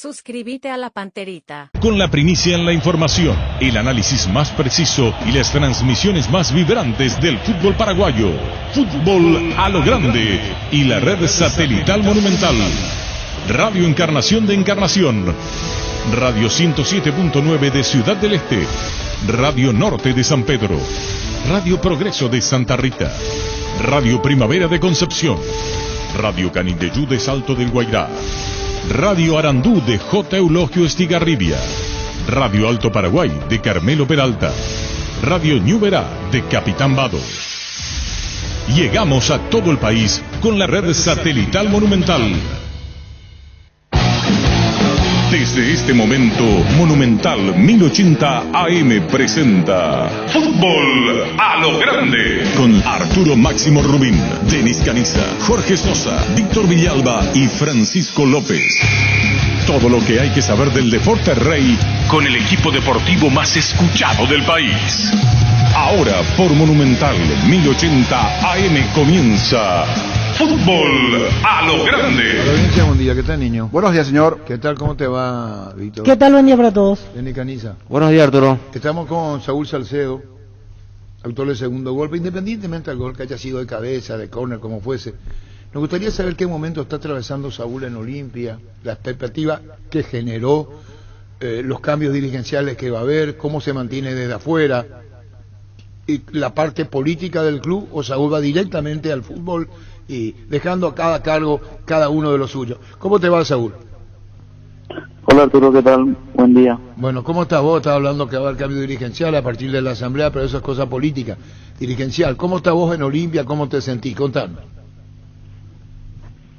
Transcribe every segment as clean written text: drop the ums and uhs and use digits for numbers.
Suscríbete a La Panterita. Con la primicia en la información, el análisis más preciso y las transmisiones más vibrantes del fútbol paraguayo. Fútbol a lo grande y la red satelital Monumental. Radio Encarnación de Encarnación. Radio 107.9 de Ciudad del Este. Radio Norte de San Pedro. Radio Progreso de Santa Rita. Radio Primavera de Concepción. Radio Canindeyú de Salto del Guairá. Radio Arandú de J. Eulogio Estigarribia. Radio Alto Paraguay de Carmelo Peralta. Radio Ñuberá de Capitán Vado. Llegamos a todo el país con la red satelital Monumental. Desde este momento, Monumental 1080 AM presenta Fútbol a lo Grande con Arturo Máximo Rubín, Denis Caniza, Jorge Sosa, Víctor Villalba y Francisco López. Todo lo que hay que saber del deporte rey con el equipo deportivo más escuchado del país. Ahora por Monumental 1080 AM comienza Fútbol a lo Grande. Provincia, buen día, ¿qué tal, niño? Buenos días, señor. ¿Qué tal, cómo te va, Víctor? ¿Qué tal? Buen día para todos. Denis Caniza. Buenos días, Arturo. Estamos con Saúl Salcedo, autor del segundo golpe, independientemente del gol que haya sido de cabeza, de córner, como fuese. Nos gustaría saber qué momento está atravesando Saúl en Olimpia, la expectativa que generó, los cambios dirigenciales que va a haber, cómo se mantiene desde afuera, y la parte política del club, o Saúl va directamente al fútbol y dejando a cada cargo cada uno de los suyos. ¿Cómo te va, Saúl? Hola, Arturo, ¿qué tal? Buen día. Bueno, ¿cómo estás vos? Estás hablando que va a haber cambio dirigencial a partir de la asamblea, pero eso es cosa política, dirigencial. ¿Cómo estás vos en Olimpia? ¿Cómo te sentís? Contame.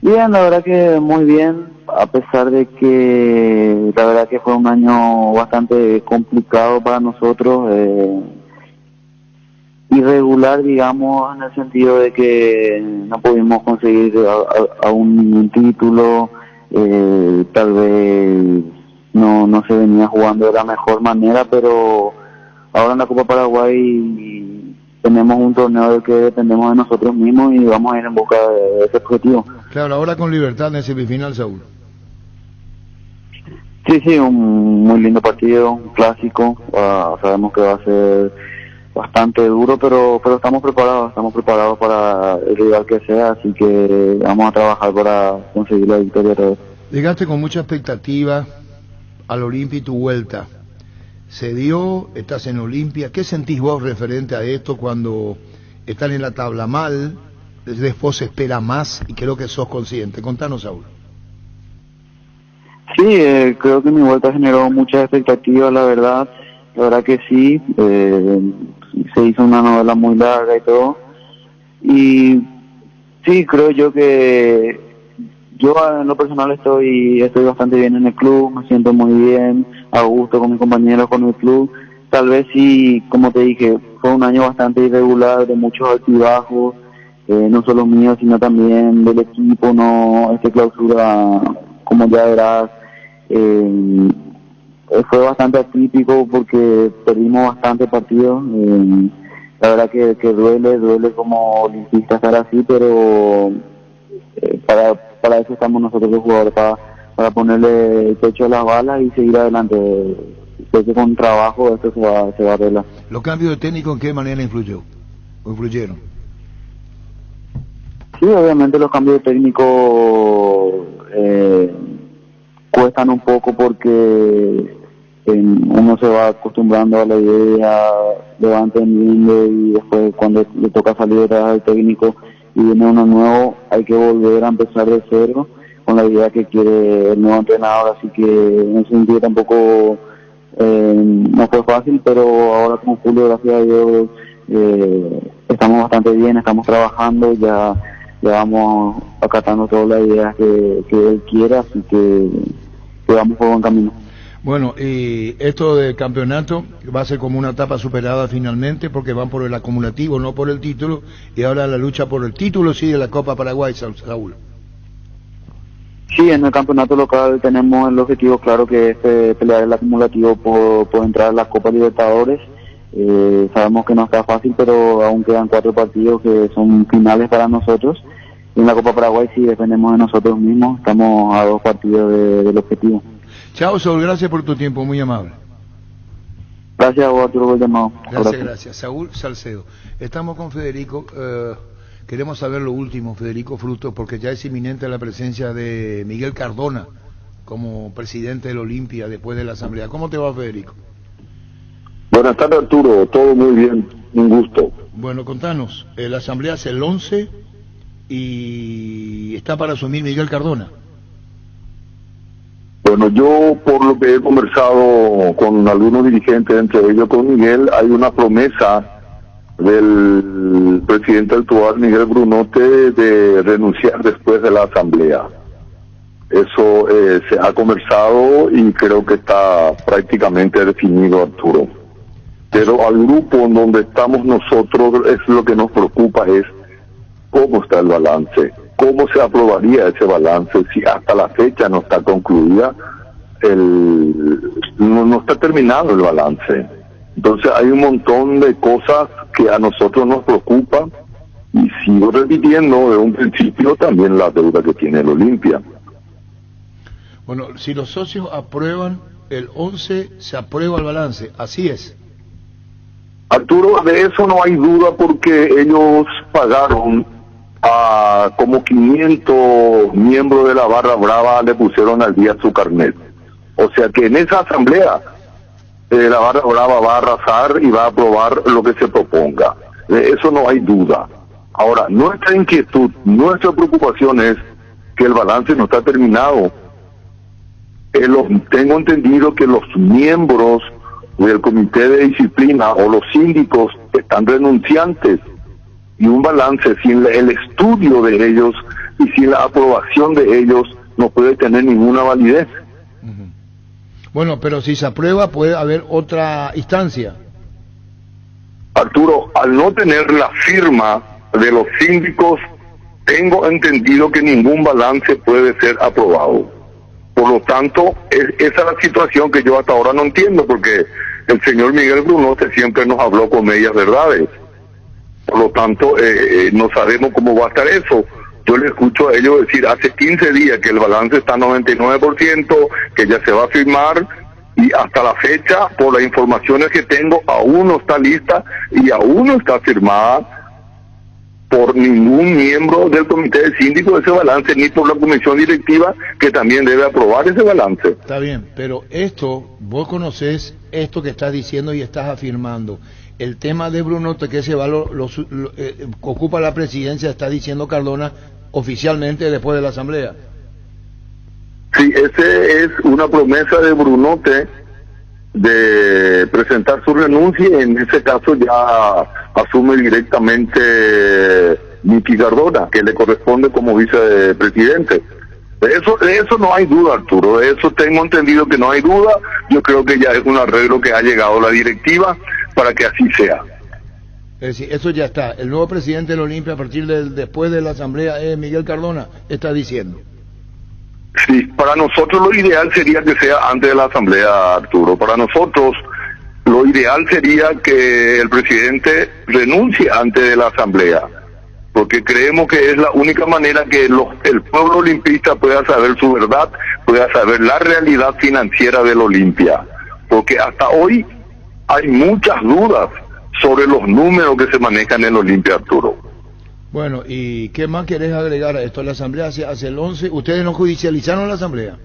Bien, la verdad que muy bien, a pesar de que la verdad que fue un año bastante complicado para nosotros, irregular, digamos, en el sentido de que no pudimos conseguir aún ningún título, tal vez no se venía jugando de la mejor manera, pero ahora en la Copa Paraguay tenemos un torneo del que dependemos de nosotros mismos y vamos a ir en busca de ese objetivo. Claro, ahora con Libertad en semifinal, Saúl. Sí, un muy lindo partido, un clásico, sabemos que va a ser bastante duro, pero estamos preparados para el rival que sea, así que vamos a trabajar para conseguir la victoria otra vez. Llegaste con mucha expectativa al Olimpia y tu vuelta. Se dio, estás en Olimpia. ¿Qué sentís vos referente a esto cuando están en la tabla mal, después se espera más y creo que sos consciente? Contanos, Saúl. Sí, creo que mi vuelta generó muchas expectativas, la verdad que sí, se hizo una novela muy larga y todo, y sí, creo yo que yo en lo personal estoy bastante bien en el club, me siento muy bien, a gusto con mis compañeros, con el club. Tal vez sí, como te dije, fue un año bastante irregular, de muchos altibajos, no solo mío, sino también del equipo, esta clausura, como ya verás, fue bastante atípico porque perdimos bastante partidos. La verdad que duele como olimpista estar así, pero para eso estamos nosotros los jugadores, para ponerle el pecho a las balas y seguir adelante. Creo que con trabajo esto se va a arreglar. ¿Los cambios de técnico en qué manera influyeron? Sí, obviamente los cambios de técnico cuestan un poco porque uno se va acostumbrando a la idea, le va entendiendo y después cuando le toca salir detrás del técnico y viene uno nuevo, hay que volver a empezar de cero con la idea que quiere el nuevo entrenador, así que en ese sentido tampoco no fue fácil, pero ahora con Julio, gracias a Dios, estamos bastante bien, estamos trabajando, ya vamos acatando todas las ideas que él quiera, así que vamos por buen camino. Bueno, y esto del campeonato va a ser como una etapa superada finalmente, porque van por el acumulativo, no por el título, y ahora la lucha por el título sí de la Copa Paraguay, Saúl. Sí, en el campeonato local tenemos el objetivo claro que es pelear el acumulativo por entrar a la Copa Libertadores. Sabemos que no está fácil, pero aún quedan 4 partidos que son finales para nosotros. Y en la Copa Paraguay sí dependemos de nosotros mismos, estamos a 2 partidos del objetivo. Chao, Saúl, gracias por tu tiempo, muy amable. Gracias a vos, Arturo, por el llamado. Gracias. Saúl Salcedo. Estamos con Federico. Queremos saber lo último, Federico Frutos, porque ya es inminente la presencia de Miguel Cardona como presidente del Olimpia después de la asamblea. ¿Cómo te va, Federico? Buenas tardes, Arturo. Todo muy bien. Un gusto. Bueno, contanos. La asamblea es el 11 y está para asumir Miguel Cardona. Bueno, yo por lo que he conversado con algunos dirigentes, entre ellos con Miguel, hay una promesa del presidente actual, Miguel Brunote, de renunciar después de la asamblea. Eso se ha conversado y creo que está prácticamente definido, Arturo. Pero al grupo en donde estamos nosotros, es lo que nos preocupa, es cómo está el balance. ¿Cómo se aprobaría ese balance si hasta la fecha no está concluida, no está terminado el balance? Entonces hay un montón de cosas que a nosotros nos preocupan y sigo repitiendo de un principio también la deuda que tiene el Olimpia. Bueno, si los socios aprueban el 11, se aprueba el balance, así es. Arturo, de eso no hay duda porque ellos pagaron a como 500 miembros de la Barra Brava, le pusieron al día su carnet. O sea que en esa asamblea la Barra Brava va a arrasar y va a aprobar lo que se proponga. De eso no hay duda. Ahora, nuestra inquietud, nuestra preocupación es que el balance no está terminado. Tengo entendido que los miembros del comité de disciplina o los síndicos están renunciantes. Y un balance sin el estudio de ellos y sin la aprobación de ellos no puede tener ninguna validez. Bueno, pero si se aprueba puede haber otra instancia. Arturo, al no tener la firma de los síndicos, tengo entendido que ningún balance puede ser aprobado. Por lo tanto, esa es la situación que yo hasta ahora no entiendo, porque el señor Miguel Brunote siempre nos habló con medias verdades. Por lo tanto, no sabemos cómo va a estar eso. Yo le escucho a ellos decir hace 15 días que el balance está 99%, que ya se va a firmar, y hasta la fecha, por las informaciones que tengo, aún no está lista y aún no está firmada por ningún miembro del comité de síndicos ese balance, ni por la comisión directiva, que también debe aprobar ese balance. Está bien, pero vos conocés esto que estás diciendo y estás afirmando. El tema de Brunote, que ese valor ocupa la presidencia, está diciendo Cardona oficialmente después de la asamblea. Sí, ese es una promesa de Brunote de presentar su renuncia, y en ese caso ya asume directamente Miki Cardona, que le corresponde como vicepresidente. De eso no hay duda, Arturo, de eso tengo entendido que no hay duda. Yo creo que ya es un arreglo que ha llegado la directiva para que así sea. Es decir, eso ya está. El nuevo presidente del Olimpia, a partir después de la asamblea, es Miguel Cardona, está diciendo. Sí, para nosotros lo ideal sería que sea antes de la asamblea, Arturo. Para nosotros lo ideal sería que el presidente renuncie antes de la asamblea, porque creemos que es la única manera que el pueblo olimpista pueda saber su verdad, pueda saber la realidad financiera del Olimpia, porque hasta hoy hay muchas dudas sobre los números que se manejan en el Olimpia, Arturo. Bueno, ¿y qué más querés agregar a esto? La asamblea hace el 11, ¿ustedes no judicializaron la asamblea?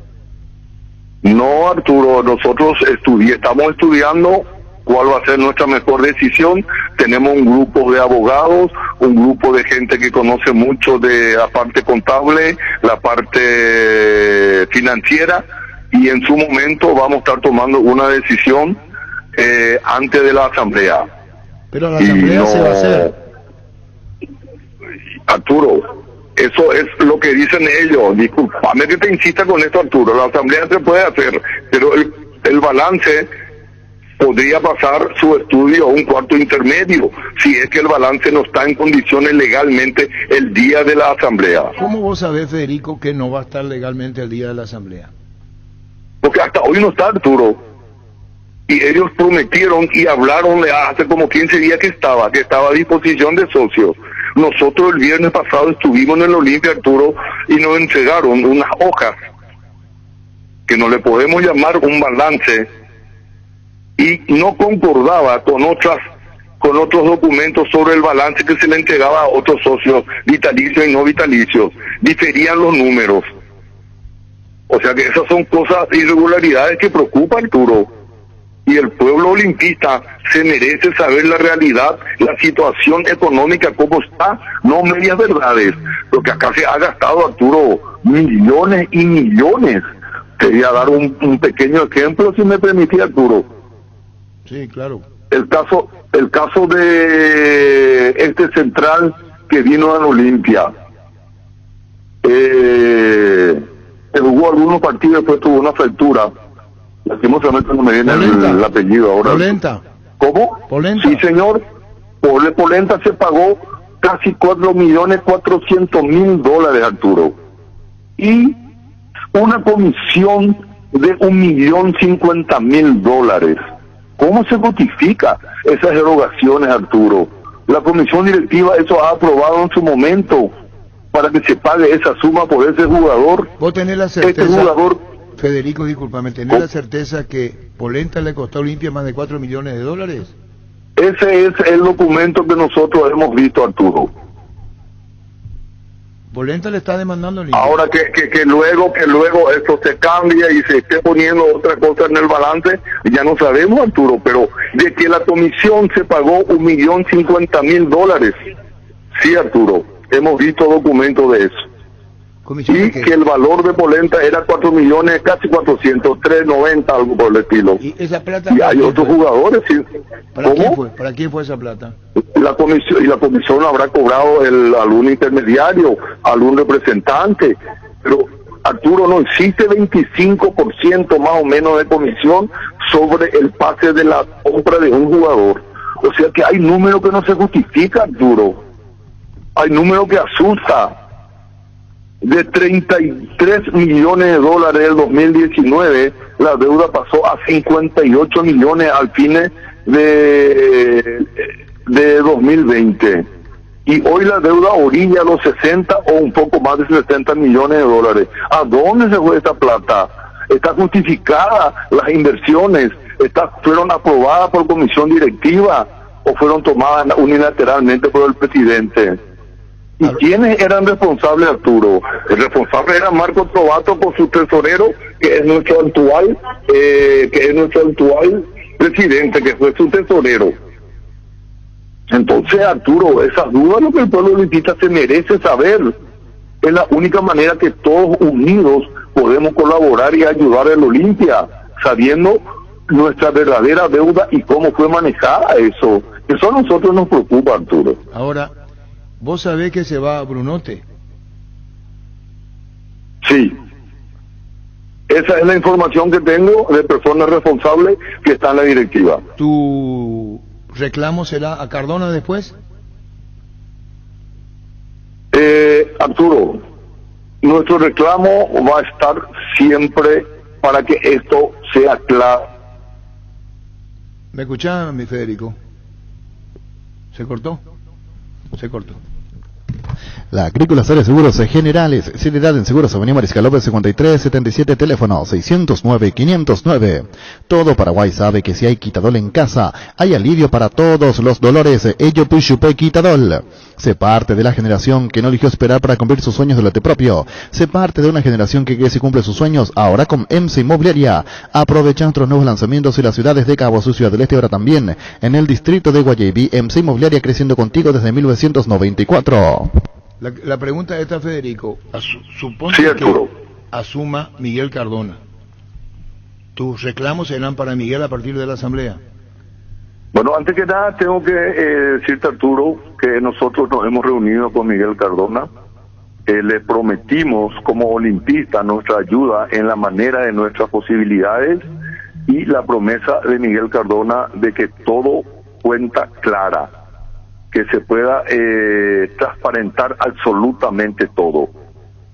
No, Arturo, nosotros estamos estudiando cuál va a ser nuestra mejor decisión. Tenemos un grupo de abogados, un grupo de gente que conoce mucho de la parte contable, la parte financiera, y en su momento vamos a estar tomando una decisión antes de la asamblea. Pero la asamblea se va a hacer. Arturo, eso es lo que dicen ellos. Disculpame que te insista con esto, Arturo. La asamblea se puede hacer, pero el balance podría pasar su estudio a un cuarto intermedio, si es que el balance no está en condiciones legalmente el día de la asamblea. ¿Cómo vos sabés, Federico, que no va a estar legalmente el día de la asamblea? Porque hasta hoy no está, Arturo. Y ellos prometieron y hablaron hace como 15 días que estaba a disposición de socios. Nosotros el viernes pasado estuvimos en el Olimpia, Arturo, y nos entregaron unas hojas que no le podemos llamar un balance, y no concordaba con otros documentos sobre el balance que se le entregaba a otros socios vitalicios y no vitalicios. Diferían los números. O sea que esas son cosas, irregularidades que preocupan, Arturo. Y el pueblo olimpista se merece saber la realidad, la situación económica, cómo está, no medias verdades. Lo que acá se ha gastado, Arturo, millones y millones. Te voy a dar un pequeño ejemplo, si me permitía, Arturo. Sí, claro. El caso de este central que vino a la Olimpia. Jugó algunos partidos, después tuvo una fractura. Lastimosamente no me viene el apellido ahora. Polenta. ¿Cómo? Polenta. Sí, señor. Polenta se pagó casi $4.400.000, Arturo. Y una comisión de $1.050.000. ¿Cómo se justifica esas erogaciones, Arturo? La comisión directiva eso ha aprobado en su momento para que se pague esa suma por ese jugador. ¿Vos tenés la certeza, este jugador, Federico, discúlpame, tenés la certeza que Polenta le costó a Olimpia más de $4 millones? Ese es el documento que nosotros hemos visto, Arturo. Polenta le está demandando a Olimpia. Ahora que luego esto se cambia y se esté poniendo otra cosa en el balance, ya no sabemos, Arturo, pero de que la comisión se pagó $1.050.000. Sí, Arturo, hemos visto documentos de eso. Y que el valor de Polenta era 4 millones, casi 400, 390, algo por el estilo. ¿Y esa plata? Y hay otros jugadores, sí. ¿Para quién fue esa plata? La comisión habrá cobrado algún intermediario, algún representante, pero Arturo, no existe 25% más o menos de comisión sobre el pase de la compra de un jugador. O sea que hay números que no se justifican, Arturo. Hay números que asustan. De $33 millones el 2019, la deuda pasó a 58 millones al fin de 2020. Y hoy la deuda orilla los 60 o un poco más de $60 millones. ¿A dónde se fue esta plata? Está justificada las inversiones, fueron aprobadas por comisión directiva o fueron tomadas unilateralmente por el presidente. ¿Y quiénes eran responsables, Arturo? El responsable era Marco Trovato con su tesorero, que es nuestro actual presidente, que fue su tesorero. Entonces, Arturo, esas dudas lo que el pueblo olimpista se merece saber. Es la única manera que todos unidos podemos colaborar y ayudar al Olimpia, sabiendo nuestra verdadera deuda y cómo fue manejada eso. Eso a nosotros nos preocupa, Arturo. Ahora, ¿vos sabés que se va a Brunote? Sí. Esa es la información que tengo de personas responsables que están en la directiva. ¿Tu reclamo será a Cardona después? Arturo, nuestro reclamo va a estar siempre para que esto sea claro. ¿Me escuchás, mi Federico? ¿Se cortó? Se cortó. La Agrícola Sales Seguros Generales, seriedad en seguros, Avenida Mariscal López 5377, teléfono 609-509. Todo Paraguay sabe que si hay Quitadol en casa, hay alivio para todos los dolores. Ello Puchupe Quitadol. Sé parte de la generación que no eligió esperar para cumplir sus sueños de lote propio. Sé parte de una generación que crece y cumple sus sueños ahora con EMSA Inmobiliaria. Aprovecha nuestros nuevos lanzamientos en las ciudades de Cabo, su ciudad del Este, ahora también en el distrito de Guayaquil. EMSA Inmobiliaria, creciendo contigo desde 1994. La pregunta esta, Federico, supone sí, que asuma Miguel Cardona. ¿Tus reclamos serán para Miguel a partir de la asamblea? Bueno, antes que nada tengo que decirte, Arturo, que nosotros nos hemos reunido con Miguel Cardona. Le prometimos como olimpistas nuestra ayuda en la manera de nuestras posibilidades y la promesa de Miguel Cardona de que todo cuenta clara, que se pueda transparentar absolutamente todo.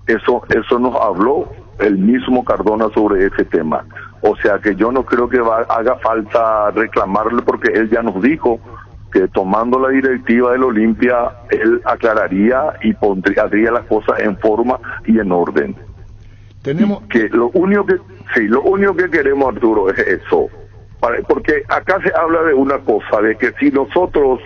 Eso nos habló el mismo Cardona sobre ese tema. O sea que yo no creo que haga falta reclamarle, porque él ya nos dijo que tomando la directiva del Olimpia, él aclararía y pondría las cosas en forma y en orden. Tenemos... Que lo único que queremos, Arturo, es eso. Porque acá se habla de una cosa, de que si nosotros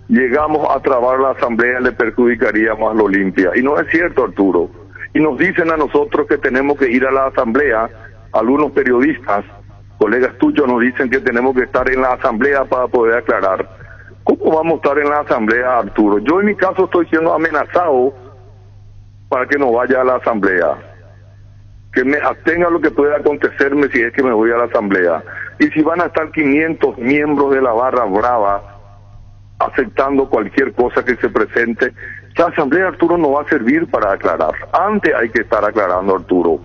llegamos a trabar la asamblea le perjudicaríamos a la Olimpia. Y no es cierto, Arturo. Y nos dicen a nosotros que tenemos que ir a la asamblea. Algunos periodistas, colegas tuyos, nos dicen que tenemos que estar en la asamblea para poder aclarar. ¿Cómo vamos a estar en la asamblea, Arturo? Yo en mi caso estoy siendo amenazado para que no vaya a la asamblea. Que me abstenga lo que pueda acontecerme si es que me voy a la asamblea. Y si van a estar 500 miembros de la barra brava aceptando cualquier cosa que se presente, la asamblea, Arturo, no va a servir para aclarar. Antes hay que estar aclarando, Arturo.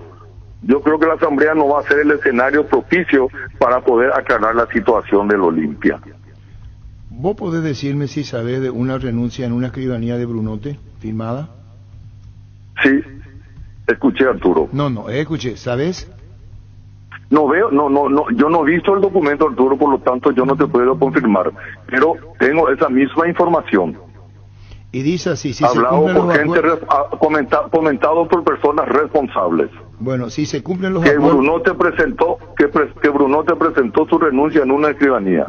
Yo creo que la asamblea no va a ser el escenario propicio para poder aclarar la situación del Olimpia. ¿Vos podés decirme si sabés de una renuncia en una escribanía de Brunote firmada? Sí, escuché, Arturo. No, escuché, ¿sabés? No, yo no he visto el documento, Arturo, por lo tanto yo no te puedo confirmar, pero tengo esa misma información. Y dice así, si hablado se cumplen por los gente, comentado por personas responsables. Bueno, si se cumplen los que acuerdos... Bruno te presentó su renuncia en una escribanía.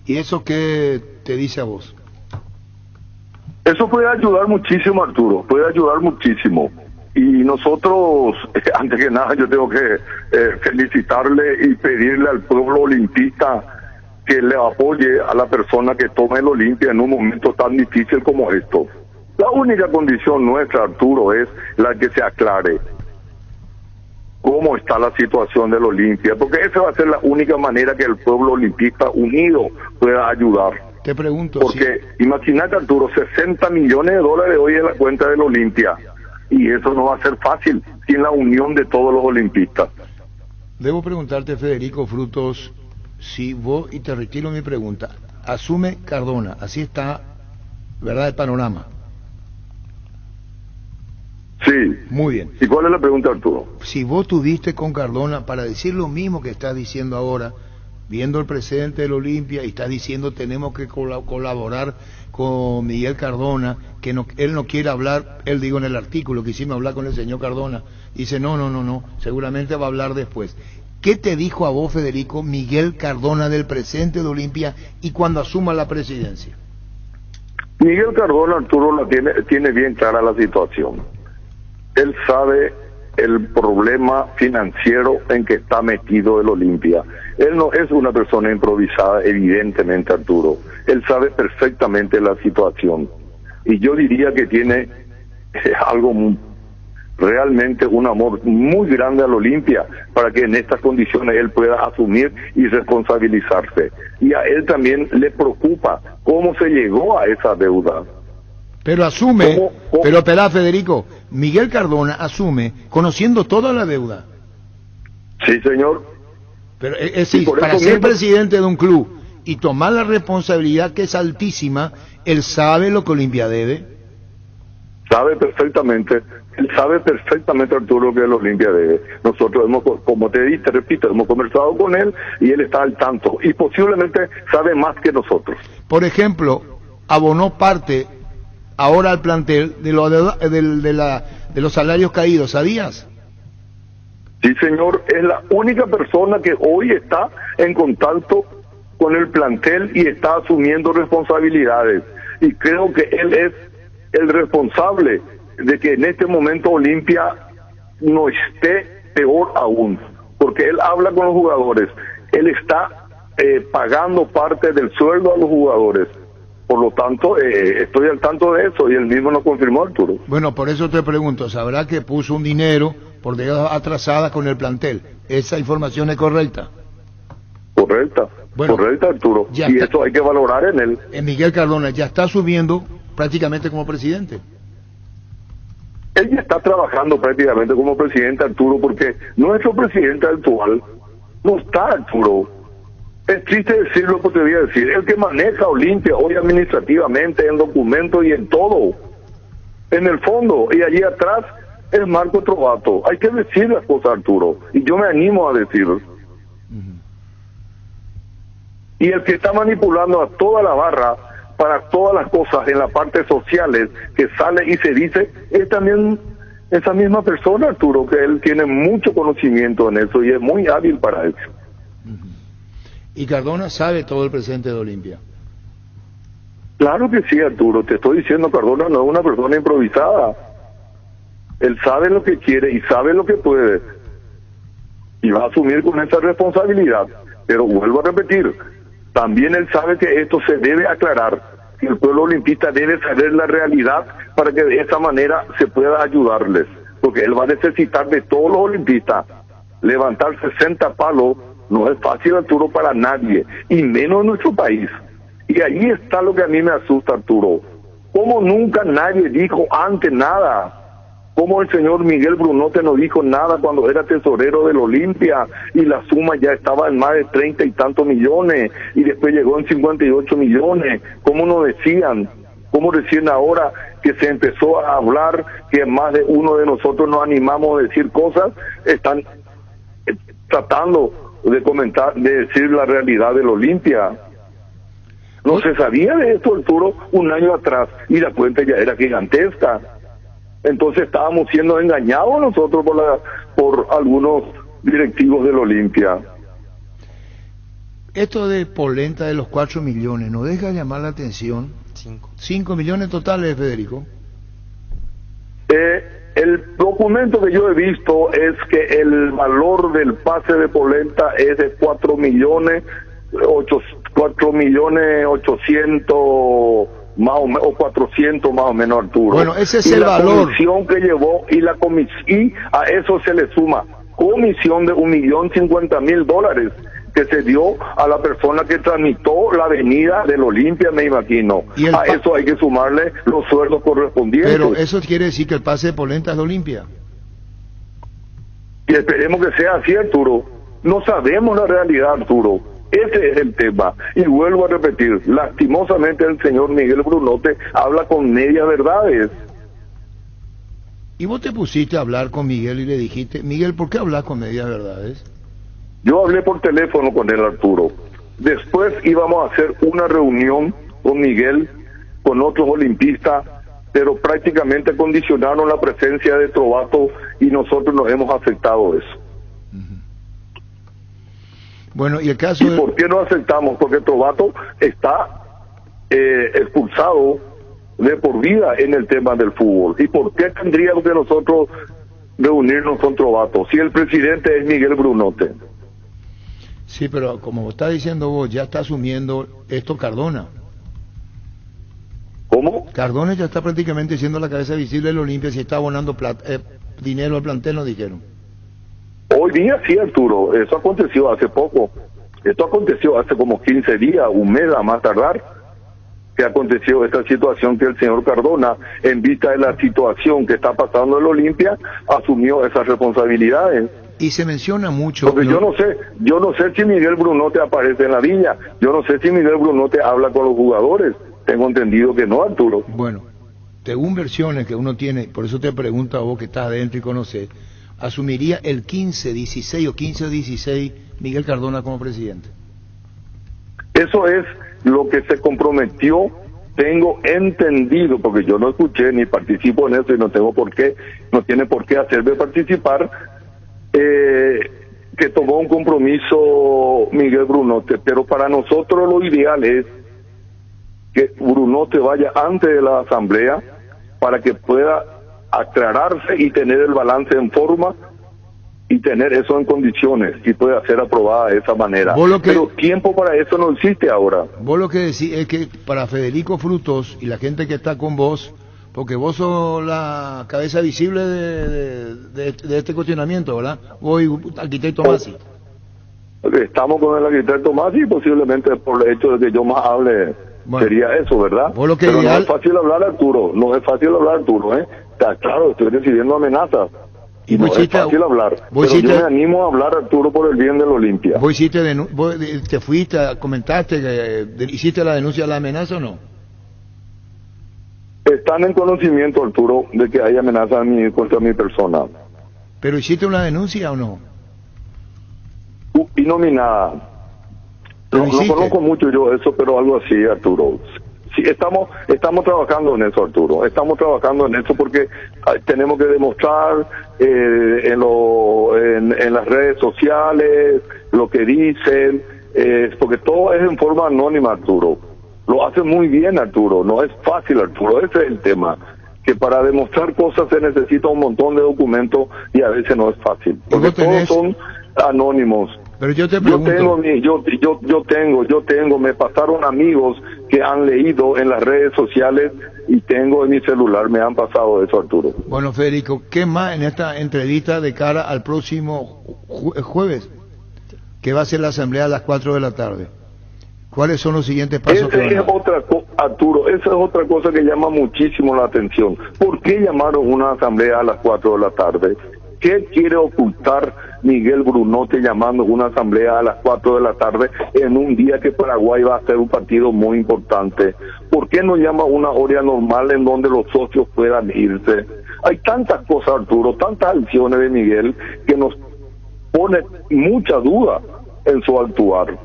¿Y eso qué te dice a vos? Eso puede ayudar muchísimo, Arturo, puede ayudar muchísimo. Y nosotros, antes que nada, yo tengo que felicitarle y pedirle al pueblo olimpista que le apoye a la persona que tome el Olimpia en un momento tan difícil como esto. La única condición nuestra, Arturo, es la que se aclare cómo está la situación del Olimpia, porque esa va a ser la única manera que el pueblo olimpista unido pueda ayudar. Te pregunto, porque imagínate, Arturo, 60 millones de dólares hoy en la cuenta del Olimpia, y eso no va a ser fácil sin la unión de todos los olimpistas. Debo preguntarte, Federico Frutos, si vos, y te retiro mi pregunta, asume Cardona, así está, ¿verdad?, el panorama. Sí. Muy bien. ¿Y cuál es la pregunta, Arturo? Si vos tuviste con Cardona para decir lo mismo que estás diciendo ahora, viendo el presidente del Olimpia, y estás diciendo tenemos que colaborar con Miguel Cardona, que no, él no quiere hablar, él digo en el artículo que hicimos hablar con el señor Cardona, dice no, seguramente va a hablar después. ¿Qué te dijo a vos, Federico, Miguel Cardona del presidente de Olimpia y cuando asuma la presidencia? Miguel Cardona, Arturo, tiene bien clara la situación. Él sabe el problema financiero en que está metido el Olimpia. Él no es una persona improvisada, evidentemente, Arturo. Él sabe perfectamente la situación. Y yo diría que tiene realmente un amor muy grande al Olimpia para que en estas condiciones él pueda asumir y responsabilizarse. Y a él también le preocupa cómo se llegó a esa deuda. Pero asume, pero espera, Federico, Miguel Cardona asume conociendo toda la deuda. Sí, señor. Pero es decir, para ser presidente de un club y tomar la responsabilidad que es altísima, él sabe lo que Olimpia debe. Sabe perfectamente, él sabe perfectamente, Arturo, que el Olimpia debe. Nosotros como te repito, hemos conversado con él y él está al tanto y posiblemente sabe más que nosotros. Por ejemplo, abonó parte ahora al plantel de los salarios caídos, ¿sabías? Sí, señor, es la única persona que hoy está en contacto con el plantel y está asumiendo responsabilidades. Y creo que él es el responsable de que en este momento Olimpia no esté peor aún, porque él habla con los jugadores, él está pagando parte del sueldo a los jugadores. Por lo tanto, estoy al tanto de eso y él mismo nos confirmó, Arturo. Bueno, por eso te pregunto, ¿sabrá que puso un dinero por deudas atrasadas con el plantel? ¿Esa información es correcta? Correcta, bueno, correcta, Arturo. Y está, eso hay que valorar en él. Miguel Cardona ya está subiendo prácticamente como presidente. Él ya está trabajando prácticamente como presidente, Arturo, porque nuestro presidente actual no está, Arturo. Es triste decirlo, pero te voy a decir, el que maneja Olimpia hoy administrativamente, en documentos y en todo, en el fondo, y allí atrás, es Marco Trovato. Hay que decir las cosas, Arturo, y yo me animo a decirlo. Y el que está manipulando a toda la barra para todas las cosas en la parte sociales que sale y se dice, es también Esa misma persona, Arturo, que él tiene mucho conocimiento en eso y es muy hábil para eso. Y Cardona sabe todo el presente de Olimpia. Claro que sí, Arturo, te estoy diciendo, Cardona no es una persona improvisada. Él sabe lo que quiere y sabe lo que puede. Y va a asumir con esa responsabilidad. Pero vuelvo a repetir, también él sabe que esto se debe aclarar, que el pueblo olimpista debe saber la realidad para que de esa manera se pueda ayudarles. Porque él va a necesitar de todos los olimpistas. Levantar 60 palos no es fácil, Arturo, para nadie, y menos en nuestro país. Y ahí está lo que a mí me asusta, Arturo. Como nunca nadie dijo antes nada. Como el señor Miguel Brunote no dijo nada cuando era tesorero del Olimpia y la suma ya estaba en más de 30 y tantos millones y después llegó en 58 millones. ¿Cómo no decían? ¿Cómo recién ahora que se empezó a hablar que más de uno de nosotros nos animamos a decir cosas, están tratando de comentar, de decir la realidad del Olimpia? No se sabía de esto, Arturo, un año atrás y la cuenta ya era gigantesca. Entonces estábamos siendo engañados nosotros por algunos directivos del Olimpia. Esto de polenta de los 4 millones, ¿no deja de llamar la atención? 5 millones totales, Federico. El documento que yo he visto es que el valor del pase de polenta es de 4 millones 800 más o menos, o 400 más o menos, Arturo. Bueno, ese es el valor. La comisión que llevó y a eso se le suma comisión de $1.050.000 que se dio a la persona que tramitó la avenida del Olimpia, me imagino. A eso hay que sumarle los sueldos correspondientes. Pero eso quiere decir que el pase de polenta es de Olimpia. Y esperemos que sea así, Arturo. No sabemos la realidad, Arturo. Ese es el tema. Y vuelvo a repetir, lastimosamente el señor Miguel Brunote habla con medias verdades. ¿Y vos te pusiste a hablar con Miguel y le dijiste, Miguel, ¿por qué hablas con medias verdades? Yo hablé por teléfono con él, Arturo. Después íbamos a hacer una reunión con Miguel, con otros olimpistas, pero prácticamente condicionaron la presencia de Trovato y nosotros nos hemos aceptado eso. Bueno, y el caso ¿Y por qué no aceptamos? Porque Trovato está expulsado de por vida en el tema del fútbol. ¿Y por qué tendríamos que nosotros reunirnos con Trovato si el presidente es Miguel Brunote? Sí, pero como está diciendo vos, ya está asumiendo esto Cardona. ¿Cómo? Cardona ya está prácticamente siendo la cabeza visible del Olimpia, si está abonando dinero al plantel, nos dijeron. Hoy día sí, Arturo, eso aconteció hace poco. Esto aconteció hace como 15 días, un mes a más tardar, que aconteció esta situación que el señor Cardona, en vista de la situación que está pasando en el Olimpia, asumió esas responsabilidades. Y se menciona mucho... Porque yo no sé si Miguel Brunote aparece en la villa, yo no sé si Miguel Brunote habla con los jugadores, tengo entendido que no, Arturo. Bueno, según versiones que uno tiene, por eso te pregunto a vos que estás adentro y conoces, ¿asumiría el 15-16 o 15-16 Miguel Cardona como presidente? Eso es lo que se comprometió, tengo entendido, porque yo no escuché ni participo en eso y no tiene por qué hacerme participar, que tomó un compromiso Miguel Brunote, pero para nosotros lo ideal es que Brunote vaya antes de la asamblea para que pueda aclararse y tener el balance en forma y tener eso en condiciones y pueda ser aprobada de esa manera. Pero tiempo para eso no existe ahora. Vos lo que decís es que para Federico Frutos y la gente que está con vos, porque vos sos la cabeza visible de este cuestionamiento, ¿verdad? Vos y arquitecto Masi. Estamos con el arquitecto Masi y posiblemente por el hecho de que yo más hable, bueno, sería eso, ¿verdad? Vos lo que pero no es fácil hablar, Arturo, Está claro, estoy recibiendo amenazas. Y no es fácil hablar, pero yo me animo a hablar, Arturo, por el bien del Olimpia. ¿Vos te fuiste, comentaste, hiciste la denuncia de la amenaza o no? Están en conocimiento, Arturo, de que hay amenazas contra mi persona. ¿Pero hiciste una denuncia o no? Inominada. No conozco mucho yo eso, pero algo así, Arturo. Sí, estamos trabajando en eso, Arturo. Estamos trabajando en eso porque tenemos que demostrar en las redes sociales lo que dicen, porque todo es en forma anónima, Arturo. Lo hace muy bien, Arturo. No es fácil, Arturo. Ese es el tema. Que para demostrar cosas se necesita un montón de documentos y a veces no es fácil. Porque todos son anónimos. Pero yo te pregunto... Yo tengo, me pasaron amigos que han leído en las redes sociales y tengo en mi celular, me han pasado eso, Arturo. Bueno, Federico, ¿qué más en esta entrevista de cara al próximo jueves? Que va a ser la asamblea a las 4 de la tarde. ¿Cuáles son los siguientes pasos que van a dar? Arturo, esa es otra cosa que llama muchísimo la atención. ¿Por qué llamaron una asamblea a las 4 de la tarde? ¿Qué quiere ocultar Miguel Brunote llamando una asamblea a las 4 de la tarde en un día que Paraguay va a ser un partido muy importante? ¿Por qué no llama una hora normal en donde los socios puedan irse? Hay tantas cosas, Arturo, tantas acciones de Miguel que nos pone mucha duda en su actuar.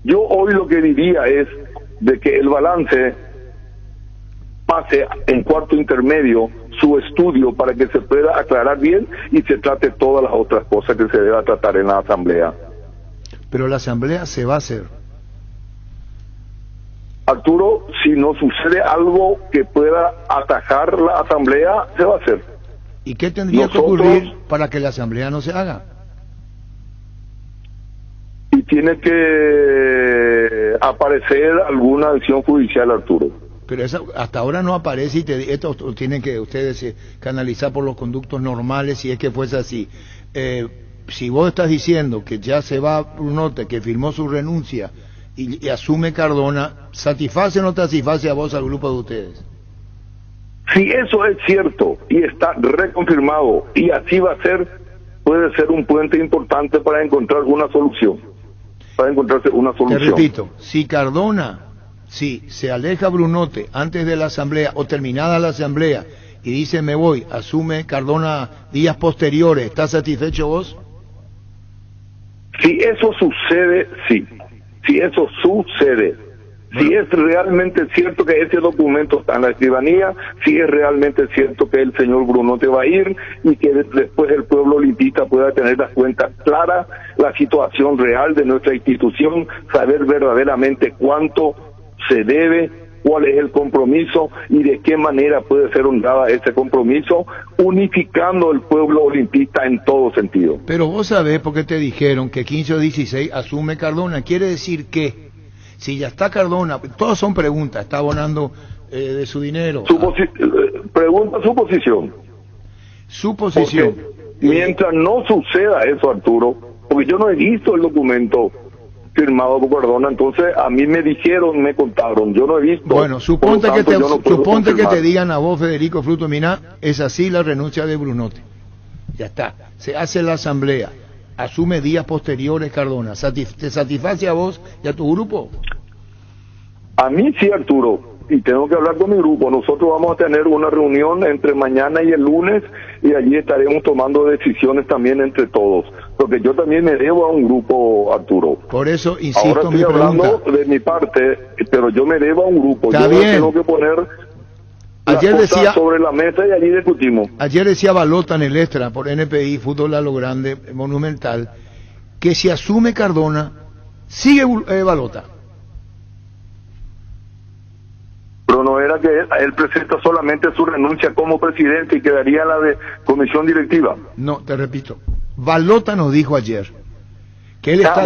Yo hoy lo que diría es de que el balance pase en cuarto intermedio su estudio para que se pueda aclarar bien y se trate todas las otras cosas que se deba tratar en la asamblea. Pero la asamblea se va a hacer. Arturo, si no sucede algo que pueda atajar la asamblea, se va a hacer. ¿Y qué tendría que ocurrir para que la asamblea no se haga? Y tiene que aparecer alguna acción judicial, Arturo. Pero esa, hasta ahora no aparece y esto tienen que ustedes canalizar por los conductos normales si es que fuese así. Si vos estás diciendo que ya se va Brunote, que firmó su renuncia y asume Cardona, ¿satisface o no satisface a vos al grupo de ustedes? Si eso es cierto y está reconfirmado y así va a ser, puede ser un puente importante para encontrar una solución. Para encontrarse una solución. Te repito, si Cardona, si se aleja Brunote antes de la asamblea o terminada la asamblea y dice me voy, asume Cardona días posteriores, ¿estás satisfecho vos? Si eso sucede, sí. Si eso sucede, si es realmente cierto que ese documento está en la escribanía, si es realmente cierto que el señor Brunote va a ir y que después el pueblo olimpista pueda tener las cuentas claras, la situación real de nuestra institución, saber verdaderamente cuánto se debe, cuál es el compromiso y de qué manera puede ser honrada ese compromiso, unificando el pueblo olimpista en todo sentido. Pero vos sabés por qué te dijeron que 15 o 16 asume Cardona, quiere decir que si ya está Cardona, todas son preguntas, está abonando de su dinero. Pregunta su posición. Su posición. Porque mientras no suceda eso, Arturo, porque yo no he visto el documento firmado por Cardona, entonces a mí me dijeron, me contaron, yo no he visto. Bueno, suponte que te digan a vos, Federico Fruto, mira, es así la renuncia de Brunote. Ya está, se hace la asamblea, asume días posteriores Cardona. ¿Te satisface a vos y a tu grupo? A mí sí, Arturo, y tengo que hablar con mi grupo. Nosotros vamos a tener una reunión entre mañana y el lunes y allí estaremos tomando decisiones también entre todos, porque yo también me debo a un grupo, Arturo. Por eso insisto. Ahora estoy hablando de mi parte, pero yo me debo a un grupo. Está yo bien. Tengo que poner ayer decía sobre la mesa y allí discutimos. Ayer decía Balota en el Extra por NPI Fútbol a lo Grande Monumental que si asume Cardona sigue Balota. Pero no era que él presenta solamente su renuncia como presidente y quedaría la de comisión directiva. No, te repito, Balota nos dijo ayer que él está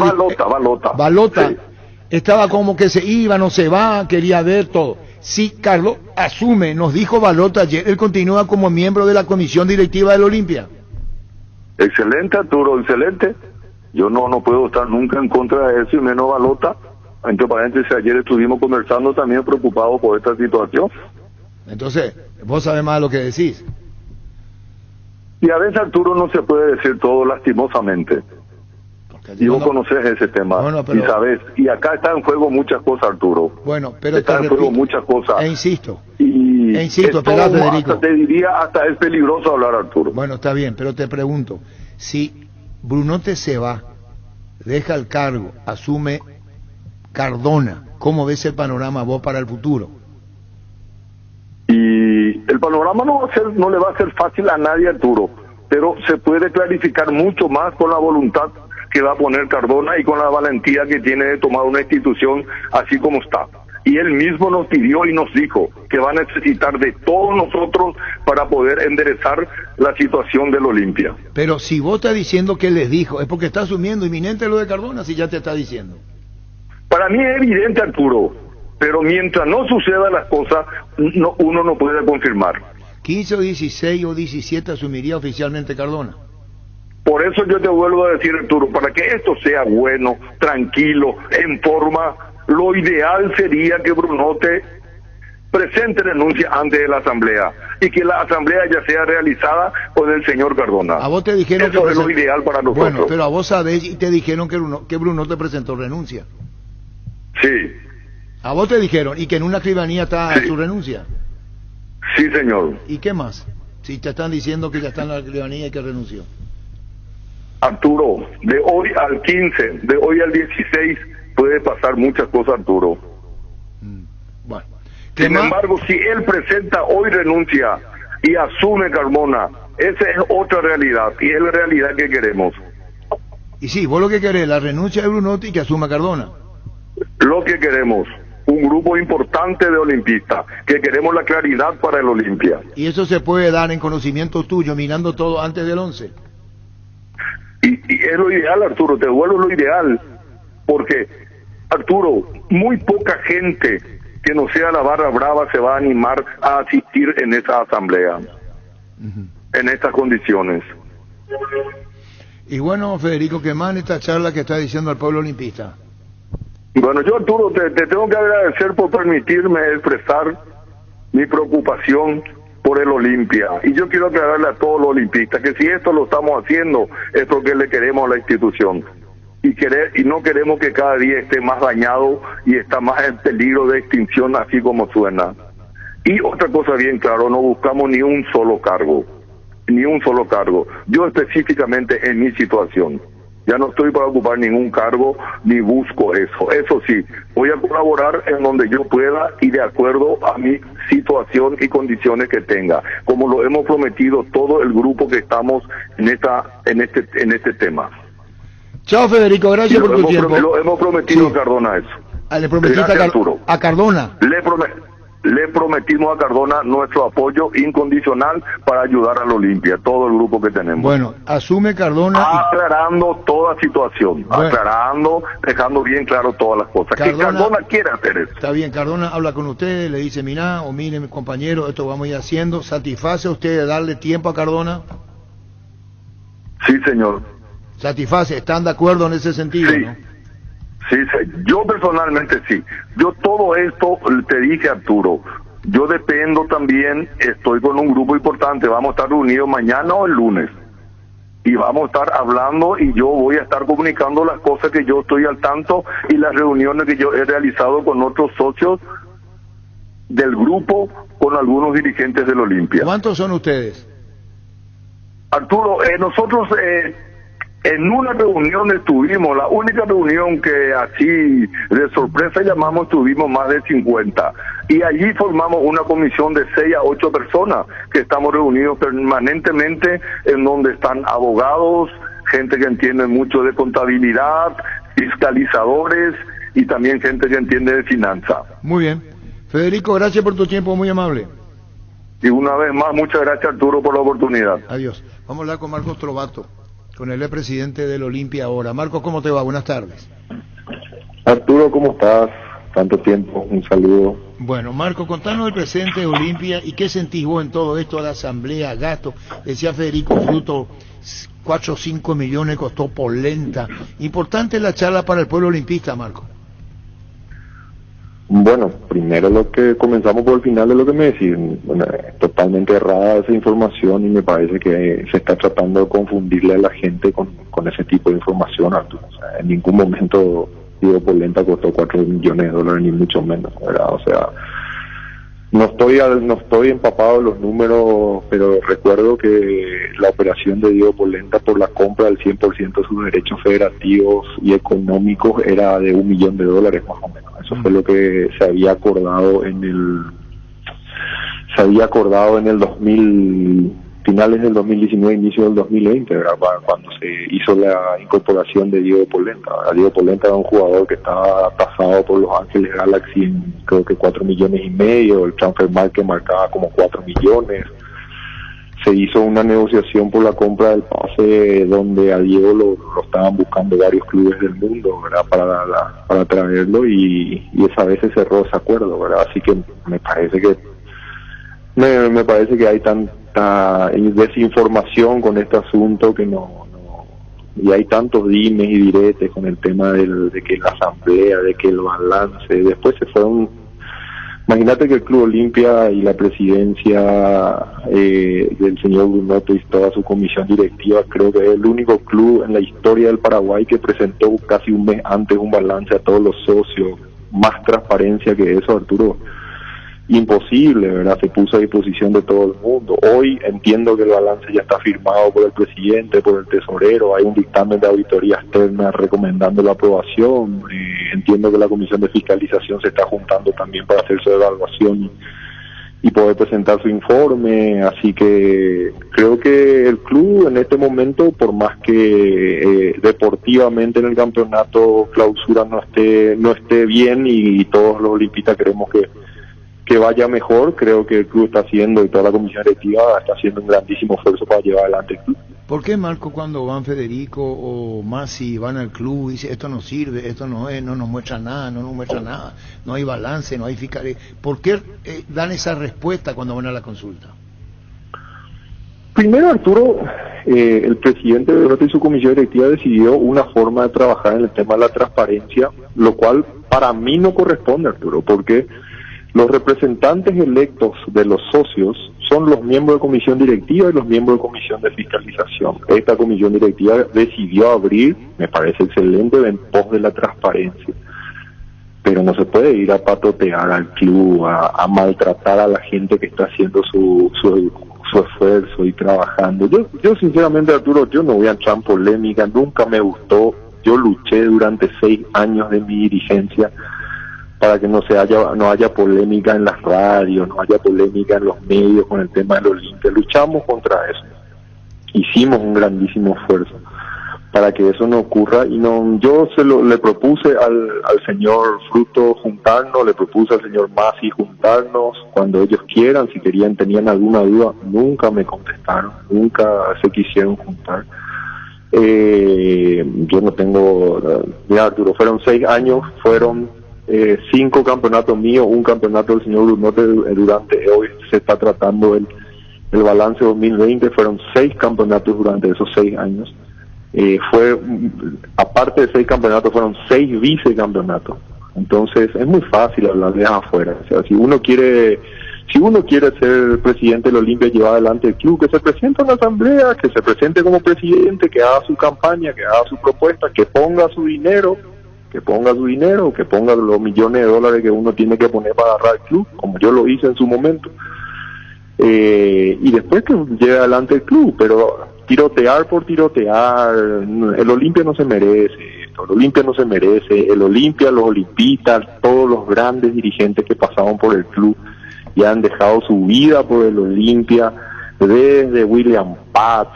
Balota sí. Estaba como que se iba, no se va, quería ver todo. Si Carlos asume, nos dijo Balota ayer, él continúa como miembro de la comisión directiva del Olimpia. Excelente, Arturo, excelente. Yo no puedo estar nunca en contra de eso y menos Balota. Entre paréntesis, ayer estuvimos conversando también preocupados por esta situación. Entonces, vos sabés más de lo que decís. Y a veces, Arturo, no se puede decir todo lastimosamente. Y vos conoces ese tema, bueno, pero, y sabes, y acá está en juego muchas cosas, Arturo. Bueno, pero está en juego muchas cosas. Insisto, espera, Federico. Hasta te diría, hasta es peligroso hablar, Arturo. Bueno, está bien, pero te pregunto, si Brunote se va, deja el cargo, asume Cardona, ¿cómo ves el panorama vos para el futuro? Y el panorama no le va a ser fácil a nadie, Arturo, pero se puede clarificar mucho más con la voluntad que va a poner Cardona y con la valentía que tiene de tomar una institución así como está. Y él mismo nos pidió y nos dijo que va a necesitar de todos nosotros para poder enderezar la situación del Olimpia. Pero si vos estás diciendo que él les dijo, es porque está asumiendo inminente lo de Cardona, si ya te está diciendo. Para mí es evidente, Arturo, pero mientras no sucedan las cosas, uno no puede confirmar. 15 o 16 o 17 asumiría oficialmente Cardona. Por eso yo te vuelvo a decir, Arturo, para que esto sea bueno, tranquilo, en forma, lo ideal sería que Brunote presente renuncia antes de la asamblea y que la asamblea ya sea realizada con el señor Cardona. A vos te dijeron eso es lo ideal para nosotros. Bueno, pero a vos sabés y te dijeron que Brunote presentó renuncia. Sí. A vos te dijeron y que en una escribanía está su renuncia. Sí, señor. ¿Y qué más? Si te están diciendo que ya está en la escribanía y que renunció. Arturo, de hoy al 15, de hoy al 16 puede pasar muchas cosas, Arturo. Bueno. Sin embargo, si él presenta hoy renuncia y asume Carmona, esa es otra realidad y es la realidad que queremos. Y sí, vos lo que querés, la renuncia de Brunote y que asuma Cardona. Lo que queremos, un grupo importante de olimpistas, que queremos la claridad para el Olimpia. Y eso se puede dar en conocimiento tuyo, mirando todo antes del 11. Y es lo ideal, Arturo, te devuelvo lo ideal, porque, Arturo, muy poca gente que no sea la barra brava se va a animar a asistir en esa asamblea, en estas condiciones. Y bueno, Federico, ¿qué más en esta charla que está diciendo al pueblo olimpista? Bueno, yo, Arturo, te tengo que agradecer por permitirme expresar mi preocupación por el Olimpia. Y yo quiero aclararle a todos los olimpistas que si esto lo estamos haciendo es porque le queremos a la institución. Y no queremos que cada día esté más dañado y está más en peligro de extinción, así como suena. Y otra cosa bien claro, no buscamos ni un solo cargo. Ni un solo cargo. Yo específicamente en mi situación. Ya no estoy para ocupar ningún cargo, ni busco eso. Eso sí, voy a colaborar en donde yo pueda y de acuerdo a mi situación y condiciones que tenga, como lo hemos prometido todo el grupo que estamos en este tema. Chao, Federico, gracias por tu tiempo. Lo hemos prometido a Cardona eso. Le prometiste a Cardona. Le prometimos a Cardona nuestro apoyo incondicional para ayudar al Olimpia, todo el grupo que tenemos. Bueno, asume Cardona. Aclarando toda situación, aclarando, dejando bien claro todas las cosas. Que Cardona quiere hacer eso. Está bien, Cardona habla con ustedes, le dice, mirá, o mire, mi compañero, esto vamos a ir haciendo. ¿Satisface a usted de darle tiempo a Cardona? Sí, señor. ¿Satisface? ¿Están de acuerdo en ese sentido? Sí. ¿No? Sí, yo personalmente sí. Yo todo esto te dije, Arturo, yo dependo también, estoy con un grupo importante, vamos a estar reunidos mañana o el lunes y vamos a estar hablando y yo voy a estar comunicando las cosas que yo estoy al tanto y las reuniones que yo he realizado con otros socios del grupo, con algunos dirigentes del Olimpia. ¿Cuántos son ustedes? Arturo, nosotros en una reunión estuvimos, la única reunión que así de sorpresa llamamos, tuvimos más de 50. Y allí formamos una comisión de 6 a 8 personas que estamos reunidos permanentemente, en donde están abogados, gente que entiende mucho de contabilidad, fiscalizadores y también gente que entiende de finanzas. Muy bien. Federico, gracias por tu tiempo, muy amable. Y una vez más, muchas gracias, Arturo, por la oportunidad. Adiós. Vamos a hablar con Marcos Trovato, con el presidente del Olimpia ahora. Marcos, ¿cómo te va? Buenas tardes. Arturo, ¿cómo estás? Tanto tiempo, un saludo. Bueno, Marcos, contanos el presente de Olimpia y qué sentís vos en todo esto de la asamblea, gasto. Decía Federico Fruto, 4 o 5 millones costó polenta. Importante la charla para el pueblo olimpista, Marcos. Bueno, primero lo que comenzamos por el final de lo que me decís. Bueno, es totalmente errada esa información y me parece que se está tratando de confundirle a la gente con ese tipo de información, Arturo. O sea, en ningún momento Diego Polenta costó 4 millones de dólares, ni mucho menos, ¿verdad? O sea, no estoy empapado de los números, pero recuerdo que la operación de Diego Polenta por la compra del 100% de sus derechos federativos y económicos era de $1 millón más o menos. Eso fue lo que se había acordado se había acordado en el finales del 2019, inicio del 2020, ¿verdad? Cuando se hizo la incorporación de Diego Polenta. Diego Polenta era un jugador que estaba tasado por Los Ángeles Galaxy en creo que 4,5 millones, el transfer que marcaba como 4 millones. Se hizo una negociación por la compra del pase donde a Diego lo estaban buscando varios clubes del mundo, ¿verdad? Para traerlo y esa vez se cerró ese acuerdo, ¿verdad? Así que me parece que hay tanta desinformación con este asunto que y hay tantos dimes y diretes con el tema de que la asamblea, de que el balance, después se fueron. Imagínate que el Club Olimpia y la presidencia del señor Brunoto y toda su comisión directiva, creo que es el único club en la historia del Paraguay que presentó casi un mes antes un balance a todos los socios. Más transparencia que eso, Arturo, imposible, ¿verdad? Se puso a disposición de todo el mundo. Hoy entiendo que el balance ya está firmado por el presidente, por el tesorero, hay un dictamen de auditoría externa recomendando la aprobación. Entiendo que la comisión de fiscalización se está juntando también para hacer su evaluación y poder presentar su informe, así que creo que el club en este momento, por más que deportivamente en el campeonato clausura no esté bien y todos los olimpistas queremos que vaya mejor, creo que el club está haciendo y toda la comisión directiva está haciendo un grandísimo esfuerzo para llevar adelante el club. ¿Por qué, Marco, cuando van Federico o Masi van al club y dicen esto no sirve, esto no es, no nos muestra nada, no hay balance, no hay fiscalía? ¿Por qué dan esa respuesta cuando van a la consulta? Primero, Arturo, el presidente de Brunoto y su comisión directiva decidió una forma de trabajar en el tema de la transparencia, lo cual para mí no corresponde, Arturo, porque los representantes electos de los socios son los miembros de comisión directiva y los miembros de comisión de fiscalización. Esta comisión directiva decidió abrir, me parece excelente, en pos de la transparencia. Pero no se puede ir a patotear al club, a maltratar a la gente que está haciendo su esfuerzo y trabajando. Yo sinceramente, Arturo, yo no voy a entrar en polémica, nunca me gustó. Yo luché durante 6 años de mi dirigencia para que no haya polémica en las radios, no haya polémica en los medios con el tema del Olimpia. Luchamos contra eso. Hicimos un grandísimo esfuerzo para que eso no ocurra y yo le propuse al señor Fruto juntarnos, le propuse al señor Masi juntarnos cuando ellos quieran, si tenían alguna duda, nunca me contestaron, nunca se quisieron juntar. Yo no tengo, mira, Arturo, fueron 6 años, fueron 5 campeonatos míos, un campeonato del señor Brunoto durante, hoy se está tratando el balance 2020, fueron 6 campeonatos durante esos 6 años. Aparte de 6 campeonatos, fueron 6 vicecampeonatos. Entonces es muy fácil hablar de afuera. O sea, si uno quiere ser presidente del Olimpia y llevar adelante el club, que se presente a una asamblea, que se presente como presidente, que haga su campaña, que haga su propuesta, que ponga su dinero, que ponga los millones de dólares que uno tiene que poner para agarrar el club, como yo lo hice en su momento, y después que lleve adelante el club. Pero tirotear por tirotear, el Olimpia no se merece esto, el Olimpia no se merece, el Olimpia, los olimpistas, todos los grandes dirigentes que pasaron por el club y han dejado su vida por el Olimpia, desde William Paz,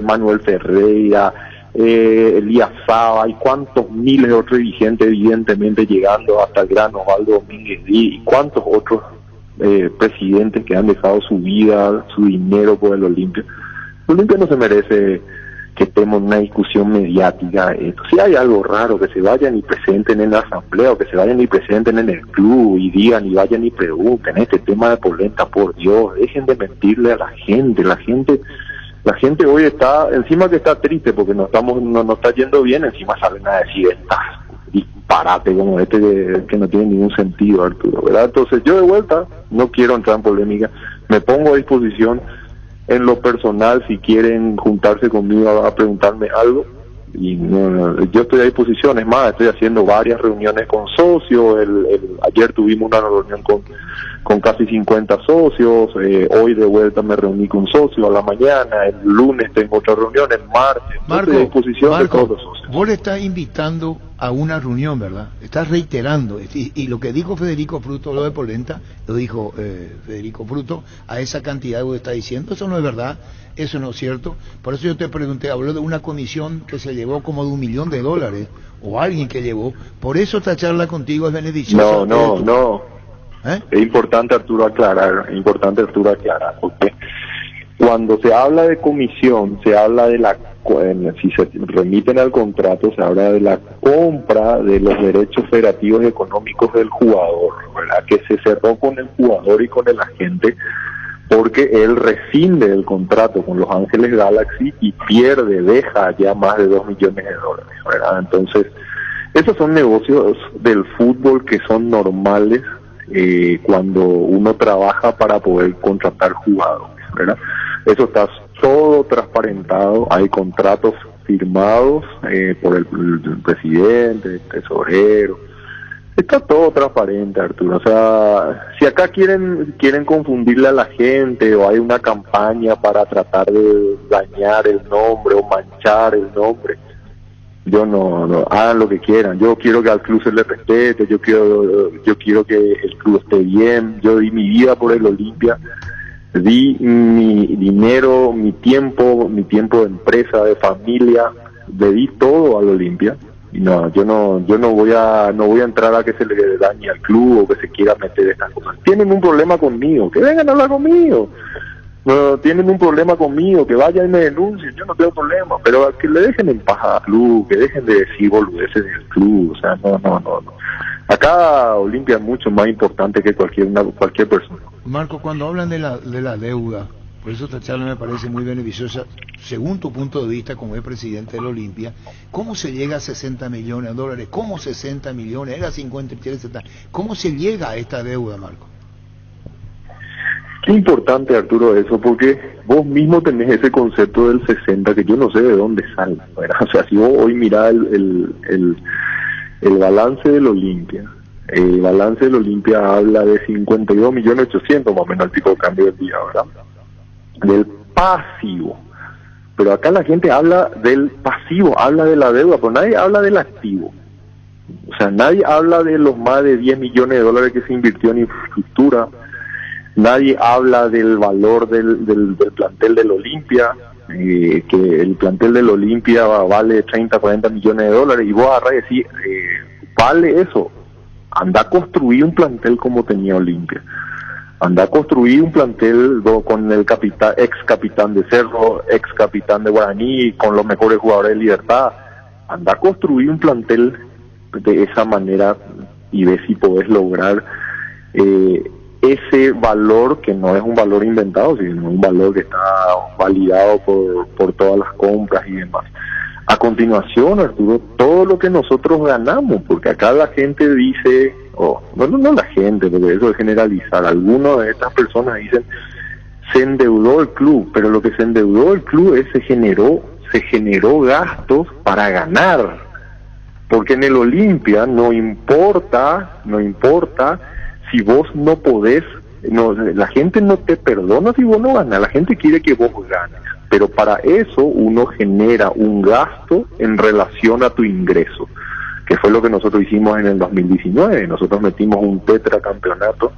Manuel Ferreira, Elías Saba y cuántos miles de otros dirigentes, evidentemente llegando hasta el gran Osvaldo Domínguez y cuántos otros presidentes que han dejado su vida, su dinero por el Olimpia. El Olimpia no se merece que estemos en una discusión mediática. Si hay algo raro, que se vayan y presenten en la asamblea o que se vayan y presenten en el club y digan y vayan y pregunten este tema de Polenta, por Dios, dejen de mentirle a la gente. La gente hoy está, encima que está triste porque no está yendo bien, encima salen a decir estas disparate como que no tiene ningún sentido, Arturo, ¿verdad? Entonces yo de vuelta no quiero entrar en polémica, me pongo a disposición en lo personal si quieren juntarse conmigo a preguntarme algo, y yo estoy a disposición. Es más, estoy haciendo varias reuniones con socios. Ayer tuvimos una reunión con casi 50 socios, hoy de vuelta me reuní con socios a la mañana, el lunes tengo otra reunión, el martes. Estoy a disposición de todos los socios. Vos le estás invitando a una reunión, ¿verdad? Estás reiterando, y lo que dijo Federico Fruto, lo de Polenta, lo dijo Federico Fruto, a esa cantidad que está diciendo, eso no es verdad, eso no es cierto. Por eso yo te pregunté, habló de una comisión que se llevó como de $1 millón, o alguien que llevó, por eso esta charla contigo es beneficiosa. No. Es importante, Arturo, aclarar, porque cuando se habla de comisión, se habla de si se remiten al contrato, se habla de la compra de los derechos federativos y económicos del jugador, ¿verdad? Que se cerró con el jugador y con el agente, porque él rescinde el contrato con Los Ángeles Galaxy y deja ya más de $2 millones, ¿verdad? Entonces, esos son negocios del fútbol que son normales cuando uno trabaja para poder contratar jugadores, ¿verdad? Eso está todo transparentado, hay contratos firmados por el presidente, el tesorero, está todo transparente, Arturo. O sea, si acá quieren confundirle a la gente, o hay una campaña para tratar de dañar el nombre o manchar el nombre, yo no hagan lo que quieran. Yo quiero que al club se le respete, yo quiero que el club esté bien. Yo di mi vida por el Olimpia, di mi dinero, mi tiempo de empresa, de familia, le di todo al Olimpia. Y yo no voy a entrar a que se le dañe al club o que se quiera meter estas cosas. Tienen un problema conmigo, que vengan a hablar conmigo. No tienen un problema conmigo, que vayan y me denuncien, yo no tengo problema, pero que le dejen en paz al club, que dejen de decir boludeces del club. O sea, no. Acá Olimpia es mucho más importante que cualquier persona. Marco, cuando hablan de la deuda, por eso esta charla me parece muy beneficiosa, según tu punto de vista como el presidente del Olimpia, ¿cómo se llega a $60 millones? ¿Cómo 60 millones? Era 50 y 70. ¿Cómo se llega a esta deuda, Marco? Qué importante, Arturo, eso, porque vos mismo tenés ese concepto del 60 que yo no sé de dónde sale, ¿verdad? O sea, si vos hoy mirás el balance del Olimpia, el balance del Olimpia habla de 52.800.000 más o menos el tipo de cambio del día, ¿verdad? Del pasivo. Pero acá la gente habla del pasivo, habla de la deuda, pero nadie habla del activo. O sea, nadie habla de los más de $10 millones que se invirtió en infraestructura. Nadie habla del valor del plantel del Olimpia, que el plantel del Olimpia vale 30, 40 millones de dólares, y vos agarrás y decís, vale eso. Anda a construir un plantel como tenía Olimpia. Anda a construir un plantel con el ex capitán de Cerro, ex capitán de Guaraní, con los mejores jugadores de Libertad. Anda a construir un plantel de esa manera y ve si podés lograr ese valor, que no es un valor inventado, sino un valor que está validado por todas las compras y demás. A continuación, Arturo, todo lo que nosotros ganamos, porque acá la gente dice, no la gente, porque eso es generalizar, algunas de estas personas dicen, se endeudó el club, pero lo que se endeudó el club es se generó gastos para ganar, porque en el Olimpia no importa si vos no podés, la gente no te perdona si vos no ganas, la gente quiere que vos ganes, pero para eso uno genera un gasto en relación a tu ingreso, que fue lo que nosotros hicimos en el 2019, nosotros metimos un tetracampeonato,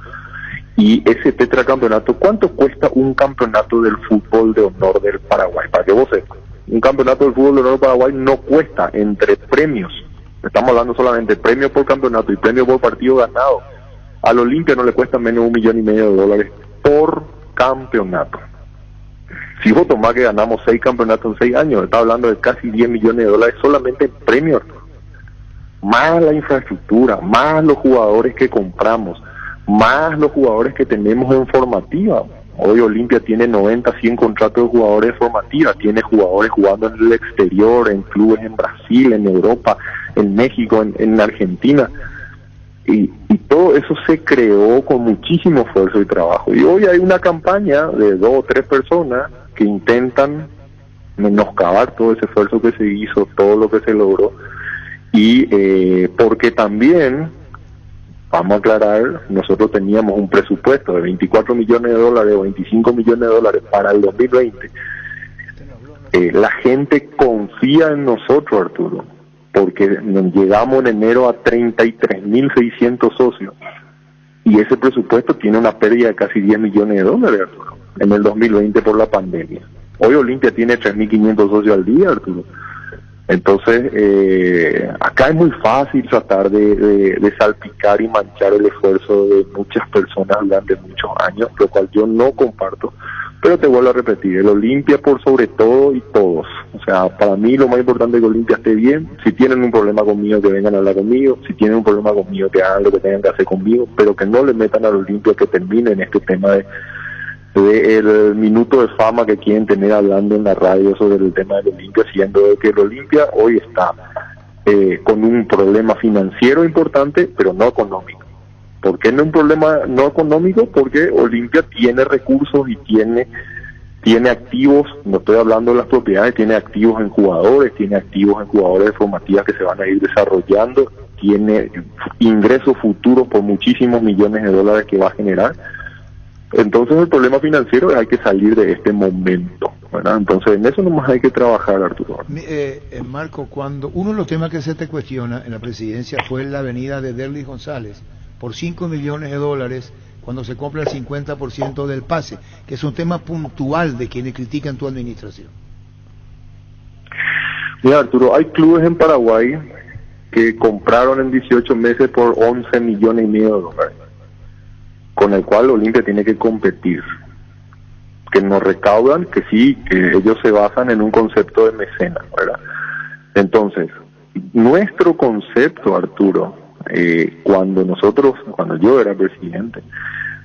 y ese tetracampeonato, ¿cuánto cuesta un campeonato del fútbol de honor del Paraguay? Para que vos sepas, un campeonato del fútbol de honor del Paraguay no cuesta, entre premios, estamos hablando solamente de premio por campeonato y premio por partido ganado, al Olimpia no le cuesta menos de $1,5 millones por campeonato. Si vos tomás que ganamos 6 campeonatos en 6 años, está hablando de casi $10 millones solamente en premios, más la infraestructura, más los jugadores que compramos, más los jugadores que tenemos en formativa. Hoy Olimpia tiene 90, 100 contratos de jugadores de formativa, tiene jugadores jugando en el exterior, en clubes en Brasil, en Europa, en México, en Argentina. Y todo eso se creó con muchísimo esfuerzo y trabajo. Y hoy hay una campaña de 2 o 3 personas que intentan menoscabar todo ese esfuerzo que se hizo, todo lo que se logró. Y porque también, vamos a aclarar, nosotros teníamos un presupuesto de $24 millones o $25 millones para el 2020. La gente confía en nosotros, Arturo. porque llegamos en enero a 33.600 socios, y ese presupuesto tiene una pérdida de casi 10 millones de dólares, Arturo, en el 2020 por la pandemia. Hoy Olimpia tiene 3.500 socios al día, Arturo. Entonces, acá es muy fácil tratar de salpicar y manchar el esfuerzo de muchas personas durante muchos años, lo cual yo no comparto, pero te vuelvo a repetir, el Olimpia por sobre todo y todos. O sea, para mí lo más importante es que Olimpia esté bien. Si tienen un problema conmigo, que vengan a hablar conmigo. Si tienen un problema conmigo, que hagan lo que tengan que hacer conmigo, pero que no le metan al Olimpia, que termine en este tema de el minuto de fama que quieren tener hablando en la radio sobre el tema del Olimpia, siendo que el Olimpia hoy está con un problema financiero importante, pero no económico. ¿Por qué no un problema no económico? Porque Olimpia tiene recursos y tiene activos, no estoy hablando de las propiedades, tiene activos en jugadores de formativas que se van a ir desarrollando, tiene ingresos futuros por muchísimos millones de dólares que va a generar. Entonces el problema financiero hay que salir de este momento, ¿verdad? Entonces en eso nomás hay que trabajar, Arturo. Marco, cuando uno de los temas que se te cuestiona en la presidencia fue la venida de Derlis González por 5 millones de dólares cuando se compra el 50% del pase, que es un tema puntual de quienes critican tu administración. Mira, Arturo, hay clubes en Paraguay que compraron en 18 meses por 11 millones y medio de dólares, con el cual Olimpia tiene que competir, que no recaudan, que sí, que ellos se basan en un concepto de mecenas, ¿verdad? Entonces, nuestro concepto, Arturo, cuando yo era presidente,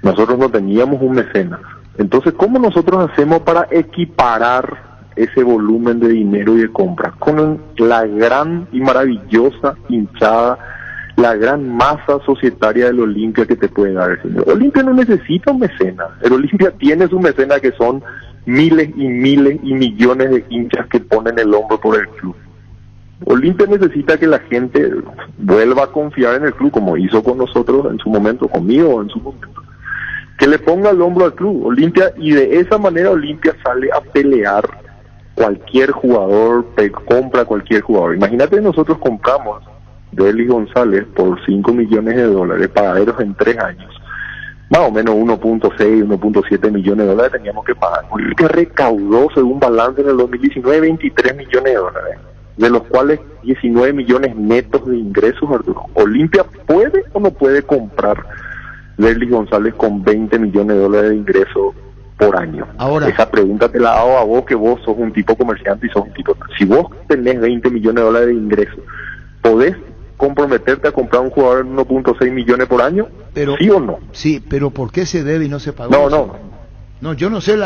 nosotros no teníamos un mecenas. Entonces, ¿cómo nosotros hacemos para equiparar ese volumen de dinero y de compras con la gran y maravillosa hinchada, la gran masa societaria del Olimpia que te puede dar el señor? Olimpia no necesita un mecenas. El Olimpia tiene su mecenas, que son miles y miles y millones de hinchas que ponen el hombro por el club. Olimpia necesita que la gente vuelva a confiar en el club, como hizo con nosotros en su momento, conmigo en su momento, que le ponga el hombro al club, Olimpia, y de esa manera Olimpia sale a pelear cualquier jugador, compra cualquier jugador. Imagínate, nosotros compramos Derlis González por 5 millones de dólares, pagaderos en 3 años, más o menos 1.6, 1.7 millones de dólares teníamos que pagar. Olimpia recaudó, según balance en el 2019, 23 millones de dólares, de los cuales 19 millones netos de ingresos, Arturo. ¿Olimpia puede o no puede comprar Derlis González con 20 millones de dólares de ingresos por año? Ahora, esa pregunta te la hago a vos, que vos sos un tipo comerciante y sos un tipo... Si vos tenés 20 millones de dólares de ingresos, ¿podés comprometerte a comprar un jugador en 1.6 millones por año? Pero, ¿sí o no? Sí, pero ¿por qué se debe y no se pagó? No, yo no sé,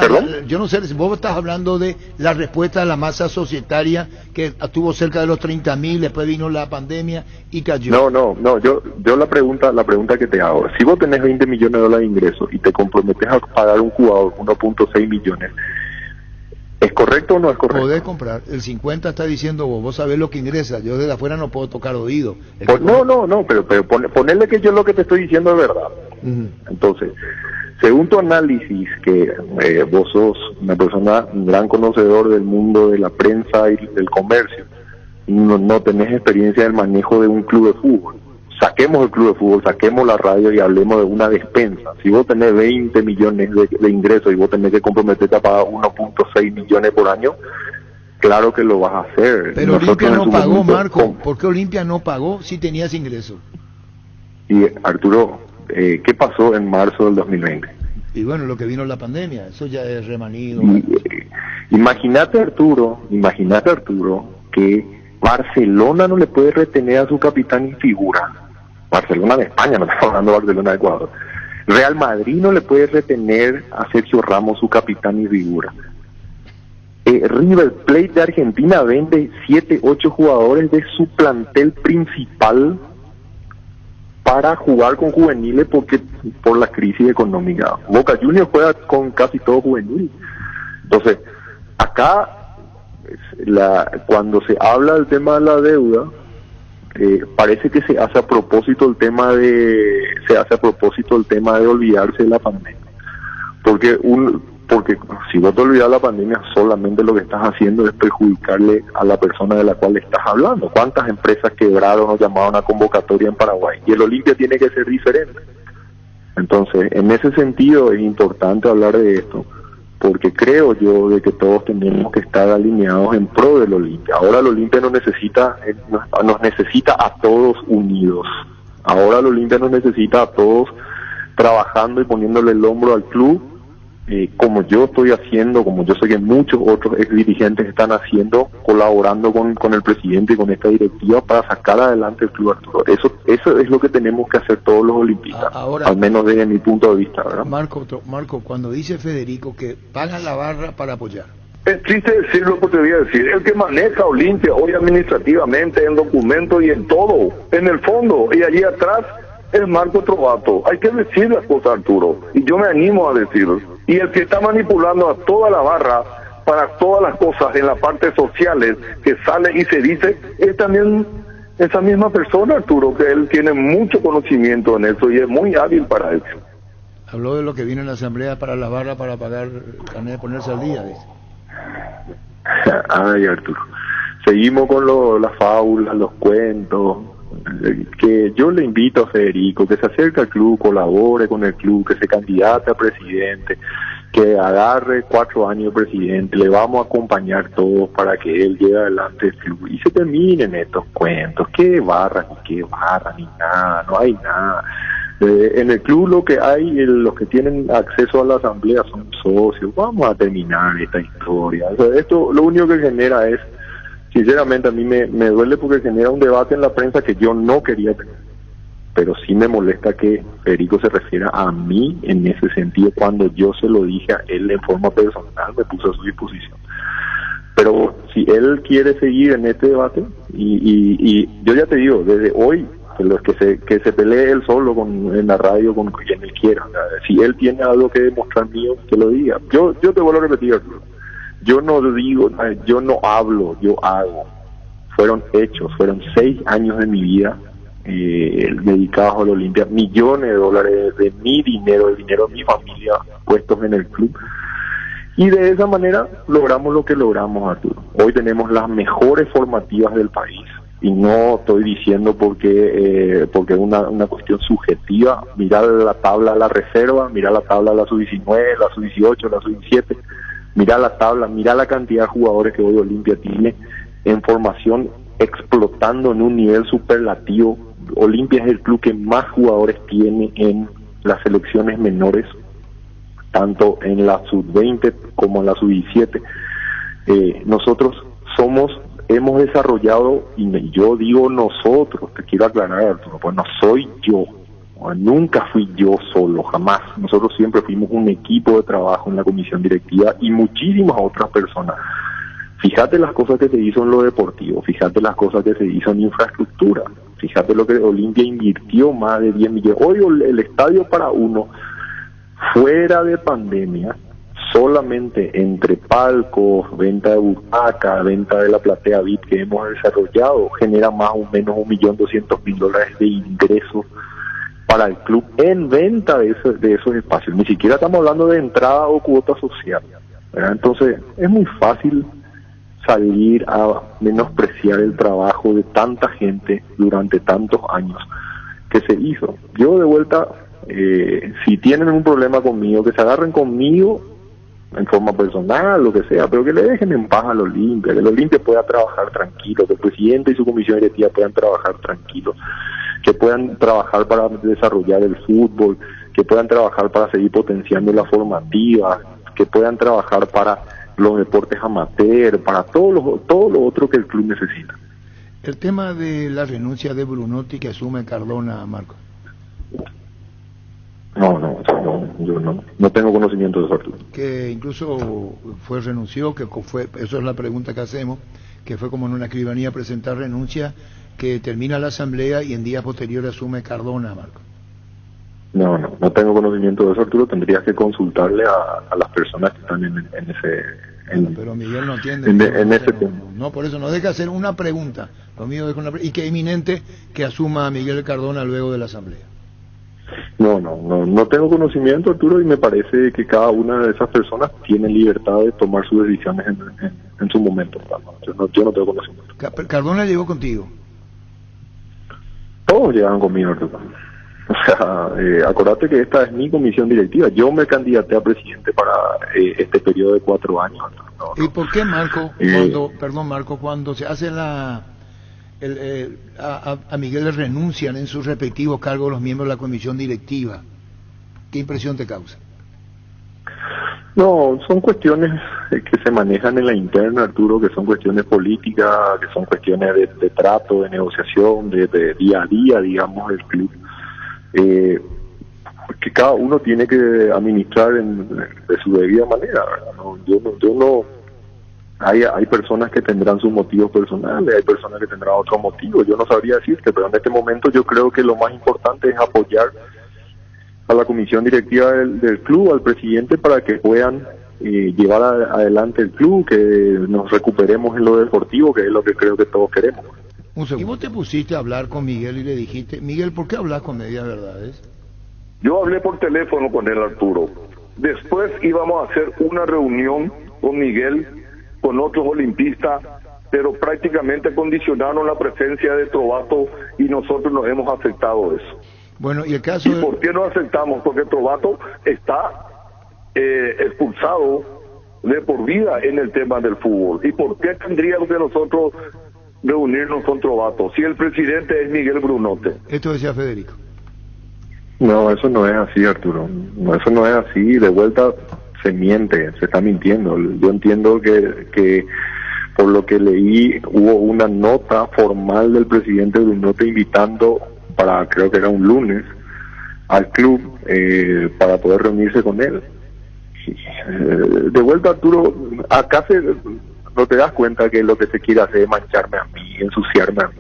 yo no sé, vos estás hablando de la respuesta de la masa societaria que estuvo cerca de los 30.000, después vino la pandemia y cayó. No, yo la pregunta que te hago, si vos tenés 20 millones de dólares de ingresos y te comprometes a pagar un jugador 1.6 millones, ¿es correcto o no es correcto? Podés comprar, el 50 está diciendo vos sabés lo que ingresa, yo desde afuera no puedo tocar oído. Pero ponerle que yo lo que te estoy diciendo es verdad. Entonces, según tu análisis, que vos sos una persona, un gran conocedor del mundo de la prensa y del comercio, no tenés experiencia del manejo de un club de fútbol. Saquemos el club de fútbol, saquemos la radio y hablemos de una despensa. Si vos tenés 20 millones de ingresos y vos tenés que comprometerte a pagar 1.6 millones por año, claro que lo vas a hacer. Pero Olimpia no pagó, Marco. ¿Por qué Olimpia no pagó si tenías ingresos? Y Arturo, ¿qué pasó en marzo del 2020? Y bueno, lo que vino la pandemia, eso ya es remanido. Imagínate, Arturo, que Barcelona no le puede retener a su capitán y figura. Barcelona de España, no estamos hablando de Barcelona de Ecuador. Real Madrid no le puede retener a Sergio Ramos, su capitán y figura. River Plate de Argentina vende 7, 8 jugadores de su plantel principal para jugar con juveniles por la crisis económica. Boca Juniors juega con casi todo juvenil. Entonces, acá cuando se habla del tema de la deuda, parece que se hace a propósito el tema de olvidarse de la pandemia, porque porque si vos te olvidas la pandemia, solamente lo que estás haciendo es perjudicarle a la persona de la cual estás hablando. ¿Cuántas empresas quebraron o llamaron a convocatoria en Paraguay? Y el Olimpia tiene que ser diferente. Entonces, en ese sentido es importante hablar de esto, porque creo yo de que todos tenemos que estar alineados en pro del Olimpia. Ahora el Olimpia nos necesita a todos unidos. Ahora el Olimpia nos necesita a todos trabajando y poniéndole el hombro al club, como yo estoy haciendo, como yo sé que muchos otros ex dirigentes están haciendo, colaborando con el presidente y con esta directiva para sacar adelante el club, Arturo. Eso es lo que tenemos que hacer todos los olimpistas, ahora, al menos desde mi punto de vista, ¿verdad? Marco, cuando dice Federico que pagan la barra para apoyar, Es triste decir lo que te voy a decir. El que maneja Olimpia hoy administrativamente, en documentos y en todo, en el fondo y allí atrás, es Marco Trovato. Hay que decir las cosas, Arturo, y yo me animo a decirlo. Y el que está manipulando a toda la barra para todas las cosas en la parte sociales que sale y se dice, es también esa misma persona, Arturo, que él tiene mucho conocimiento en eso y es muy hábil para eso. habló de lo que vino en la asamblea para la barra para pagar carnet, ponerse al día, dice. Ay, Arturo, seguimos con las fábulas, los cuentos, que yo le invito a Federico que se acerque al club, colabore con el club, que se candidate a presidente, que agarre 4 años de presidente, le vamos a acompañar todos para que él lleve adelante el club y se terminen estos cuentos, qué barra, ni nada, no hay nada. En el club lo que hay, los que tienen acceso a la asamblea son socios. Vamos a terminar esta historia. O sea, esto lo único que genera es, sinceramente a mí me duele porque genera un debate en la prensa que yo no quería tener, pero sí me molesta que Federico se refiera a mí en ese sentido cuando yo se lo dije a él en forma personal, me puso a su disposición. Pero si él quiere seguir en este debate, y yo ya te digo, desde hoy, que se pelee él solo en la radio con quien él quiera. Si él tiene algo que demostrar mío, que lo diga. Yo te vuelvo a repetir, Arturo. Yo no digo, yo no hablo, yo hago. Fueron hechos, fueron 6 años de mi vida dedicados a la Olimpia, millones de dólares de mi dinero, el dinero de mi familia puestos en el club. Y de esa manera logramos lo que logramos, Arturo. Hoy tenemos las mejores formativas del país. Y no estoy diciendo porque es una cuestión subjetiva. Mirar la tabla de la reserva, mirar la tabla de la sub-19, la sub-18, la sub-17, mirar la tabla, mirar la cantidad de jugadores que hoy Olimpia tiene en formación, explotando en un nivel superlativo. Olimpia es el club que más jugadores tiene en las selecciones menores, tanto en la sub-20 como en la sub-17. Nosotros hemos desarrollado, y yo digo nosotros, te quiero aclarar, Arturo, pues no soy yo, nunca fui yo solo, jamás. Nosotros siempre fuimos un equipo de trabajo en la comisión directiva y muchísimas otras personas. Fíjate las cosas que se hizo en lo deportivo, fíjate las cosas que se hizo en infraestructura, fíjate lo que Olimpia invirtió, más de 10 millones. Hoy el estadio para uno, fuera de pandemia, solamente entre palcos, venta de butaca, venta de la platea VIP que hemos desarrollado, genera más o menos $1.200.000 de ingresos para el club en venta de esos espacios. Ni siquiera estamos hablando de entrada o cuota social, ¿verdad? Entonces es muy fácil salir a menospreciar el trabajo de tanta gente durante tantos años que se hizo. Yo de vuelta, si tienen un problema conmigo, que se agarren conmigo en forma personal, lo que sea, pero que le dejen en paz al Olimpia, que el Olimpia pueda trabajar tranquilo, que el presidente y su comisión directiva puedan trabajar tranquilos, que puedan trabajar para desarrollar el fútbol, que puedan trabajar para seguir potenciando la formativa, que puedan trabajar para los deportes amateur, para todo lo otro que el club necesita. El tema de la renuncia de Brunotti que asume Cardona, Marco. Yo no tengo conocimiento de eso, Arturo. Que incluso renunció, eso es la pregunta que hacemos, que fue como en una escribanía presentar renuncia, que termina la asamblea y en días posteriores asume Cardona, Marco. No tengo conocimiento de eso, Arturo. Tendrías que consultarle a las personas que están en ese... pero Miguel no atiende. En ese tema. No, por eso no deja hacer una pregunta. Lo mío es y que eminente que asuma a Miguel Cardona luego de la asamblea. No tengo conocimiento, Arturo, y me parece que cada una de esas personas tiene libertad de tomar sus decisiones en su momento. Yo no tengo conocimiento. ¿Cardona llegó contigo? Todos llegaron conmigo, Arturo. O sea, acordate que esta es mi comisión directiva. Yo me candidaté a presidente para este periodo de 4 años. ¿Y por qué, Marco, cuando se hace a Miguel le renuncian en sus respectivos cargos los miembros de la comisión directiva? ¿Qué impresión te causa? No, son cuestiones que se manejan en la interna, Arturo, que son cuestiones políticas, que son cuestiones de trato, de negociación, de día a día, digamos, del club. Que cada uno tiene que administrar de su debida manera, ¿verdad? Hay personas que tendrán sus motivos personales, hay personas que tendrán otros motivos, yo no sabría decirte, pero en este momento yo creo que lo más importante es apoyar a la comisión directiva del club, al presidente, para que puedan llevar adelante el club, que nos recuperemos en lo deportivo, que es lo que creo que todos queremos. ¿Y vos te pusiste a hablar con Miguel y le dijiste, Miguel, ¿por qué hablas con Medias Verdades? Yo hablé por teléfono con él, Arturo. Después íbamos a hacer una reunión con Miguel, con otros olimpistas, pero prácticamente condicionaron la presencia de Trovato y nosotros nos hemos aceptado eso. Bueno, y el caso... ¿Y por qué no aceptamos? Porque Trovato está expulsado de por vida en el tema del fútbol. ¿Y por qué tendríamos que nosotros reunirnos con Trovato si el presidente es Miguel Brunote? Esto decía Federico. No, eso no es así, Arturo. No, eso no es así. De vuelta se miente, se está mintiendo. Yo entiendo que por lo que leí hubo una nota formal del presidente Brunote invitando para, creo que era un lunes, al club para poder reunirse con él. De vuelta, Arturo, acá no te das cuenta que lo que se quiere hacer es mancharme a mí, ensuciarme a mí.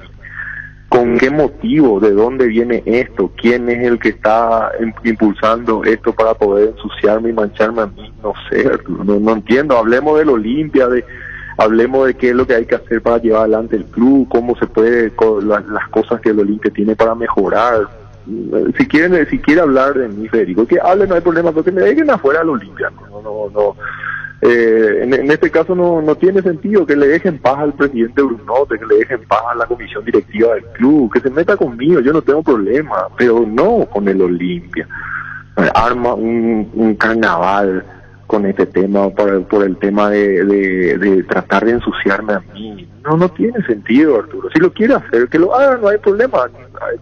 ¿Con qué motivo? ¿De dónde viene esto? ¿Quién es el que está impulsando esto para poder ensuciarme y mancharme a mí? No sé, Arturo, no entiendo. Hablemos del Olimpia, hablemos de qué es lo que hay que hacer para llevar adelante el club, cómo se puede, las cosas que el Olimpia tiene para mejorar. Si quiere hablar de mí, Federico, que hable, no hay problema, porque me dejen afuera al Olimpia. En este caso no tiene sentido que le dejen paz al presidente Brunote, que le dejen paz a la comisión directiva del club, que se meta conmigo, yo no tengo problema, pero no con el Olimpia. Arma un carnaval con este tema por el tema de tratar de ensuciarme a mí. No tiene sentido, Arturo. Si lo quiere hacer, que lo haga, no hay problema.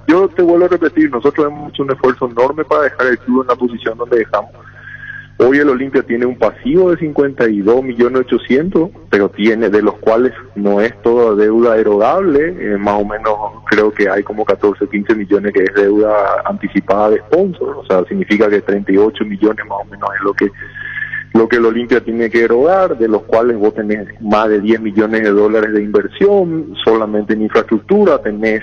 Yo te vuelvo a repetir, nosotros hemos hecho un esfuerzo enorme para dejar el club en la posición donde dejamos. Hoy el Olimpia tiene un pasivo de 52.800.000, pero tiene, de los cuales no es toda deuda erogable, más o menos creo que hay como 14 o 15 millones que es deuda anticipada de sponsor, o sea, significa que 38 millones más o menos es lo que el Olimpia tiene que erogar, de los cuales vos tenés más de 10 millones de dólares de inversión solamente en infraestructura, tenés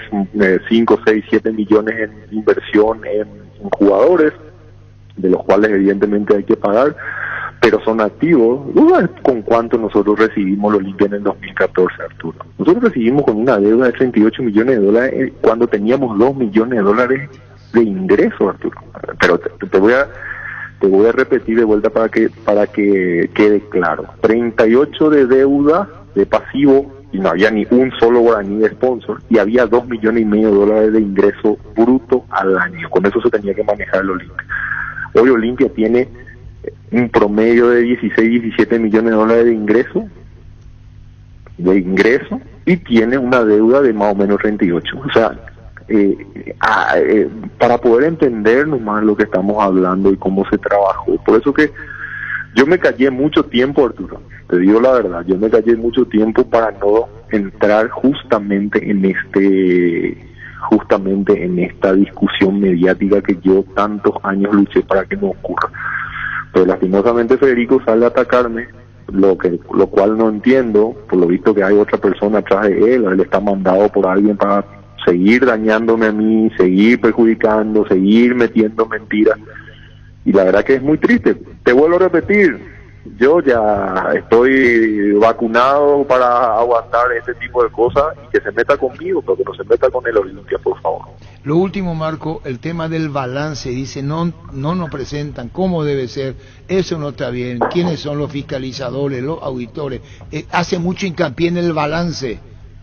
5, 6, 7 millones en inversión en jugadores, de los cuales evidentemente hay que pagar, pero son activos. ¿Con cuánto nosotros recibimos el Olimpia en el 2014, Arturo? Nosotros recibimos con una deuda de 38 millones de dólares cuando teníamos 2 millones de dólares de ingresos, Arturo. Pero te voy a repetir de vuelta para que quede claro. 38 de deuda de pasivo, y no había ni un solo guaraní de sponsor, y había 2 millones y medio de dólares de ingreso bruto al año. Con eso se tenía que manejar el Olimpia. Hoy Olimpia tiene un promedio de 16, 17 millones de dólares de ingreso y tiene una deuda de más o menos 38. O sea, para poder entendernos más lo que estamos hablando y cómo se trabajó. Por eso que yo me callé mucho tiempo, Arturo, te digo la verdad, yo me callé mucho tiempo para no entrar justamente en esta discusión mediática que yo tantos años luché para que no ocurra. Pero lastimosamente Federico sale a atacarme, lo cual no entiendo, por lo visto que hay otra persona atrás de él está mandado por alguien para seguir dañándome a mí, seguir perjudicando, seguir metiendo mentiras, y la verdad que es muy triste. Te vuelvo a repetir, Yo ya estoy vacunado para aguantar este tipo de cosas y que se meta conmigo, pero que no se meta con el Olimpia, por favor. Lo último, Marco, el tema del balance, dice, no nos presentan cómo debe ser, eso no está bien, quiénes son los fiscalizadores, los auditores, hace mucho hincapié en el balance,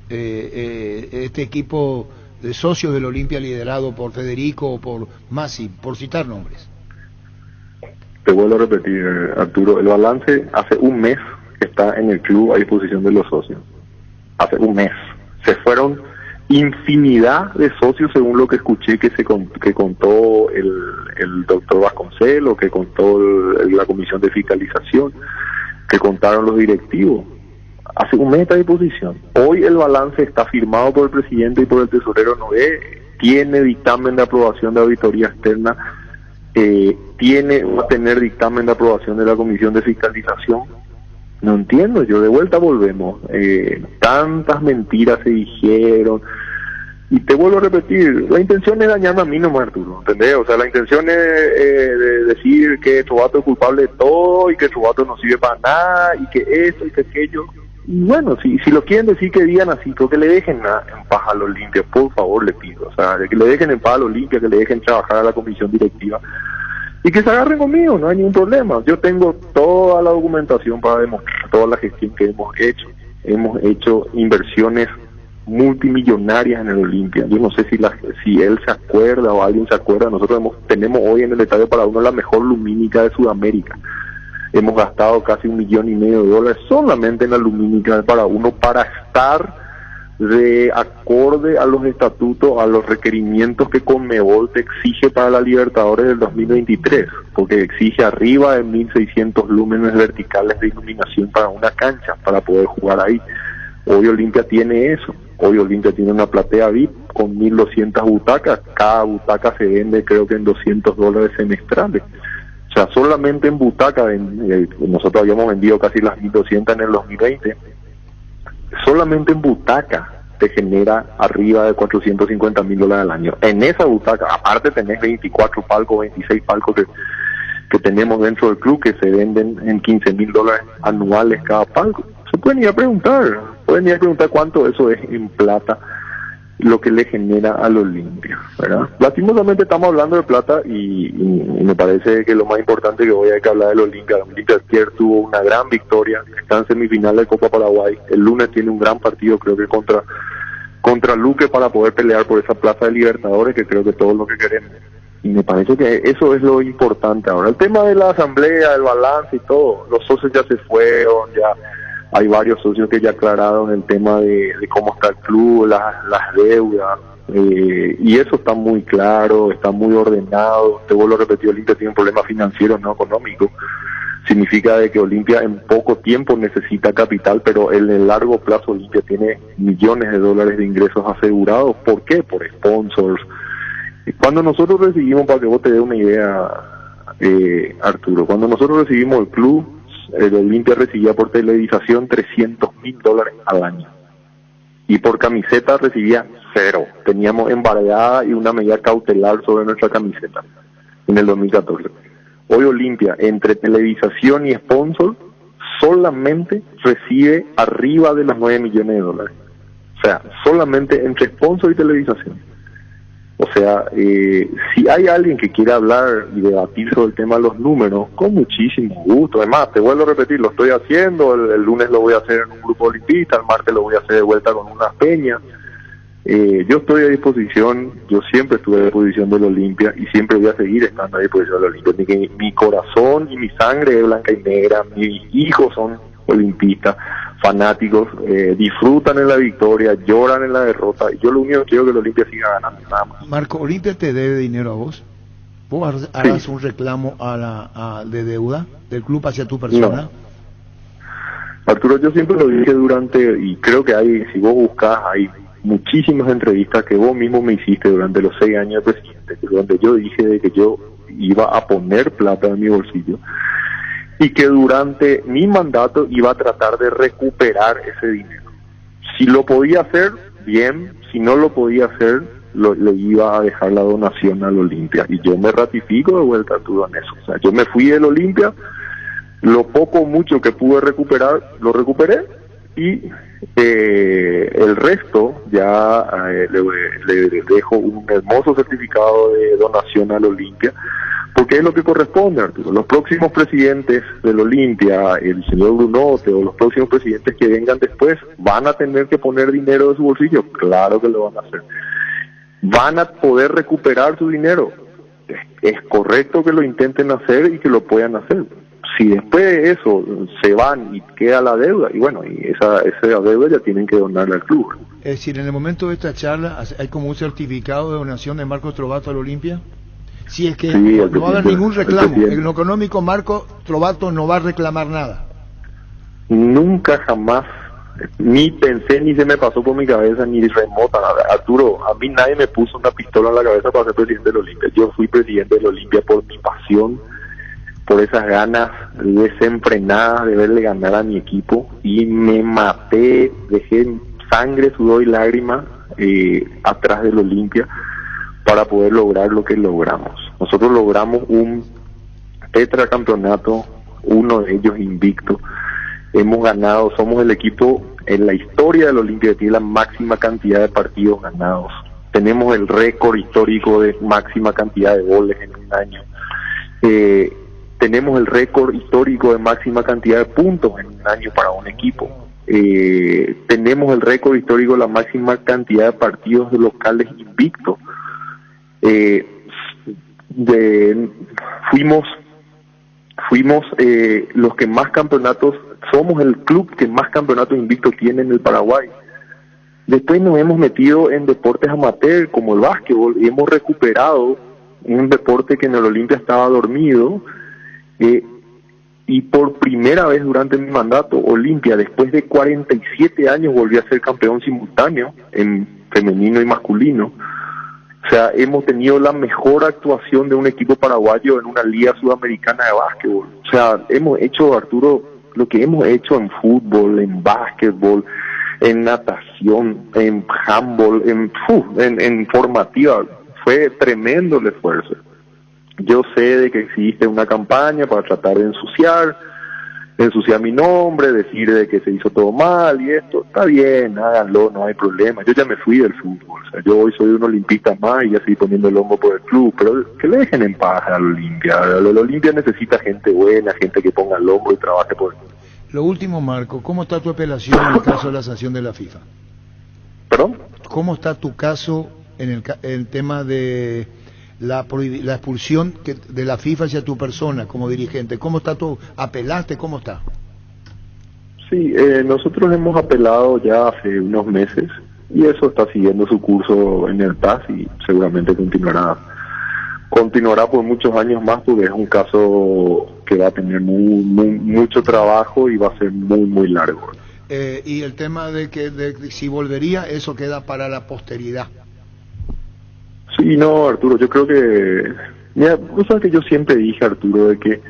este equipo de socios del Olimpia liderado por Federico o por Masi, por citar nombres. Te vuelvo a repetir, Arturo, el balance hace un mes que está en el club a disposición de los socios. Hace un mes. Se fueron infinidad de socios, según lo que escuché que contó el doctor Vasconcelos, que contó la comisión de fiscalización, que contaron los directivos. Hace un mes está a disposición. Hoy el balance está firmado por el presidente y por el tesorero Noé, tiene dictamen de aprobación de auditoría externa, va a tener dictamen de aprobación de la comisión de fiscalización. No entiendo, yo de vuelta volvemos. Tantas mentiras se dijeron. Y te vuelvo a repetir, la intención es dañarme a mí nomás, Arturo, ¿entendés? O sea, la intención es de decir que Trovato es culpable de todo y que Trovato no sirve para nada y que esto y que aquello. Y bueno, si lo quieren decir, que digan así, creo que le dejen en paz a los Olimpia, por favor, le pido. O sea, que le dejen en paz a los Olimpia, que le dejen trabajar a la comisión directiva y que se agarren conmigo, no hay ningún problema. Yo tengo toda la documentación para demostrar toda la gestión que hemos hecho. Hemos hecho inversiones multimillonarias en el Olimpia. Yo no sé si él se acuerda o alguien se acuerda. Nosotros tenemos hoy en el Estadio Paraguay la mejor lumínica de Sudamérica. Hemos gastado casi $1,5 millones solamente en la lumínica de Paraguay para estar de acorde a los estatutos, a los requerimientos que Conmebol te exige para la Libertadores del 2023, porque exige arriba de 1.600 lúmenes verticales de iluminación para una cancha, para poder jugar ahí. Hoy Olimpia tiene eso. Hoy Olimpia tiene una platea VIP con 1.200 butacas. Cada butaca se vende, creo que en $200 semestrales. O sea, solamente en butaca, nosotros habíamos vendido casi las 1.200 en el 2020. Solamente en butaca te genera arriba de $450,000 al año. En esa butaca, aparte tenés 24 palcos, 26 palcos que tenemos dentro del club, que se venden en $15,000 anuales cada palco. Se pueden ir a preguntar cuánto eso es en plata, lo que le genera al Olimpia, ¿verdad? Lastimosamente estamos hablando de plata y me parece que lo más importante que hoy hay que hablar del Olimpia. Olimpia ayer tuvo una gran victoria, está en semifinal de Copa Paraguay, el lunes tiene un gran partido, creo que contra Luque, para poder pelear por esa plaza de Libertadores, que creo que todo lo que queremos. Y me parece que eso es lo importante ahora. El tema de la asamblea, el balance y todo, los socios ya se fueron, ya hay varios socios que ya aclararon el tema de cómo está el club, las deudas, y eso está muy claro, está muy ordenado. Te vuelvo a repetir, Olimpia tiene un problema financiero, no económico. Significa de que Olimpia en poco tiempo necesita capital, pero en el largo plazo Olimpia tiene millones de dólares de ingresos asegurados. ¿Por qué? Por sponsors. Cuando nosotros recibimos, para que vos te dé una idea, Arturo, cuando nosotros recibimos el club, el Olimpia recibía por televisación $300,000 al año y por camiseta recibía 0. Teníamos embargada y una medida cautelar sobre nuestra camiseta en el 2014. Hoy Olimpia, entre televisación y sponsor, solamente recibe arriba de los $9 millones. O sea, solamente entre sponsor y televisación. O sea, si hay alguien que quiera hablar y debatir sobre el tema de los números, con muchísimo gusto. Además, te vuelvo a repetir, lo estoy haciendo, el lunes lo voy a hacer en un grupo olimpista, el martes lo voy a hacer de vuelta con unas peñas. Yo estoy a disposición, yo siempre estuve a disposición del Olimpia y siempre voy a seguir estando a disposición del Olimpia. Mi corazón y mi sangre es blanca y negra, mis hijos son olimpistas, fanáticos, disfrutan en la victoria, lloran en la derrota, y yo lo único que quiero es que el Olimpia siga ganando, nada más. Marco, ¿Olimpia te debe dinero a vos? ¿Vos harás Sí. un reclamo de deuda del club hacia tu persona? No. Arturo, yo siempre lo dije y creo que si vos buscas, hay muchísimas entrevistas que vos mismo me hiciste durante los 6 años de presidente, donde yo dije de que yo iba a poner plata en mi bolsillo y que durante mi mandato iba a tratar de recuperar ese dinero. Si lo podía hacer, bien; si no lo podía hacer, le iba a dejar la donación al Olimpia. Y yo me ratifico de vuelta todo en eso. O sea, yo me fui del Olimpia Lo poco o mucho que pude recuperar, lo recuperé, y el resto ya le dejo un hermoso certificado de donación al Olimpia, porque es lo que corresponde, Arturo. Los próximos presidentes del Olimpia, el señor Brunote o los próximos presidentes que vengan después, van a tener que poner dinero de su bolsillo. Claro que lo van a hacer. Van a poder recuperar su dinero. Es correcto que lo intenten hacer y que lo puedan hacer. Si después de eso se van y queda la deuda, y bueno, y esa deuda ya tienen que donarla al club. Es decir, en el momento de esta charla, ¿hay como un certificado de donación de Marcos Trovato al Olimpia? Si es que sí, no va a haber ningún reclamo. En lo económico, Marco Trovato no va a reclamar nada. Nunca jamás, ni pensé, ni se me pasó por mi cabeza, ni remota nada. Arturo, a mí nadie me puso una pistola en la cabeza para ser presidente del Olimpia. Yo fui presidente del Olimpia por mi pasión, por esas ganas desenfrenadas de verle ganar a mi equipo, y me maté, dejé sangre, sudor y lágrimas atrás del Olimpia para poder lograr lo que logramos. Nosotros logramos un tetracampeonato, uno de ellos invicto. Hemos ganado, somos el equipo en la historia del Olimpia que tiene la máxima cantidad de partidos ganados. Tenemos el récord histórico de máxima cantidad de goles en un año. Tenemos el récord histórico de máxima cantidad de puntos en un año para un equipo. Tenemos el récord histórico de la máxima cantidad de partidos locales invictos. Fuimos los que más campeonatos, somos el club que más campeonatos invictos tiene en el Paraguay. Después nos hemos metido en deportes amateur como el básquetbol y hemos recuperado un deporte que en el Olimpia estaba dormido, y por primera vez durante mi mandato, Olimpia, después de 47 años, volvió a ser campeón simultáneo en femenino y masculino. O sea, hemos tenido la mejor actuación de un equipo paraguayo en una liga sudamericana de básquetbol. O sea, hemos hecho, Arturo, lo que hemos hecho en fútbol, en básquetbol, en natación, en handball, en formativa. Fue tremendo el esfuerzo. Yo sé de que existe una campaña para tratar de ensuciar mi nombre, decir de que se hizo todo mal y esto. Está bien, háganlo, no hay problema. Yo ya me fui del fútbol. O sea, yo hoy soy un olimpista más y ya estoy poniendo el hombro por el club, pero que le dejen en paz al Olimpia. El Olimpia necesita gente buena, gente que ponga el hombro y trabaje por el club. Lo último, Marco, ¿cómo está tu apelación en el caso de la sanción de la FIFA? ¿Perdón? ¿Cómo está tu caso en el tema de la expulsión de la FIFA hacia tu persona como dirigente? ¿Cómo está tu... ¿Apelaste? ¿Cómo está? Sí, nosotros hemos apelado ya hace unos meses y eso está siguiendo su curso en el TAS y seguramente continuará por muchos años más, porque es un caso que va a tener mucho trabajo y va a ser muy largo. Y el tema de si volvería, eso queda para la posteridad. Sí, no, Arturo, yo creo que... Mira, vos sabes que yo siempre dije, Arturo, de que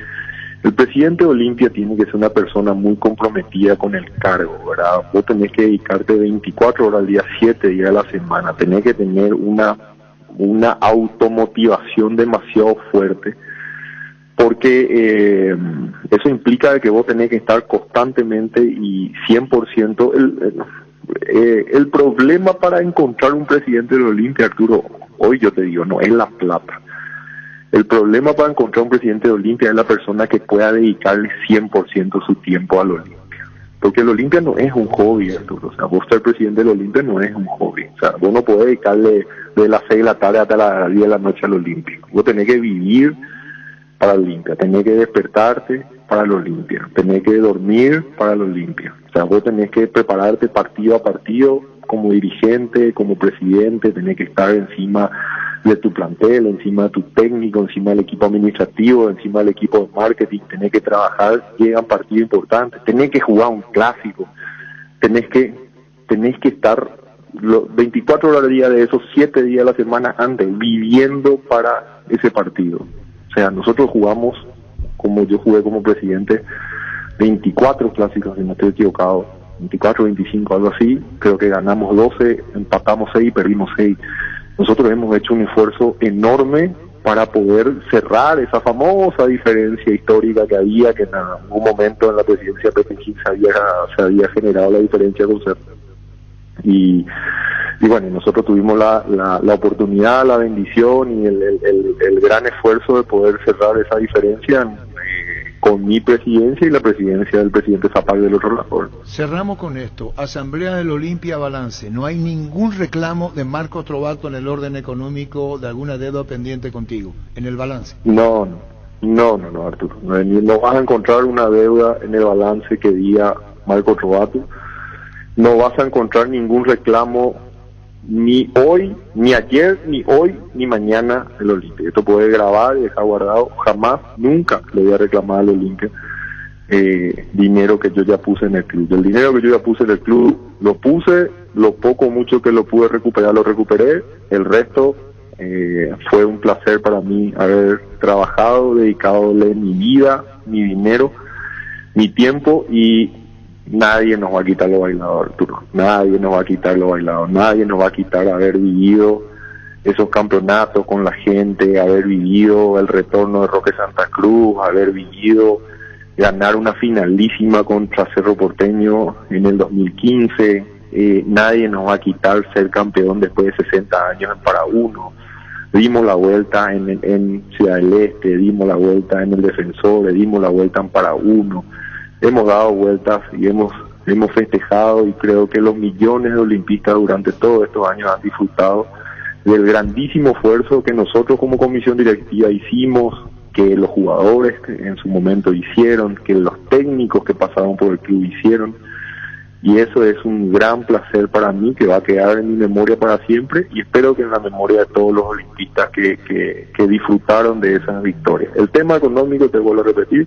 el presidente de Olimpia tiene que ser una persona muy comprometida con el cargo, ¿verdad? Vos tenés que dedicarte 24 horas al día, 7 días a la semana, tenés que tener una automotivación demasiado fuerte, porque eso implica de que vos tenés que estar constantemente y 100%... El problema para encontrar un presidente de Olimpia, Arturo, hoy yo te digo, no es la plata. El problema para encontrar un presidente de Olimpia es la persona que pueda dedicarle 100% su tiempo al Olimpia. Porque el Olimpia no es un hobby, Arturo. O sea, vos ser presidente del Olimpia no es un hobby. O sea, vos no podés dedicarle de las 6 de la tarde hasta las 10 de la noche al Olimpia. Vos tenés que vivir para el Olimpia, tenés que despertarte para el Olimpia, tenés que dormir para el Olimpia. O sea, vos tenés que prepararte partido a partido como dirigente, como presidente, tenés que estar encima de tu plantel, encima de tu técnico, encima del equipo administrativo, encima del equipo de marketing, tenés que trabajar, llegan partidos importantes, tenés que jugar un clásico, tenés que estar 24 horas al día de esos 7 días a la semana antes, viviendo para ese partido. O sea, nosotros jugamos, como yo jugué como presidente, 24 clásicos, si no estoy equivocado, 24, 25, algo así. Creo que ganamos 12, empatamos 6 y perdimos 6. Nosotros hemos hecho un esfuerzo enorme para poder cerrar esa famosa diferencia histórica que había, que en algún momento en la presidencia Pepe Gil se había generado la diferencia con Cerro. Y bueno, nosotros tuvimos la oportunidad, la bendición y el gran esfuerzo de poder cerrar esa diferencia con mi presidencia y la presidencia del presidente Zapag del otro lado. Cerramos con esto. Asamblea del Olimpia, balance. No hay ningún reclamo de Marcos Trovato en el orden económico de alguna deuda pendiente contigo, en el balance. No, Arturo. No vas a encontrar una deuda en el balance que diga Marcos Trovato. No vas a encontrar ningún reclamo ni hoy, ni ayer, ni hoy, ni mañana el Olimpia. Esto puede grabar y dejar guardado. Jamás, nunca le voy a reclamar al Olimpia dinero que yo ya puse en el club. El dinero que yo ya puse en el club, lo puse, lo poco o mucho que lo pude recuperar, lo recuperé. El resto fue un placer para mí haber trabajado, dedicadole mi vida, mi dinero, mi tiempo, y nadie nos va a quitar lo bailado, Arturo. Nadie nos va a quitar lo bailado. Nadie nos va a quitar haber vivido esos campeonatos con la gente, haber vivido el retorno de Roque Santa Cruz, haber vivido ganar una finalísima contra Cerro Porteño en el 2015. Nadie nos va a quitar ser campeón después de 60 años en Paraguno. Dimos la vuelta en Ciudad del Este, dimos la vuelta en el Defensor, dimos la vuelta en Paraguno. Hemos dado vueltas y hemos festejado, y creo que los millones de olimpistas durante todos estos años han disfrutado del grandísimo esfuerzo que nosotros como comisión directiva hicimos, que los jugadores en su momento hicieron, que los técnicos que pasaron por el club hicieron, y eso es un gran placer para mí que va a quedar en mi memoria para siempre, y espero que en la memoria de todos los olimpistas que disfrutaron de esas victorias. El tema económico, te vuelvo a repetir,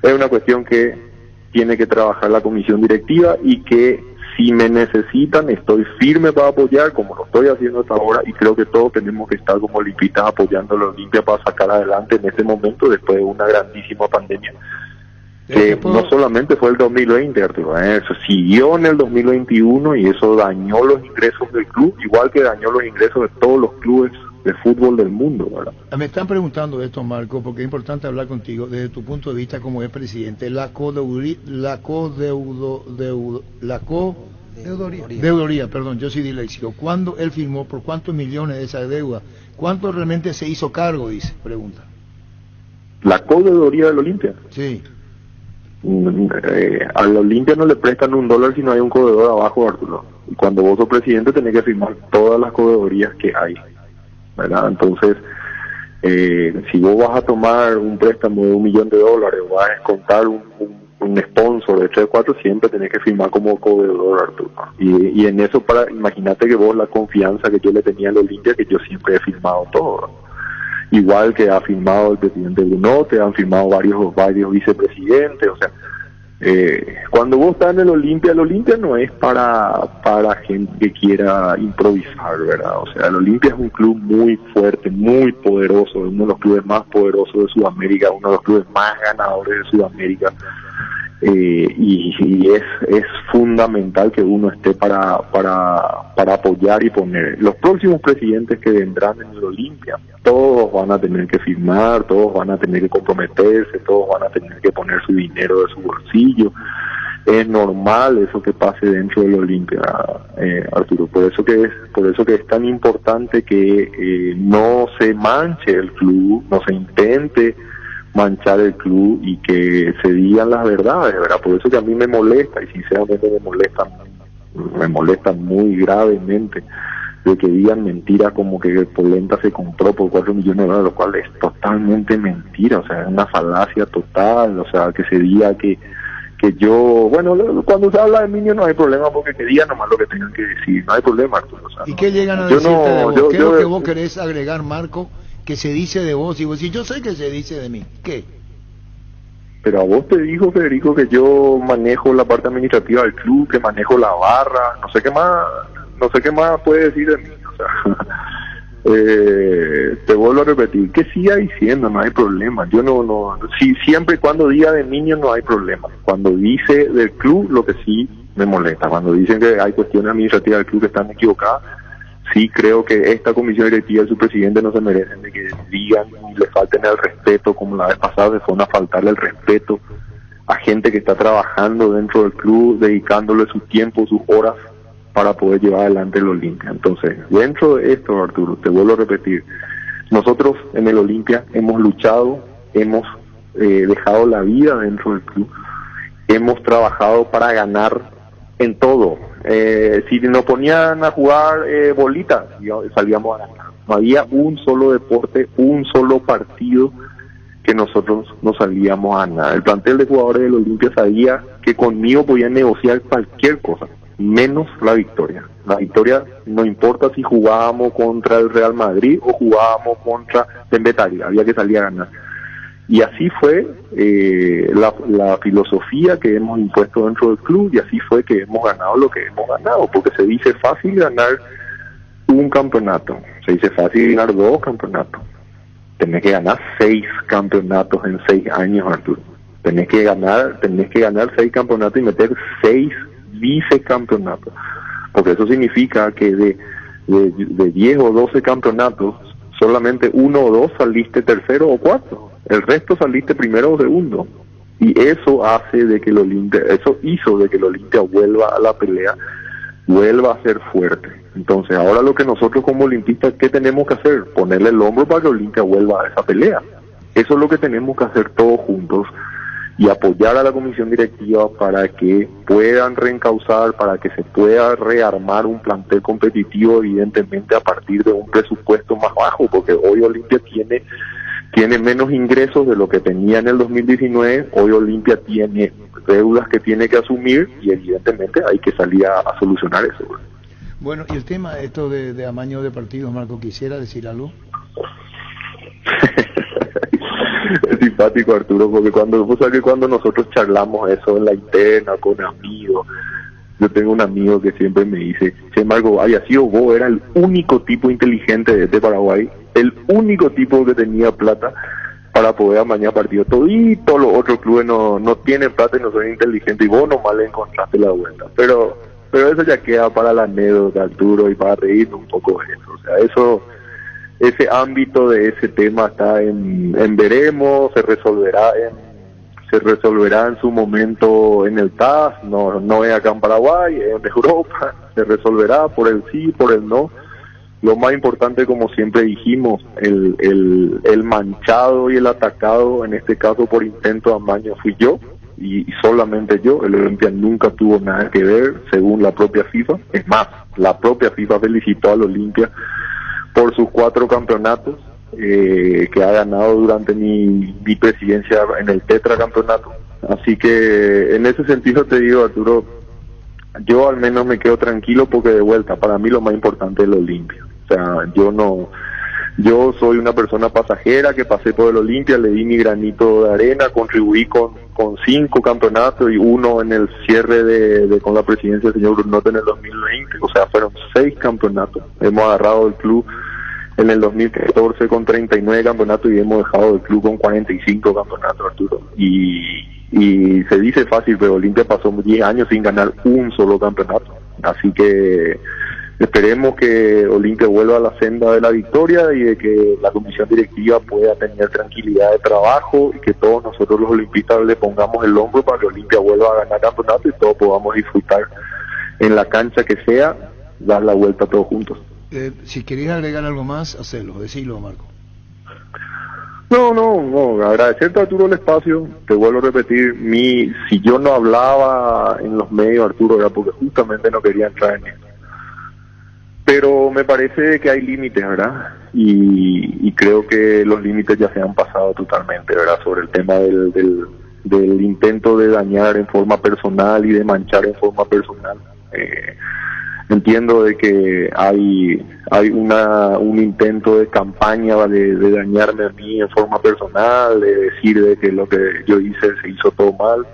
es una cuestión que tiene que trabajar la comisión directiva, y que si me necesitan estoy firme para apoyar, como lo estoy haciendo hasta ahora, y creo que todos tenemos que estar como olimpistas apoyando a la Olimpia para sacar adelante en este momento, después de una grandísima pandemia, que no solamente fue el 2020, Arturo, eso siguió en el 2021, y eso dañó los ingresos del club, igual que dañó los ingresos de todos los clubes de fútbol del mundo, ¿verdad? Me están preguntando esto, Marco, porque es importante hablar contigo desde tu punto de vista como expresidente. Deudoría, perdón, yo soy disléxico. ¿Cuándo él firmó? ¿Por cuántos millones de esa deuda? ¿Cuánto realmente se hizo cargo? Dice, pregunta. ¿La codeudoría del Olimpia? Sí. Al Olimpia no le prestan $1 si no hay un codeudor abajo, Arturo. Y cuando vos sos presidente tenés que firmar todas las codeudorías que hay, ¿verdad? Entonces, si vos vas a tomar un préstamo de $1 millón, o vas a descontar un sponsor de 3 o 4, siempre tenés que firmar como codeudor, Arturo. Y en eso, imagínate que vos la confianza que yo le tenía al Olimpia, que yo siempre he firmado todo, ¿verdad? Igual que ha firmado el presidente Brunote, han firmado varios vicepresidentes, o sea, cuando vos estás en el Olimpia no es para gente que quiera improvisar, ¿verdad? O sea, el Olimpia es un club muy fuerte, muy poderoso, uno de los clubes más poderosos de Sudamérica, uno de los clubes más ganadores de Sudamérica, y es fundamental que uno esté para apoyar y poner. Los próximos presidentes que vendrán en el Olimpia, todos van a tener que firmar, todos van a tener que comprometerse, todos van a tener que poner su dinero de su bolsillo. Es normal eso que pase dentro del Olimpia, Arturo. Por eso que es tan importante que no se manche el club, no se intente manchar el club, y que se digan las verdades, ¿verdad? Por eso que a mí me molesta, y sinceramente me molesta muy gravemente, de que digan mentiras como que el Polenta se compró por $4 millones, lo cual es totalmente mentira, o sea, es una falacia total, o sea, que se diga que yo, bueno, cuando se habla de niños no hay problema, porque que digan nomás lo que tengan que decir, no hay problema, Arturo. O sea, ¿y qué llegan a decirte de vos? ¿Qué es lo que vos querés agregar, Marco, que se dice de vos? Y vos decís, yo sé que se dice de mí, ¿qué? Pero a vos te dijo, Federico, que yo manejo la parte administrativa del club, que manejo la barra, no sé qué más puede decir de mí, o sea, te vuelvo a repetir, que siga diciendo, no hay problema. Yo no, si siempre y cuando diga de niños no hay problema. Cuando dice del club, lo que sí me molesta, cuando dicen que hay cuestiones administrativas del club que están equivocadas, sí creo que esta comisión directiva y su presidente no se merecen de digan ni le falten el respeto como la vez pasada, se fueron a faltarle el respeto a gente que está trabajando dentro del club, dedicándole su tiempo, sus horas para poder llevar adelante el Olimpia. Entonces, dentro de esto, Arturo, te vuelvo a repetir, nosotros en el Olimpia hemos luchado, hemos dejado la vida dentro del club, hemos trabajado para ganar en todo. Si nos ponían a jugar bolita, salíamos a ganar. No había un solo deporte, un solo partido que nosotros no salíamos a ganar. El plantel de jugadores del Olimpia sabía que conmigo podían negociar cualquier cosa, menos la victoria. La victoria no importa si jugábamos contra el Real Madrid o jugábamos contra Tembetari, había que salir a ganar. Y así fue la filosofía que hemos impuesto dentro del club, y así fue que hemos ganado lo que hemos ganado, porque se dice fácil ganar un campeonato, se dice fácil ganar 2 campeonatos. Tenés que ganar 6 campeonatos en 6 años, Arturo. Tenés que ganar 6 campeonatos y meter 6 vicecampeonatos, porque eso significa que de 10 o 12 campeonatos solamente 1 o 2 saliste tercero o cuarto, el resto saliste primero o segundo, y eso hizo de que el Olimpia vuelva a la pelea, vuelva a ser fuerte. Entonces ahora lo que nosotros como olimpistas, ¿qué tenemos que hacer? Ponerle el hombro para que Olimpia vuelva a esa pelea. Eso es lo que tenemos que hacer todos juntos, y apoyar a la comisión directiva para que puedan reencauzar, para que se pueda rearmar un plantel competitivo, evidentemente a partir de un presupuesto más bajo, porque hoy Olimpia tiene menos ingresos de lo que tenía en el 2019, hoy Olimpia tiene deudas que tiene que asumir, y evidentemente hay que salir a solucionar eso. Bueno, y el tema esto de amaño de partidos, Marco, ¿quisiera decir algo? Es simpático, Arturo, porque cuando nosotros charlamos eso en la interna con amigos, yo tengo un amigo que siempre me dice, che Marco, había sido vos, era el único tipo inteligente de este Paraguay, el único tipo que tenía plata para poder amañar partidos. Todos los otros clubes no tienen plata y no son inteligentes, y vos nomás le encontraste la vuelta. Pero eso ya queda para la anécdota, Arturo, y para reírnos un poco de eso. O sea, ese ámbito de ese tema está en veremos, se resolverá en su momento en el TAS, no es acá en Paraguay, es en Europa, se resolverá por el sí, por el no. Lo más importante, como siempre dijimos, el manchado y el atacado, en este caso por intento de amaño, fui yo, y solamente yo. El Olimpia nunca tuvo nada que ver, según la propia FIFA. Es más, la propia FIFA felicitó al Olimpia por sus 4 campeonatos que ha ganado durante mi presidencia en el tetracampeonato. Así que en ese sentido te digo, Arturo, yo al menos me quedo tranquilo, porque de vuelta, para mí lo más importante es el Olimpia. O sea, yo soy una persona pasajera que pasé por el Olimpia, le di mi granito de arena, contribuí con 5 campeonatos y 1 en el cierre con la presidencia del señor Brunote en el 2020, o sea, fueron 6 campeonatos. Hemos agarrado el club en el 2014 con 39 campeonatos y hemos dejado el club con 45 campeonatos, Arturo. Y se dice fácil, pero Olimpia pasó 10 años sin ganar un solo campeonato. Así que esperemos que Olimpia vuelva a la senda de la victoria, y de que la comisión directiva pueda tener tranquilidad de trabajo, y que todos nosotros los olimpistas le pongamos el hombro para que Olimpia vuelva a ganar campeonato y todos podamos disfrutar en la cancha que sea, dar la vuelta todos juntos. Si queréis agregar algo más, hacelo, decilo, Marco. No, agradecerte, Arturo, el espacio. Te vuelvo a repetir, si yo no hablaba en los medios, Arturo, era porque justamente no quería entrar en esto. Pero me parece que hay límites, ¿verdad? Y creo que los límites ya se han pasado totalmente, ¿verdad? Sobre el tema del intento de dañar en forma personal y de manchar en forma personal. Entiendo de que hay un intento de campaña de dañarme a mí en forma personal, de decir de que lo que yo hice se hizo todo mal.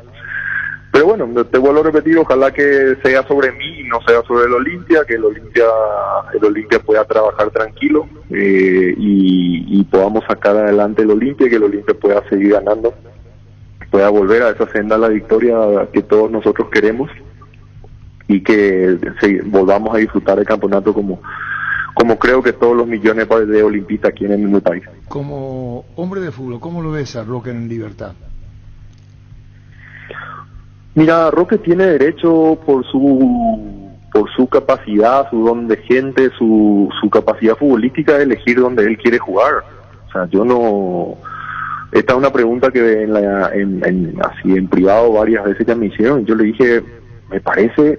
Pero bueno, te vuelvo a repetir, ojalá que sea sobre mí y no sea sobre el Olimpia, que el Olimpia pueda trabajar tranquilo y podamos sacar adelante el Olimpia, que el Olimpia pueda seguir ganando, pueda volver a esa senda de la victoria que todos nosotros queremos, y que volvamos a disfrutar el campeonato como como creo que todos los millones de olimpistas quieren en el país. Como hombre de fútbol, ¿cómo lo ves a Roque en Libertad? Mira, Roque tiene derecho por su capacidad, su don de gente, su capacidad futbolística de elegir dónde él quiere jugar. O sea, yo no... Esta es una pregunta que así en privado varias veces ya me hicieron. Yo le dije, me parece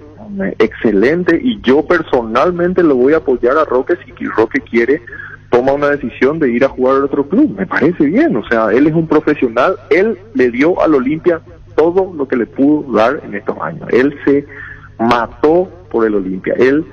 excelente y yo personalmente lo voy a apoyar a Roque si Roque quiere, toma una decisión de ir a jugar a otro club. Me parece bien, o sea, él es un profesional, él le dio al Olimpia todo lo que le pudo dar en estos años. Él se mató por el Olimpia, él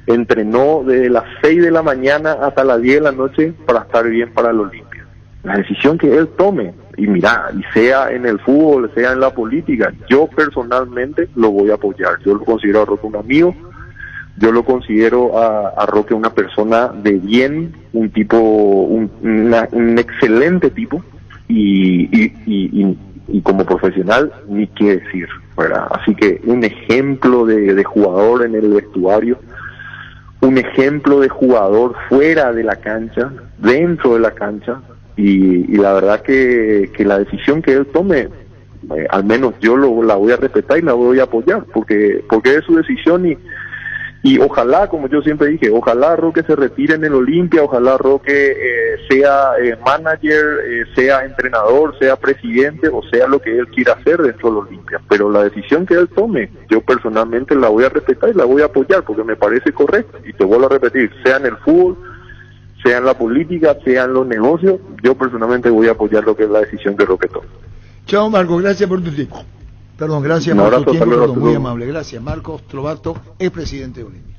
entrenó desde las 6 de la mañana hasta las 10 de la noche para estar bien para el Olimpia. La decisión que él tome, y mira, y sea en el fútbol, sea en la política, yo personalmente lo voy a apoyar. Yo lo considero a Roque un amigo, yo lo considero a Roque una persona de bien, un tipo, un excelente tipo, y como profesional, ni qué decir, ¿verdad? Así que un ejemplo de jugador en el vestuario, un ejemplo de jugador fuera de la cancha, dentro de la cancha, y la verdad que la decisión que él tome, al menos yo la voy a respetar y la voy a apoyar, porque es su decisión y ojalá, como yo siempre dije, ojalá Roque se retire en el Olimpia, ojalá Roque sea manager, sea entrenador, sea presidente o sea lo que él quiera hacer dentro del Olimpia, pero la decisión que él tome, yo personalmente la voy a respetar y la voy a apoyar porque me parece correcta, y te vuelvo a repetir, sea en el fútbol, sea en la política, sea en los negocios, yo personalmente voy a apoyar lo que es la decisión que Roque tome. Chao Marcos, gracias por tu tiempo. Perdón, gracias por tu tiempo, perdón, muy amable. Gracias, Marcos Trovato, es presidente de Olimpia.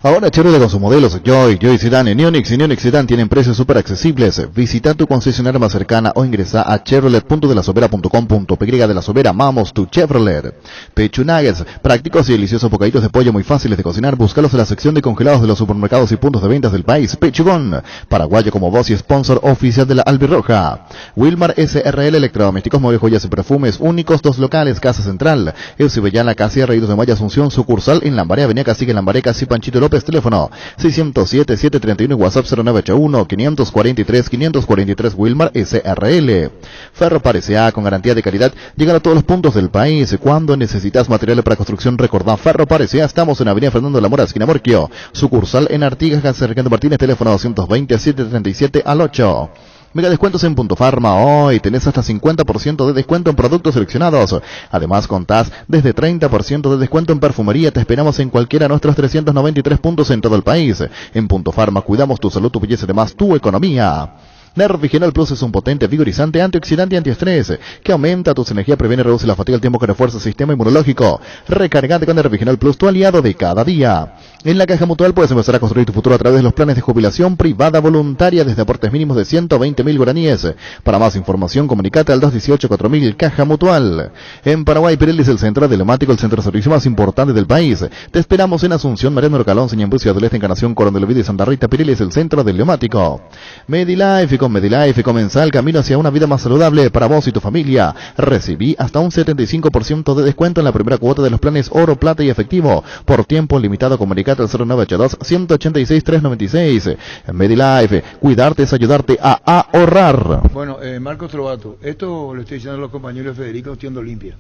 Ahora Chevrolet con sus modelos Joy Sedan, Neonix y Neonix Sedan tienen precios súper accesibles. Visita tu concesionaria más cercana o ingresa a chevrolet.delasovera.com.py. De La Sobera, amamos tu Chevrolet. Pechu Nuggets, prácticos y deliciosos bocaditos de pollo muy fáciles de cocinar. Búscalos en la sección de congelados de los supermercados y puntos de ventas del país. Pechugón, paraguayo como voz y sponsor oficial de la Albirroja. Wilmar SRL, electrodomésticos, muebles, joyas y perfumes únicos, 2 locales, Casa Central, Eusebellana, Casi Reídos de Maya, Asunción, sucursal en Lambaré, Avenida Cacique, Lambaré, Casi Panchito López, teléfono 607-731 y WhatsApp 0981-543-543 Wilmar SRL. Ferropar S.A. con garantía de calidad, llegan a todos los puntos del país. Cuando necesitas materiales para construcción, recordá Ferropar S.A. Estamos en Avenida Fernando de la Mora, esquina Morquio, sucursal en Artigas, Ricardo Martínez, teléfono 220-737-8. Mega descuentos en Punto Farma. Hoy tenés hasta 50% de descuento en productos seleccionados. Además contás desde 30% de descuento en perfumería. Te esperamos en cualquiera de nuestros 393 puntos en todo el país. En Punto Farma cuidamos tu salud, tu belleza y además tu economía. Nervigenol Plus es un potente, vigorizante, antioxidante y antiestrés que aumenta tus energías, previene y reduce la fatiga al tiempo que refuerza el sistema inmunológico. Recargate con Nervigenol Plus, tu aliado de cada día. En la Caja Mutual puedes empezar a construir tu futuro a través de los planes de jubilación privada voluntaria desde aportes mínimos de 120.000 guaraníes. Para más información, comunicate al 218-4000 Caja Mutual. En Paraguay, Pirelli es el centro de Lemático, el centro de servicio más importante del país. Te esperamos en Asunción, Mariano Calón, Ñemby, Ciudad del Este, Encarnación, Coronel Oviedo y Santa Rita. Pirelli es el centro del Lemático. Medilife, con Medilife comenzá el camino hacia una vida más saludable para vos y tu familia. Recibí hasta un 75% de descuento en la primera cuota de los planes Oro, Plata y Efectivo. Por tiempo limitado, comunicate al 0982-186-396. Medilife, cuidarte es ayudarte a ahorrar. Bueno, Marcos Trovato, esto lo estoy diciendo a los compañeros de Federico, cuestión de Olimpia.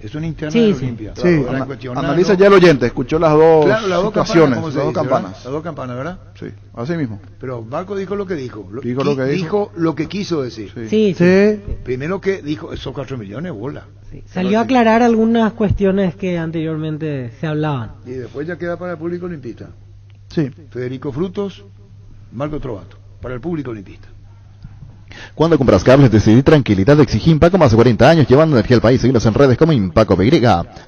Es una interna de Olimpia. Sí, analiza ya el oyente, escuchó las dos situaciones, las dos campanas. ¿Verdad? Las dos campanas, ¿verdad? Sí, así mismo. Pero Marco dijo lo que dijo. Dijo lo que quiso decir. Sí. Primero que dijo, esos 4 millones, bola. Sí. Salió a aclarar algunas cuestiones que anteriormente se hablaban. Y después ya queda para el público olimpista. Sí. Federico Frutos, Marco Trovato, para el público olimpista. Cuando compras cables, decidí tranquilidad, exigí Impaco, más de 40 años llevando energía al país. Seguinos en redes como Impaco PY.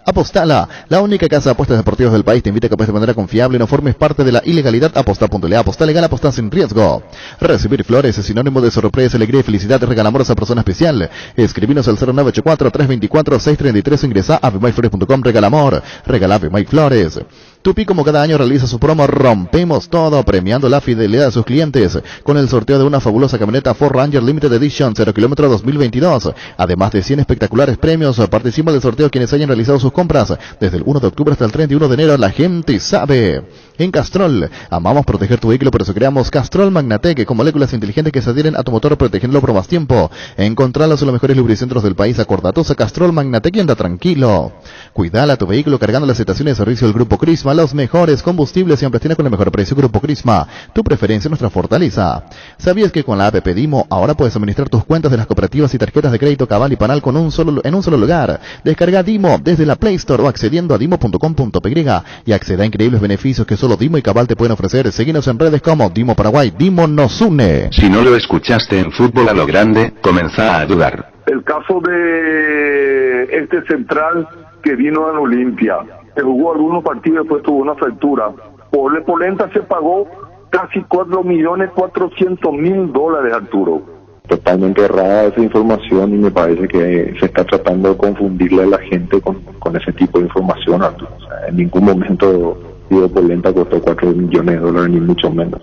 Apostala, la única casa de apuestas deportivas del país, te invita a que apuestes de manera confiable y no formes parte de la ilegalidad. Aposta.le, aposta legal, aposta sin riesgo. Recibir flores es sinónimo de sorpresa, alegría y felicidad. Regalamos a persona especial. Escribinos al 0984-324-633 o ingresa a vemyflores.com. Regalamor, regala Vemay Flores. Tupi, como cada año, realiza su promo Rompemos Todo, premiando la fidelidad de sus clientes con el sorteo de una fabulosa camioneta Ford Ranger Limited Edition 0 km 2022. Además de 100 espectaculares premios, participan del sorteo quienes hayan realizado sus compras desde el 1 de octubre hasta el 31 de enero. La gente sabe. En Castrol, amamos proteger tu vehículo, por eso creamos Castrol Magnatec, con moléculas inteligentes que se adhieren a tu motor protegiéndolo por más tiempo. Encontralos en los mejores lubricentros del país. Acordatos a Castrol Magnatec y anda tranquilo. Cuidala tu vehículo cargando las estaciones de servicio del Grupo Crisma, los mejores combustibles siempre tiene con el mejor precio. Grupo Crisma, tu preferencia, nuestra fortaleza. ¿Sabías que con la app Dimo ahora puedes administrar tus cuentas de las cooperativas y tarjetas de crédito Cabal y Panal en un solo lugar? Descarga Dimo desde la Play Store o accediendo a dimo.com.py y acceda a increíbles beneficios que solo Dimo y Cabal te pueden ofrecer. Seguinos en redes como Dimo Paraguay. Dimo nos une. Si no lo escuchaste en Fútbol a lo Grande, comenzá a dudar. El caso de este central que vino en Olimpia, que jugó algunos partidos y después tuvo una fractura. Por Polenta se pagó casi $4.400.000, Arturo. Totalmente errada esa información y me parece que se está tratando de confundirle a la gente con ese tipo de información, Arturo. O sea, en ningún momento Diego Polenta costó $4 millones, ni mucho menos.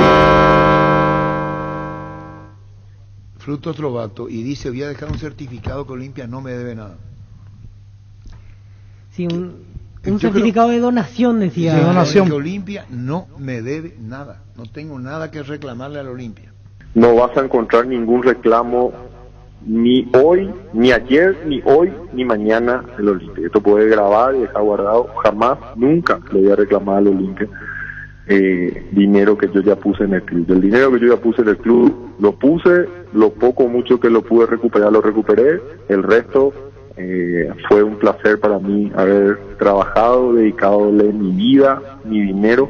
Frutos Trovato, y dice, voy a dejar un certificado que Olimpia no me debe nada. Sí, un certificado de donación, decía. De donación. Que Olimpia no me debe nada. No tengo nada que reclamarle a la Olimpia. No vas a encontrar ningún reclamo ni hoy, ni ayer, ni hoy, ni mañana el Olimpia. Esto puede grabar y dejar guardado. Jamás, nunca le voy a reclamar al Olimpia dinero que yo ya puse en el club. El dinero que yo ya puse en el club lo puse, lo poco o mucho que lo pude recuperar lo recuperé. El resto fue un placer para mí haber trabajado, dedicadole mi vida, mi dinero,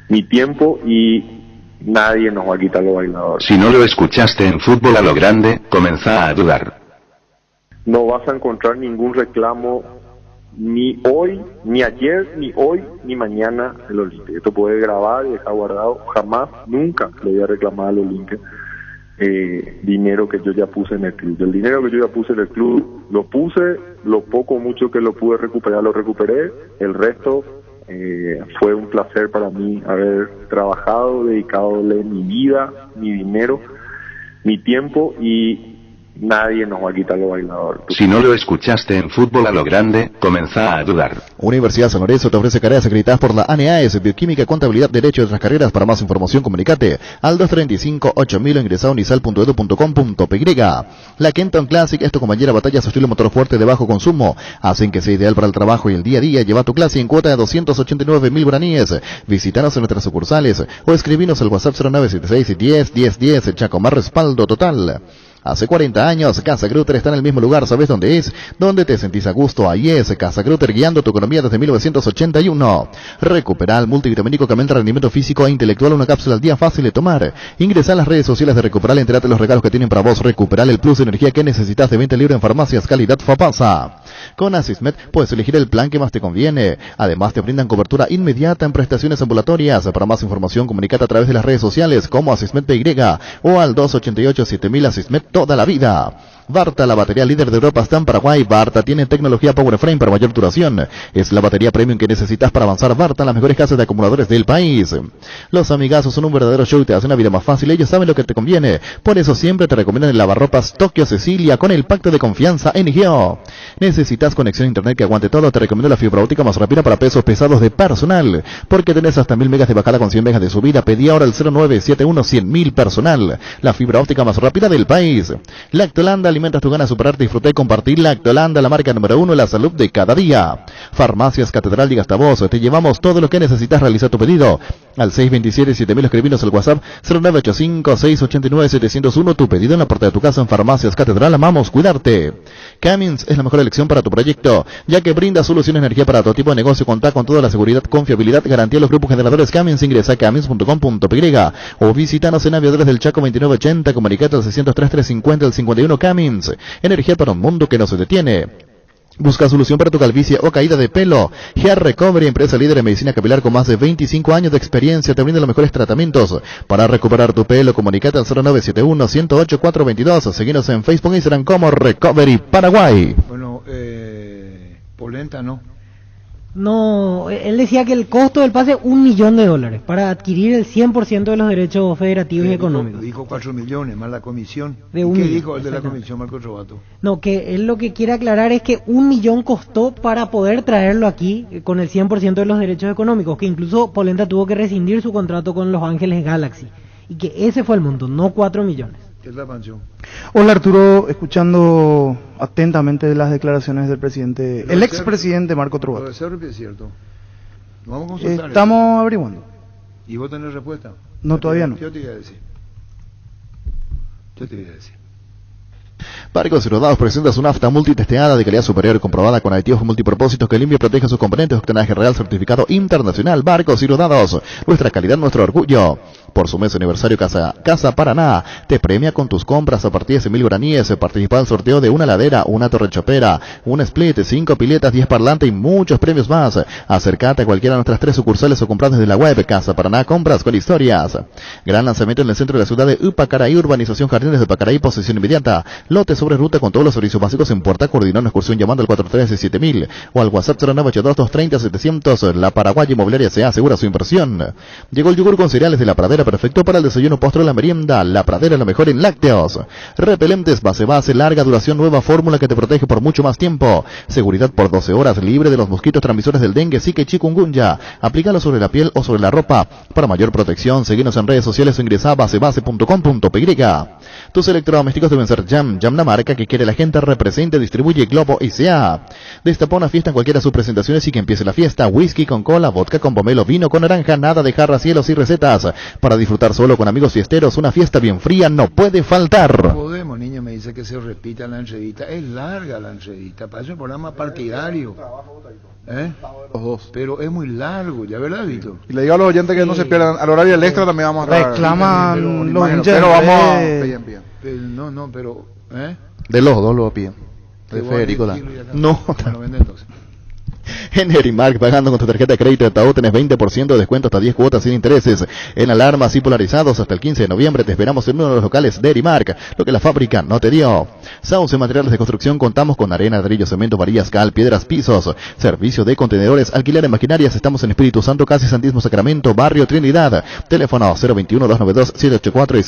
mi tiempo, y nadie nos va a quitar los bailadores. Si no lo escuchaste en Fútbol a lo Grande, comenzá a dudar. No vas a encontrar ningún reclamo ni hoy, ni ayer, ni hoy, ni mañana el Olimpia. Esto puede grabar y dejar guardado. Jamás, nunca le voy a reclamar al Olimpia dinero que yo ya puse en el club. El dinero que yo ya puse en el club lo puse, lo poco o mucho que lo pude recuperar lo recuperé. El resto fue un placer para mí haber trabajado, dedicadole mi vida, mi dinero, mi tiempo, y nadie nos va a quitar los bailadores. Si no lo escuchaste en Fútbol a lo Grande, comenzá a dudar. Universidad San Lorenzo te ofrece carreras acreditadas por la ANEAES, Bioquímica, Contabilidad, Derecho y otras carreras. Para más información, comunicate al 235-8000 o ingresa a unisal.edu.com.py. La Kenton Classic es tu compañera batalla, su estilo motor fuerte de bajo consumo. Hacen que sea ideal para el trabajo y el día a día. Lleva tu clase en cuota de 289.000 guaraníes. Visítanos en nuestras sucursales o escribinos al WhatsApp 0976 10 10 10. Chaco, más respaldo total. Hace 40 años, Casa Grutter está en el mismo lugar. ¿Sabes dónde es? ¿Dónde te sentís a gusto? Ahí es Casa Grutter, guiando tu economía desde 1981. Recupera el multivitamínico que aumenta el rendimiento físico e intelectual, una cápsula al día fácil de tomar. Ingresa a las redes sociales de Recuperal, entérate los regalos que tienen para vos. Recuperal, el plus de energía que necesitas, de venta libre en farmacias, calidad Fapasa. Con Asismed puedes elegir el plan que más te conviene. Además te brindan cobertura inmediata en prestaciones ambulatorias. Para más información, comunicate a través de las redes sociales como Asismed PY o al 288-7000 Asismed toda la vida. Barta, la batería líder de Europa, está en Paraguay. Barta tiene tecnología PowerFrame para mayor duración. Es la batería premium que necesitas para avanzar. Barta, las mejores casas de acumuladores del país. Los amigazos son un verdadero show y te hacen la vida más fácil. Ellos saben lo que te conviene. Por eso siempre te recomiendan el lavarropas Tokio Cecilia con el pacto de confianza NGO. ¿Necesitas conexión a internet que aguante todo? Te recomiendo la fibra óptica más rápida para pesos pesados de personal, porque tenés hasta 1000 megas de bajada con 100 megas de subida. Pedí ahora al 0971 100.000 personal. La fibra óptica más rápida del país. Lactolanda, alimentas tu ganas de superarte, disfrutar y compartir. Lactolanda, la marca número 1 en la salud de cada día. Farmacias Catedral, llega hasta vos. Te llevamos todo lo que necesitas. Realizar tu pedido al 627-7000, escribinos al WhatsApp 0985-689-701. Tu pedido en la puerta de tu casa en Farmacias Catedral. Amamos cuidarte. Cummins es la mejor elección para tu proyecto, ya que brinda soluciones de energía para todo tipo de negocio. Contá con toda la seguridad, confiabilidad, garantía de los grupos generadores Cummins. Ingresa a cummins.com.py o visítanos en Aviadores del Chaco 2980, comunicate al 603-350 al 51. Cummins, energía para un mundo que no se detiene. Busca solución para tu calvicie o caída de pelo. Hair Recovery, empresa líder en medicina capilar con más de 25 años de experiencia, te brinda los mejores tratamientos para recuperar tu pelo. Comunicate al 0971-108-422. Seguinos en Facebook e Instagram como Recovery Paraguay. Bueno, Polenta no. No, él decía que el costo del pase es $1 millón para adquirir el 100% de los derechos federativos y económicos. Dijo 4 millones más la comisión. ¿Qué dijo el de la comisión, Marco Trovato? No, que él lo que quiere aclarar es que $1 millón costó para poder traerlo aquí con el 100% de los derechos económicos, que incluso Polenta tuvo que rescindir su contrato con Los Ángeles Galaxy, y que ese fue el monto, no 4 millones. ¿Qué es la pensión? Hola Arturo, escuchando atentamente las declaraciones del presidente, el expresidente Marco Trovato. Lo de Cerro es cierto. Vamos a consultar. Estamos averiguando. ¿Y vos tenés respuesta? No, todavía no. Yo te iba a decir. Barcos y Rodados presenta su nafta multitesteada de calidad superior comprobada con aditivos multipropósitos que limpia y protege sus componentes de octanaje real certificado internacional. Barcos y Rodados, nuestra calidad, nuestro orgullo. Por su mes aniversario, Casa Paraná te premia con tus compras a partir de 1.000 guaraníes. Participa al sorteo de una ladera, una torre chopera, un split, 5 piletas, 10 parlantes y muchos premios más. Acércate a cualquiera de nuestras 3 sucursales o compras desde la web. Casa Paraná, compras con historias. Gran lanzamiento en el centro de la ciudad de Upacaraí, urbanización Jardines de Upacaraí, posesión inmediata. Lote sobre ruta con todos los servicios básicos en puerta. Coordinó una excursión llamando al 413-7000 o al WhatsApp 0982-230-700. La Paraguaya Inmobiliaria se asegura su inversión. Llegó el yogur con cereales de La Pradera, perfecto para el desayuno, postre o la merienda. La Pradera, lo mejor en lácteos. Repelentes base, larga duración, nueva fórmula que te protege por mucho más tiempo. Seguridad por 12 horas, libre de los mosquitos transmisores del dengue, zika y chikungunya. Aplícalo sobre la piel o sobre la ropa. Para mayor protección, seguinos en redes sociales o ingresa a basebase.com.py. Tus electrodomésticos deben ser Jam la marca que quiere la gente, represente, distribuye Globo S.A. Destapa una fiesta en cualquiera de sus presentaciones y que empiece la fiesta. Whisky con cola, vodka con pomelo, vino con naranja, nada de jarras, cielos y recetas. Para disfrutar solo con amigos fiesteros, una fiesta bien fría no puede faltar. No podemos, niño, me dice que se repita la entrevista. Es larga la entrevista, parece un programa partidario. Los dos. Pero es muy largo, ya, ¿verdad, Vito? Y le digo a los oyentes que no se pierdan, al horario del extra también vamos a traer. Reclaman los hinchas. Pero vamos a... De los dos lo piden. De Federico. No. En Erimark, pagando con tu tarjeta de crédito de Taú, tenés 20% de descuento hasta 10 cuotas sin intereses. En alarmas y polarizados hasta el 15 de noviembre te esperamos en uno de los locales de Erimark, lo que la fábrica no te dio. Sauce Materiales de Construcción, contamos con arena, ladrillo, cemento, varillas, cal, piedras, pisos. Servicio de contenedores, alquiler de maquinarias, estamos en Espíritu Santo, casi Santísimo Sacramento, Barrio Trinidad. Teléfono 021-292-784 y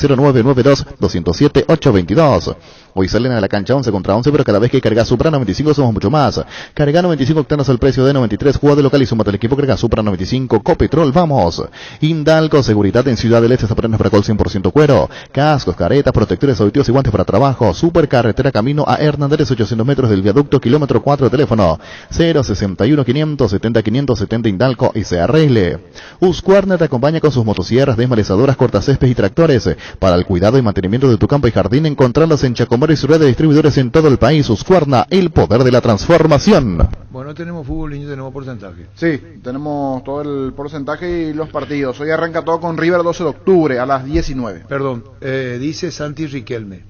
0992-207-822. Hoy salen a la cancha 11 contra 11, pero cada vez que cargas Supra 95 somos mucho más. Carga 95 octanos al precio de 93, juega de local y súmate al equipo, carga Supra 95, Copetrol, vamos. Indalco, seguridad en Ciudad del Este, zapateros Bracol 100% cuero. Cascos, caretas, protectores auditivos y guantes para trabajo. Supercarretera camino a Hernández, 800 metros del viaducto, kilómetro 4, teléfono 061 570 570 Indalco y se arregle. Husqvarna te acompaña con sus motosierras, desmalezadoras, cortacésped y tractores. Para el cuidado y mantenimiento de tu campo y jardín, encontrarlas en Chacomar y su red de distribuidores en todo el país. Husqvarna, el poder de la transformación. Bueno, tenemos fútbol, niño, tenemos porcentaje. Sí, tenemos todo el porcentaje y los partidos. Hoy arranca todo con River 12 de octubre a las 19. Perdón, dice Santi Riquelme.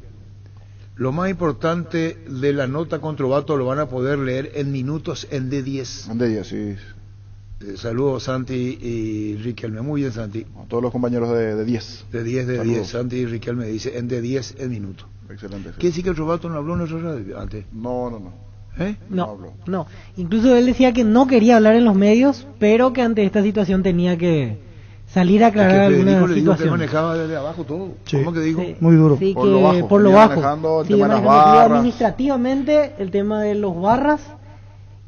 Lo más importante de la nota con Trovato lo van a poder leer en minutos en D10. En D10, sí. Saludos Santi y Riquelme. Muy bien, Santi. A todos los compañeros de 10. De 10, de 10. Santi y Riquelme dice en D10 en minutos. Excelente. ¿Quiere decir que el Trovato no habló en nuestra radio antes? No. No. Incluso él decía que no quería hablar en los medios, pero que ante esta situación tenía que salir a aclarar alguna situación. Que manejaba desde abajo todo. Sí. ¿Cómo que digo? Sí. Muy duro. Sí, por lo bajo. Por lo bajo. Manejando el sí, tema de las barras. Administrativamente, el tema de los barras.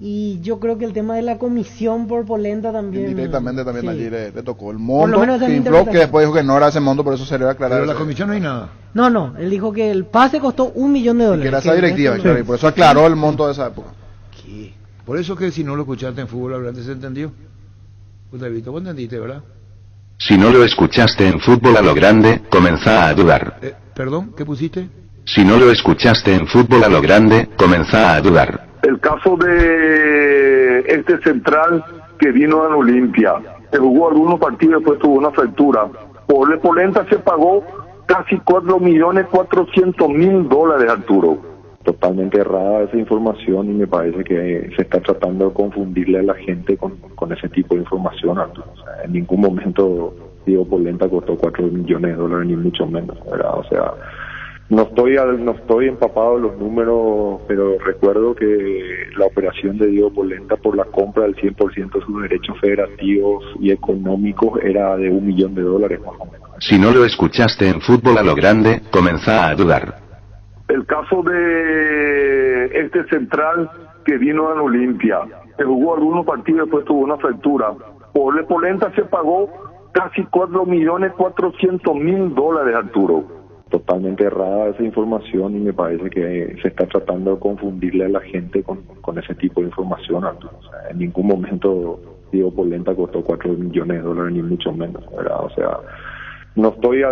Y yo creo que el tema de la comisión por Polenta también. Indirectamente también sí. allí le tocó el monto que infló, que después dijo que no era ese monto, por eso se le va a aclarar. Pero la comisión no hay nada. No, él dijo que el pase costó $1 millón. Que era esa directiva, claro, y por eso aclaró el monto de esa época. ¿Qué? Por eso que si no lo escuchaste en fútbol hablante, ¿se entendió? Vos entendiste, ¿verdad? Si no lo escuchaste en Fútbol a lo Grande, comenzá a dudar. ¿Perdón? ¿Qué pusiste? Si no lo escuchaste en Fútbol a lo Grande, comenzá a dudar. El caso de este central que vino en Olimpia, que jugó algunos partidos y después tuvo una fractura. Por Polenta se pagó casi $4.400.000, Arturo. Totalmente errada esa información y me parece que se está tratando de confundirle a la gente con ese tipo de información, Arturo. O sea, en ningún momento Diego Polenta costó $4 millones, ni mucho menos, ¿verdad? O sea, No estoy empapado de los números, pero recuerdo que la operación de Diego Polenta por la compra del 100% de sus derechos federativos y económicos era de $1 millón más o menos. Si no lo escuchaste en Fútbol a lo Grande, comenzá a dudar. El caso de este central que vino a Olimpia, que jugó algunos partidos y después tuvo una fractura. Por Polenta se pagó casi $4.400.000, Arturo. Totalmente errada esa información y me parece que se está tratando de confundirle a la gente con ese tipo de información, Arturo. O sea, en ningún momento Diego Polenta costó $4 millones, ni mucho menos, ¿verdad? O sea, no estoy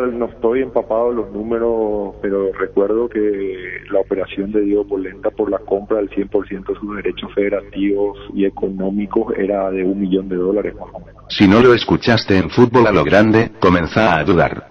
empapado de los números, pero recuerdo que la operación de Diego Polenta por la compra del 100% de sus derechos federativos y económicos era de $1 millón más o menos. Si no lo escuchaste en Fútbol a lo Grande, comenzá a dudar.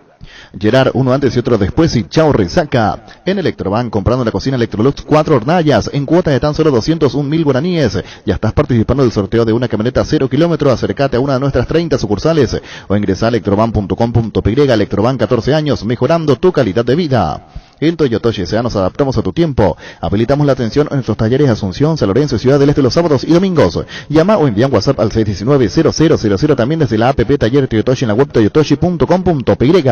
Gerard, uno antes y otro después y chao resaca. En Electroban, comprando la cocina Electrolux 4 hornallas en cuota de tan solo 201.000 guaraníes. Ya estás participando del sorteo de una camioneta 0 kilómetros. Acércate a una de nuestras 30 sucursales o ingresa a electroban.com.py. Electroban, 14 años, mejorando tu calidad de vida. En Toyotoshi S.A. nos adaptamos a tu tiempo. Habilitamos la atención en nuestros talleres de Asunción, San Lorenzo y Ciudad del Este los sábados y domingos. Llama o envía un WhatsApp al 619-0000, también desde la app Taller Toyotoshi en la web toyotoshi.com.py.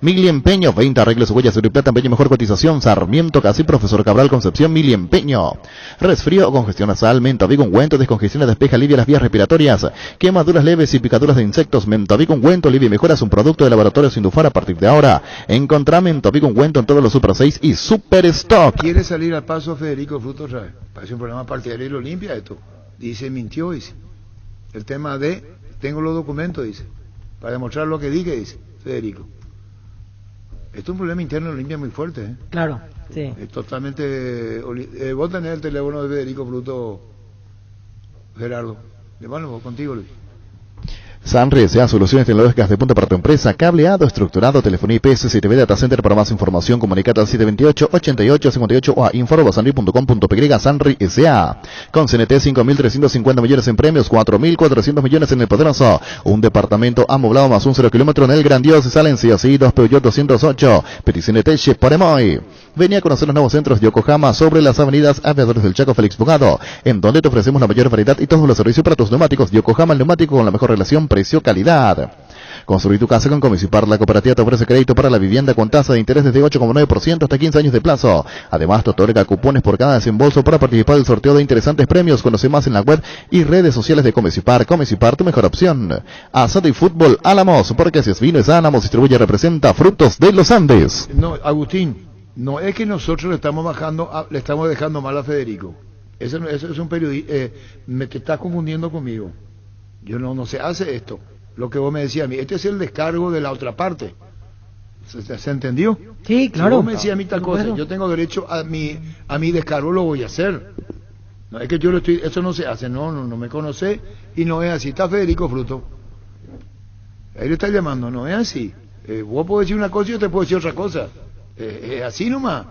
Mili Empeño, 20 arreglos, huellas de plata, empeño, mejor cotización. Sarmiento, Casi, Profesor Cabral, Concepción, Mili Empeño. Resfrío o congestión nasal, Mentavic ungüento, descongestiona, despeja, alivia las vías respiratorias. Quemaduras leves y picaduras de insectos, Mentavic ungüento, alivia y mejora, es un producto de Laboratorio Sindufar. A partir de ahora, encontrá Mentavic ungüento en todos los Super 6 y Super Stock. ¿Quiere salir al paso Federico Fruto otra vez? Parece un programa partidario y lo limpia esto. Dice, mintió, dice. El tema de, tengo los documentos, dice. Para demostrar lo que dije, dice Federico. Esto es un problema interno de Olimpia muy fuerte, ¿eh? Claro, sí. Es totalmente... vos tenés el teléfono de Federico Fruto, Gerardo. Bueno, contigo, Luis. Sanre S.A. Soluciones tecnológicas de punta para tu empresa, cableado, estructurado, telefonía IP, CCTV, data center. Para más información, comunicate al 728-8858 o a info@sanri.com.py. Sanri S.A. Con CNT, 5.350 millones en premios, 4.400 millones en el poderoso. Un departamento amoblado más un 0 kilómetro en el grandioso. Salen sí o sí, 2 Peugeot 208. Petición de Paremoy. Venía a conocer los nuevos centros Yokohama sobre las avenidas Aviadores del Chaco, Félix Bogado, en donde te ofrecemos la mayor variedad y todos los servicios para tus neumáticos. Yokohama, el neumático con la mejor relación precio-calidad. Construir tu casa con Comisipar. La cooperativa te ofrece crédito para la vivienda con tasa de interés desde 8,9% hasta 15 años de plazo. Además, te otorga cupones por cada desembolso para participar del sorteo de interesantes premios. Conoce más en la web y redes sociales de Comisipar. Comisipar, tu mejor opción. Asado y fútbol Álamos, porque si es vino es Álamos. Distribuye, representa Frutos de los Andes. No, Agustín, no es que nosotros le estamos dejando mal a Federico. Eso es un periodista. Te estás confundiendo conmigo. Yo no se hace esto. Lo que vos me decías a mí, este es el descargo de la otra parte. ¿Se entendió? Sí, claro. Si vos me decías a mí tal cosa, yo tengo derecho a mi descargo, lo voy a hacer. No es que yo eso no se hace, no me conoce y no es así. Está Federico Fruto. Ahí le está llamando, no es así. Vos podés decir una cosa y yo te puedo decir otra cosa. Es así nomás.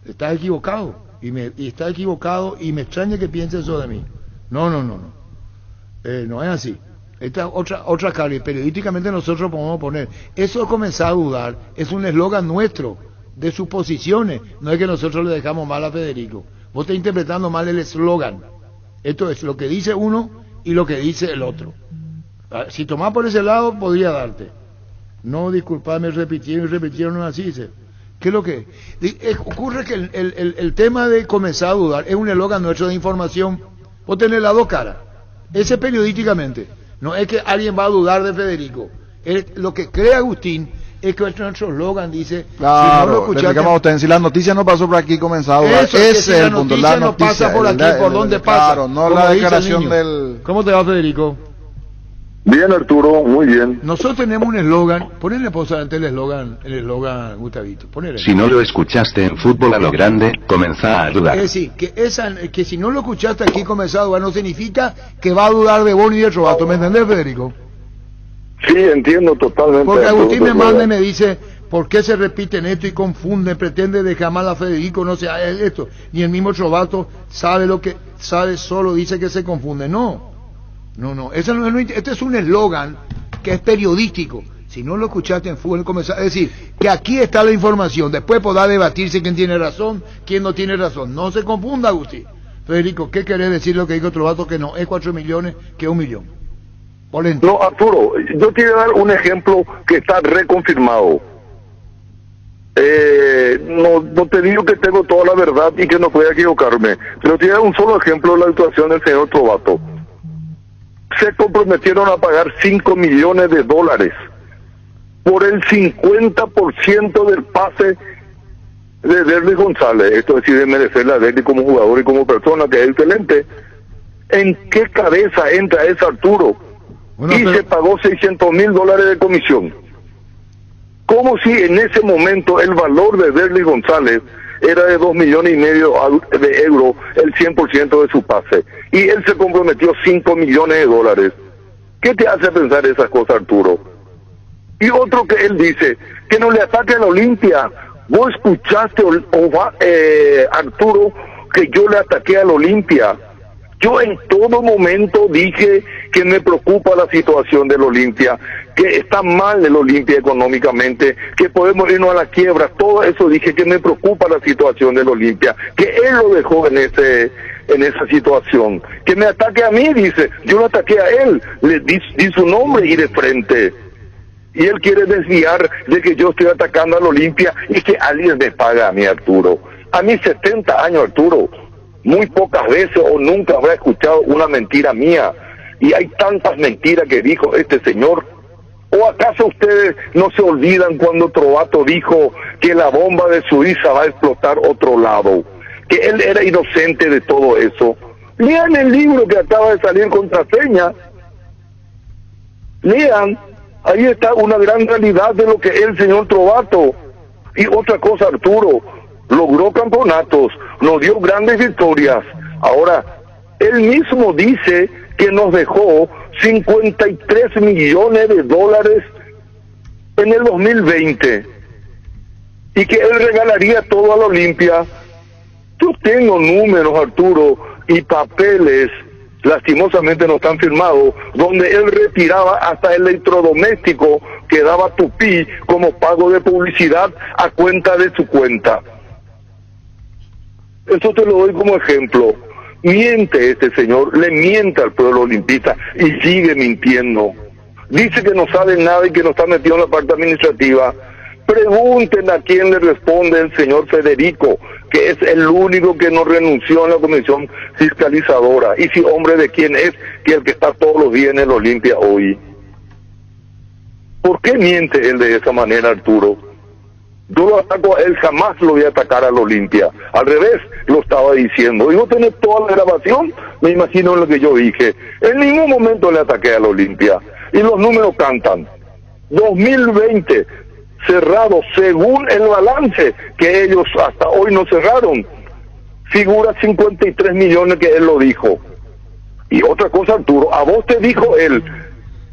Estás equivocado. Y está equivocado y me extraña que piense eso de mí. No. No es así. Esta otra carga. Periodísticamente nosotros podemos poner. Eso de comenzar a dudar es un eslogan nuestro, de suposiciones. No es que nosotros le dejamos mal a Federico. Vos estás interpretando mal el eslogan. Esto es lo que dice uno y lo que dice el otro. Si tomás por ese lado, podría darte. No, disculpadme, repitieron, no así dice. ¿Qué es lo que? Ocurre que el tema de comenzar a dudar es un eslogan nuestro de información. Vos tenés las dos caras. Ese periodísticamente. No es que alguien va a dudar de Federico. Lo que cree Agustín es que nuestro eslogan dice... Claro, si no lo escuchaste, a usted, si la noticia no pasó por aquí, comenzó a dudar. Ese es el punto. La noticia no pasa por aquí, por donde pasa. Claro, no la declaración del... ¿Cómo te va, Federico? Bien, Arturo, muy bien. Nosotros tenemos un eslogan. Ponele pausa ante el eslogan, Gustavito. Ponele. Si no lo escuchaste en Fútbol a lo Grande, comenzá a dudar. Es decir, que si no lo escuchaste aquí comenzá a dudar, no significa que va a dudar de vos ni de Robato. ¿Me entendés, Federico? Sí, entiendo totalmente. Porque Agustín me manda y me dice, ¿por qué se repiten esto y confunden? Pretende dejar mal a Federico, no sea esto. Ni el mismo Robato sabe lo que sabe, solo dice que se confunde. No, este es un eslogan que es periodístico. Si no lo escuchaste en Fútbol Comenzado, es decir, que aquí está la información, después podrá debatirse quién tiene razón, quién no tiene razón. No se confunda, Agustín. Federico, ¿qué querés decir lo que dijo otro vato que no es 4 millones, que 1 millón? Polenta. No, Arturo, yo te voy a dar un ejemplo que está reconfirmado. No te digo que tengo toda la verdad y que no pueda equivocarme, pero te voy a dar un solo ejemplo de la actuación del señor Trovato. Se comprometieron a pagar $5 millones por el 50% del pase de Derlis González, esto es decir, de merecerle a Derlis como jugador y como persona, que es excelente. ¿En qué cabeza entra eso, Arturo? Bueno, y se pagó $600,000 de comisión. Como si en ese momento el valor de Derlis González era de 2,5 millones de euros, el 100% de su pase. Y él se comprometió $5 millones. ¿Qué te hace pensar esas cosas, Arturo? Y otro que él dice, que no le ataque a la Olimpia. ¿Vos escuchaste, Arturo, que yo le ataqué a la Olimpia? Yo en todo momento dije que me preocupa la situación del Olimpia, que está mal el Olimpia económicamente, que podemos irnos a la quiebra. Todo eso dije, que me preocupa la situación del Olimpia, que él lo dejó en esa situación. Que me ataque a mí, dice, yo lo ataqué a él, le di su nombre y de frente. Y él quiere desviar de que yo estoy atacando al Olimpia y que alguien me paga a mí, Arturo. A mí 70 años, Arturo, muy pocas veces o nunca habrá escuchado una mentira mía. Y hay tantas mentiras que dijo este señor. ¿O acaso ustedes no se olvidan cuando Trovato dijo que la bomba de Suiza va a explotar otro lado? Que él era inocente de todo eso. Lean el libro que acaba de salir, Contraseña. Lean. Ahí está una gran realidad de lo que es el señor Trovato. Y otra cosa, Arturo, logró campeonatos, nos dio grandes victorias. Ahora, él mismo dice que nos dejó $53 millones en el 2020 y que él regalaría todo a la Olimpia. Yo tengo números, Arturo, y papeles, lastimosamente no están firmados, donde él retiraba hasta el electrodoméstico que daba Tupí como pago de publicidad a cuenta de su cuenta. Eso te lo doy como ejemplo. Miente este señor, le miente al pueblo olimpista y sigue mintiendo. Dice que no sabe nada y que no está metido en la parte administrativa. Pregunten a quién le responde el señor Federico, que es el único que no renunció en la comisión fiscalizadora. Y si hombre de quién es, que el que está todos los días en el Olimpia hoy. ¿Por qué miente él de esa manera, Arturo? Yo lo ataco a él, jamás lo voy a atacar al Olimpia. Al revés, lo estaba diciendo. Y vos tenés toda la grabación, me imagino en lo que yo dije. En ningún momento le ataqué al Olimpia. Y los números cantan. 2020, cerrado según el balance, que ellos hasta hoy no cerraron. Figura 53 millones que él lo dijo. Y otra cosa, Arturo, a vos te dijo él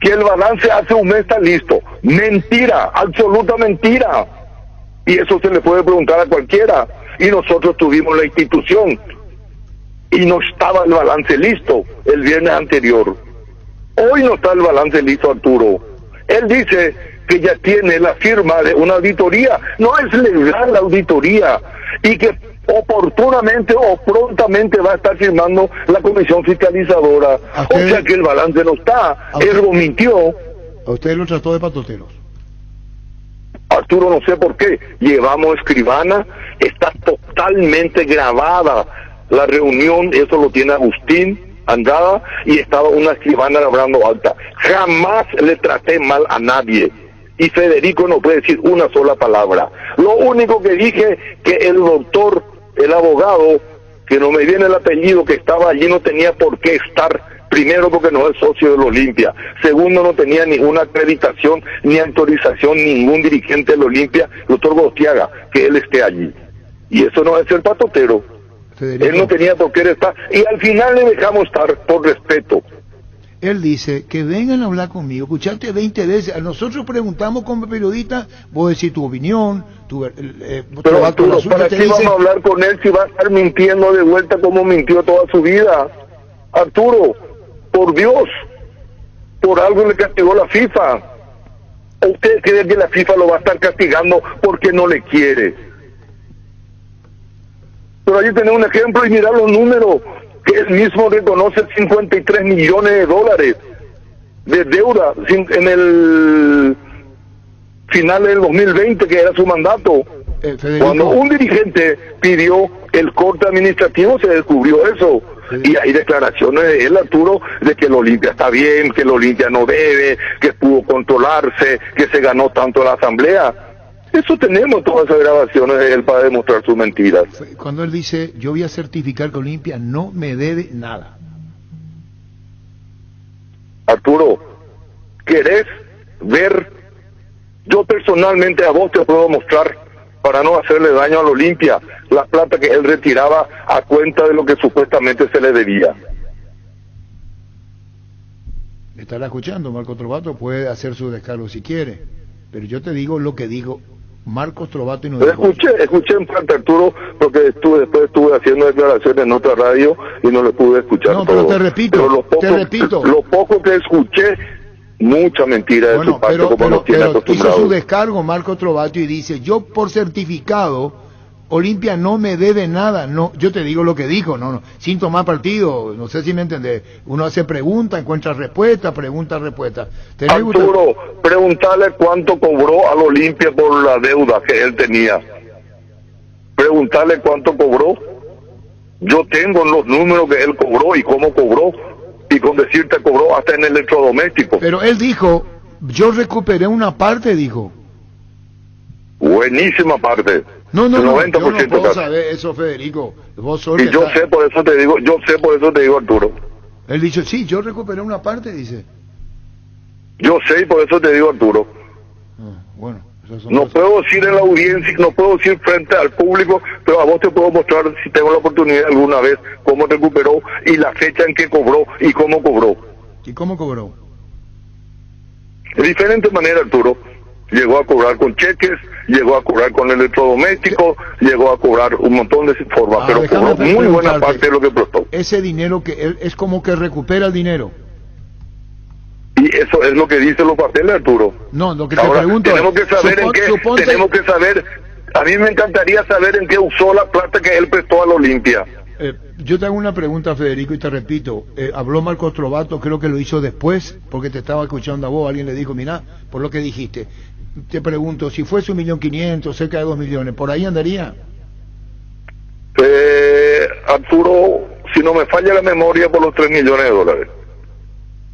que el balance hace un mes está listo. Mentira, absoluta mentira. Y eso se le puede preguntar a cualquiera. Y nosotros tuvimos la institución y no estaba el balance listo el viernes anterior. Hoy no está el balance listo, Arturo. Él dice que ya tiene la firma de una auditoría. No es legal la auditoría. Y que oportunamente o prontamente va a estar firmando la comisión fiscalizadora. O sea que el balance no está. Él lo mintió. A usted lo trató de patoteros. Arturo, no sé por qué. Llevamos escribana, está totalmente grabada la reunión, eso lo tiene Agustín Andrada, y estaba una escribana hablando alta. Jamás le traté mal a nadie. Y Federico no puede decir una sola palabra. Lo único que dije, que el doctor, el abogado, que no me viene el apellido, que estaba allí, no tenía por qué estar. Primero, porque no es socio del Olimpia. Segundo, no tenía ninguna acreditación ni autorización ningún dirigente del Olimpia, doctor Gostiaga, que él esté allí. Y eso no es ser patotero. Federico. Él no tenía por qué estar. Y al final le dejamos estar por respeto. Él dice que vengan a hablar conmigo. Escuchaste 20 veces. A nosotros preguntamos como periodistas, vos decís tu opinión. Pero Arturo, ¿para qué vamos a hablar con él si va a estar mintiendo de vuelta como mintió toda su vida? Arturo, por Dios, por algo le castigó la FIFA. ¿O usted cree que la FIFA lo va a estar castigando porque no le quiere? Pero ahí tenemos un ejemplo y mirar los números, que él mismo reconoce 53 millones de dólares de deuda en el final del 2020, que era su mandato. Cuando un dirigente pidió el corte administrativo, se descubrió eso. Y hay declaraciones de él, Arturo, de que el Olimpia está bien, que el Olimpia no debe, que pudo controlarse, que se ganó tanto la asamblea. Eso tenemos, todas esas grabaciones de él para demostrar sus mentiras. Cuando él dice, yo voy a certificar que Olimpia no me debe nada. Arturo, ¿querés ver? Yo personalmente a vos te puedo mostrar, para no hacerle daño al Olimpia, la plata que él retiraba a cuenta de lo que supuestamente se le debía. Estará escuchando, Marco Trovato puede hacer su descargo si quiere, pero yo te digo lo que digo Marcos Trovato y no dijo. Escuché en parte, Arturo, porque después estuve haciendo declaraciones en otra radio y no le pude escuchar todo. Pero te repito, lo poco que escuché, mucha mentira de su parte, como nos tiene acostumbrados. Hizo su descargo Marco Trovato y dice, yo por certificado Olimpia no me debe nada. No, yo te digo lo que dijo, no, sin tomar partido, no sé si me entendés. Uno hace pregunta, encuentra respuesta, pregunta, respuesta. Arturo, preguntarle cuánto cobró al Olimpia por la deuda que él tenía. Preguntarle cuánto cobró. Yo tengo los números que él cobró y cómo cobró, y con decirte cobró hasta en electrodoméstico. Pero él dijo, yo recuperé una parte, dijo. Buenísima parte. No, el 90% yo no puedo casi. saber eso, Federico. Vos y yo sé, por eso te digo, Arturo. Él dice, sí, yo recuperé una parte, dice. Yo sé y por eso te digo, Arturo. Bueno, no puedo decir en la audiencia, no puedo decir frente al público, pero a vos te puedo mostrar, si tengo la oportunidad alguna vez, cómo recuperó y la fecha en que cobró y cómo cobró. ¿Y cómo cobró? De diferente manera, Arturo. Llegó a cobrar con cheques, llegó a cobrar con electrodomésticos, llegó a cobrar un montón de formas, pero cobró muy buena parte de lo que prestó. Ese dinero que él es como que recupera el dinero. Y eso es lo que dicen los papeles, Arturo. No, lo que te Ahora, pregunto tenemos que saber tenemos que saber, a mí me encantaría saber en qué usó la plata que él prestó al Olimpia. Yo te hago una pregunta, Federico, y te repito, habló Marcos Trovato, creo que lo hizo después, porque te estaba escuchando a vos, alguien le dijo, mira, por lo que dijiste, te pregunto, si fuese 1.500.000, cerca de 2 millones, ¿por ahí andaría? Arturo, si no me falla la memoria, por los 3 millones de dólares.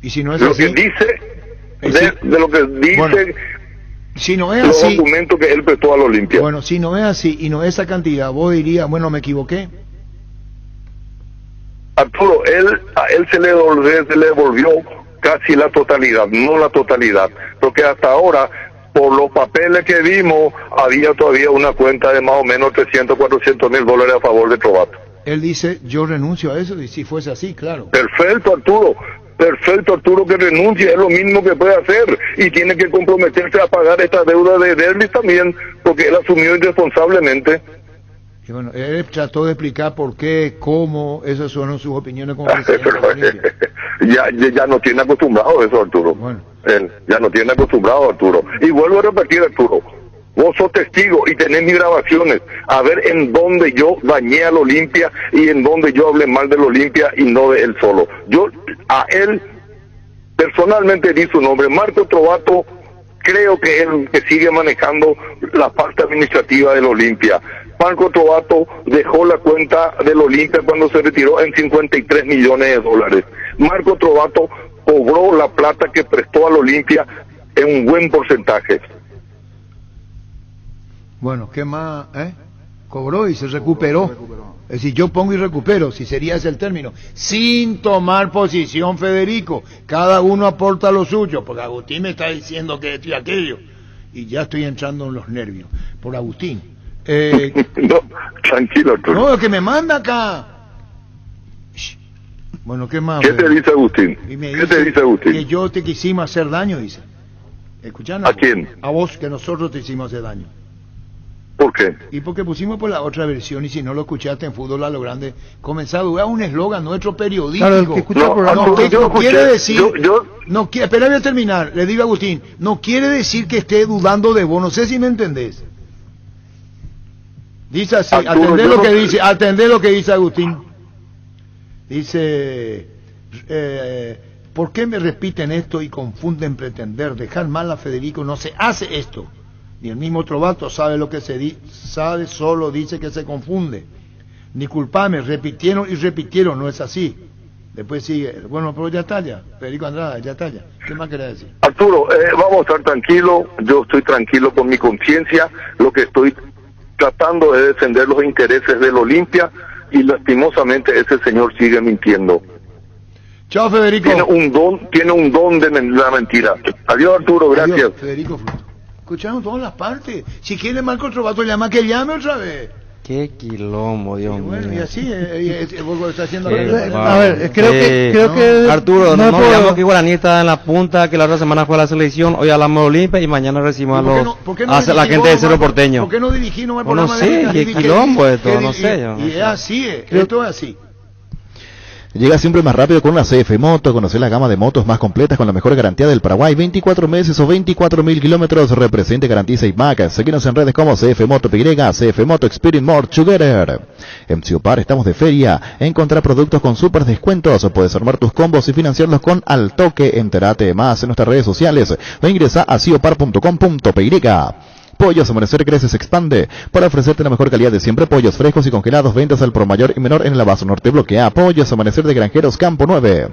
Y si no es lo así, que dice, de lo que dice, bueno, si no es los así, documentos que él prestó al Olimpia. Bueno, si no es así y no es esa cantidad, vos dirías, bueno, me equivoqué. Arturo, a él se le devolvió casi la totalidad, no la totalidad, porque hasta ahora, por los papeles que vimos, había todavía una cuenta de más o menos 300, 400 mil dólares a favor de Trovato. Él dice, yo renuncio a eso, y si fuese así, claro. Perfecto, Arturo, que renuncie, es lo mínimo que puede hacer, y tiene que comprometerse a pagar esta deuda de Derby también, porque él asumió irresponsablemente. Y bueno, él trató de explicar por qué, cómo, esas son sus opiniones como presidente. ya no tiene acostumbrado eso, Arturo. Bueno. Él ya no tiene acostumbrado, Arturo. Y vuelvo a repetir, Arturo, vos sos testigo y tenés mis grabaciones, a ver en dónde yo dañé al Olimpia y en dónde yo hablé mal del Olimpia y no de él solo. Yo a él personalmente di su nombre, Marco Trovato. Creo que es el que sigue manejando la parte administrativa del Olimpia. Marco Trovato dejó la cuenta del Olimpia cuando se retiró en 53 millones de dólares. Marco Trovato cobró la plata que prestó al Olimpia en un buen porcentaje. Bueno, ¿qué más? Cobró y se recuperó. Es decir, yo pongo y recupero, si sería ese el término, sin tomar posición, Federico. Cada uno aporta lo suyo, porque Agustín me está diciendo que esto y aquello, y ya estoy entrando en los nervios por Agustín. No, tranquilo, Arturo. No, es que me manda acá. Bueno, ¿qué más? ¿Qué te dice Agustín? ¿Qué te dice Agustín? Que yo te quisimos hacer daño, dice. ¿Escuchan? ¿A quién? A vos, que nosotros te hicimos hacer daño. ¿Por qué? Y porque pusimos por la otra versión, y si no lo escuchaste en Fútbol a lo Grande, comenzado a un eslogan nuestro periodístico. Claro, el que escucha el programa. No quiere decir, no quiere, espera, voy a terminar, le digo a Agustín, no quiere decir que esté dudando de vos, no sé si me entendés. Dice así, atendé lo que dice Agustín. Dice, ¿por qué me repiten esto y confunden pretender dejar mal a Federico? No se hace esto. Ni el mismo Trovato sabe lo que sabe, solo dice que se confunde. Ni culpame, repitieron y repitieron, no es así. Después sigue, bueno, pero ya está ya, Federico Andrada, ya está ya. ¿Qué más querés decir? Arturo, vamos a estar tranquilos, yo estoy tranquilo con mi conciencia, lo que estoy tratando de defender los intereses del Olimpia y lastimosamente ese señor sigue mintiendo. Chao, Federico. Tiene un don de la mentira. Adiós, Arturo, gracias. Adiós, Federico Fruto. Escuchamos todas las partes. Si quiere Marco Trovato llama, que llame otra vez. Qué quilombo, Dios mío. Bueno, y así está haciendo. A ver, creo que Arturo, no digamos que Guaraní está en la punta, que la otra semana fue a la selección, hoy hablamos de Olimpia y mañana recibimos a la gente de Cerro Porteño. ¿Por qué no dirigimos el programa? No sé, qué quilombo esto, no sé. Y es así, esto es así. Llega siempre más rápido con una CF Moto. Conocer la gama de motos más completas con la mejor garantía del Paraguay. 24 meses o 24.000 kilómetros. Represente, garantiza y marca. Seguinos en redes como CF Moto PY, CF Moto Experience More Together. En Ciopar estamos de feria. Encontrar productos con super descuentos. Puedes armar tus combos y financiarlos con Al Toque. Entérate más en nuestras redes sociales o ingresa a ciopar.com.py. Pollos Amanecer crece, se expande para ofrecerte la mejor calidad de siempre. Pollos frescos y congelados, ventas al por mayor y menor en el Abasto Norte. Bloquea Pollos Amanecer de Granjeros Campo 9.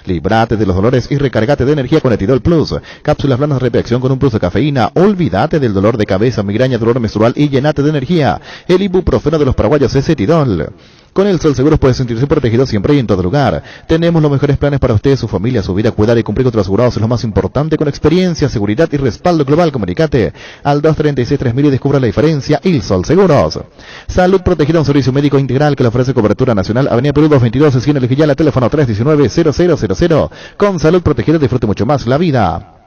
Librate de los dolores y recargate de energía con Etidol Plus. Cápsulas planas de reacción con un plus de cafeína. Olvídate del dolor de cabeza, migraña, dolor menstrual y llenate de energía. El ibuprofeno de los paraguayos es Etidol. Con el Sol Seguros puedes sentirse protegido siempre y en todo lugar. Tenemos los mejores planes para usted, su familia, su vida, cuidar y cumplir con los asegurados es lo más importante, con experiencia, seguridad y respaldo global. Comunicate al 236-3000 y descubra la diferencia. El Sol Seguros. Salud Protegida, un servicio médico integral que le ofrece cobertura nacional. Avenida Perú 222, esquina El Gillala, teléfono 319-0000. Con Salud Protegida disfrute mucho más la vida.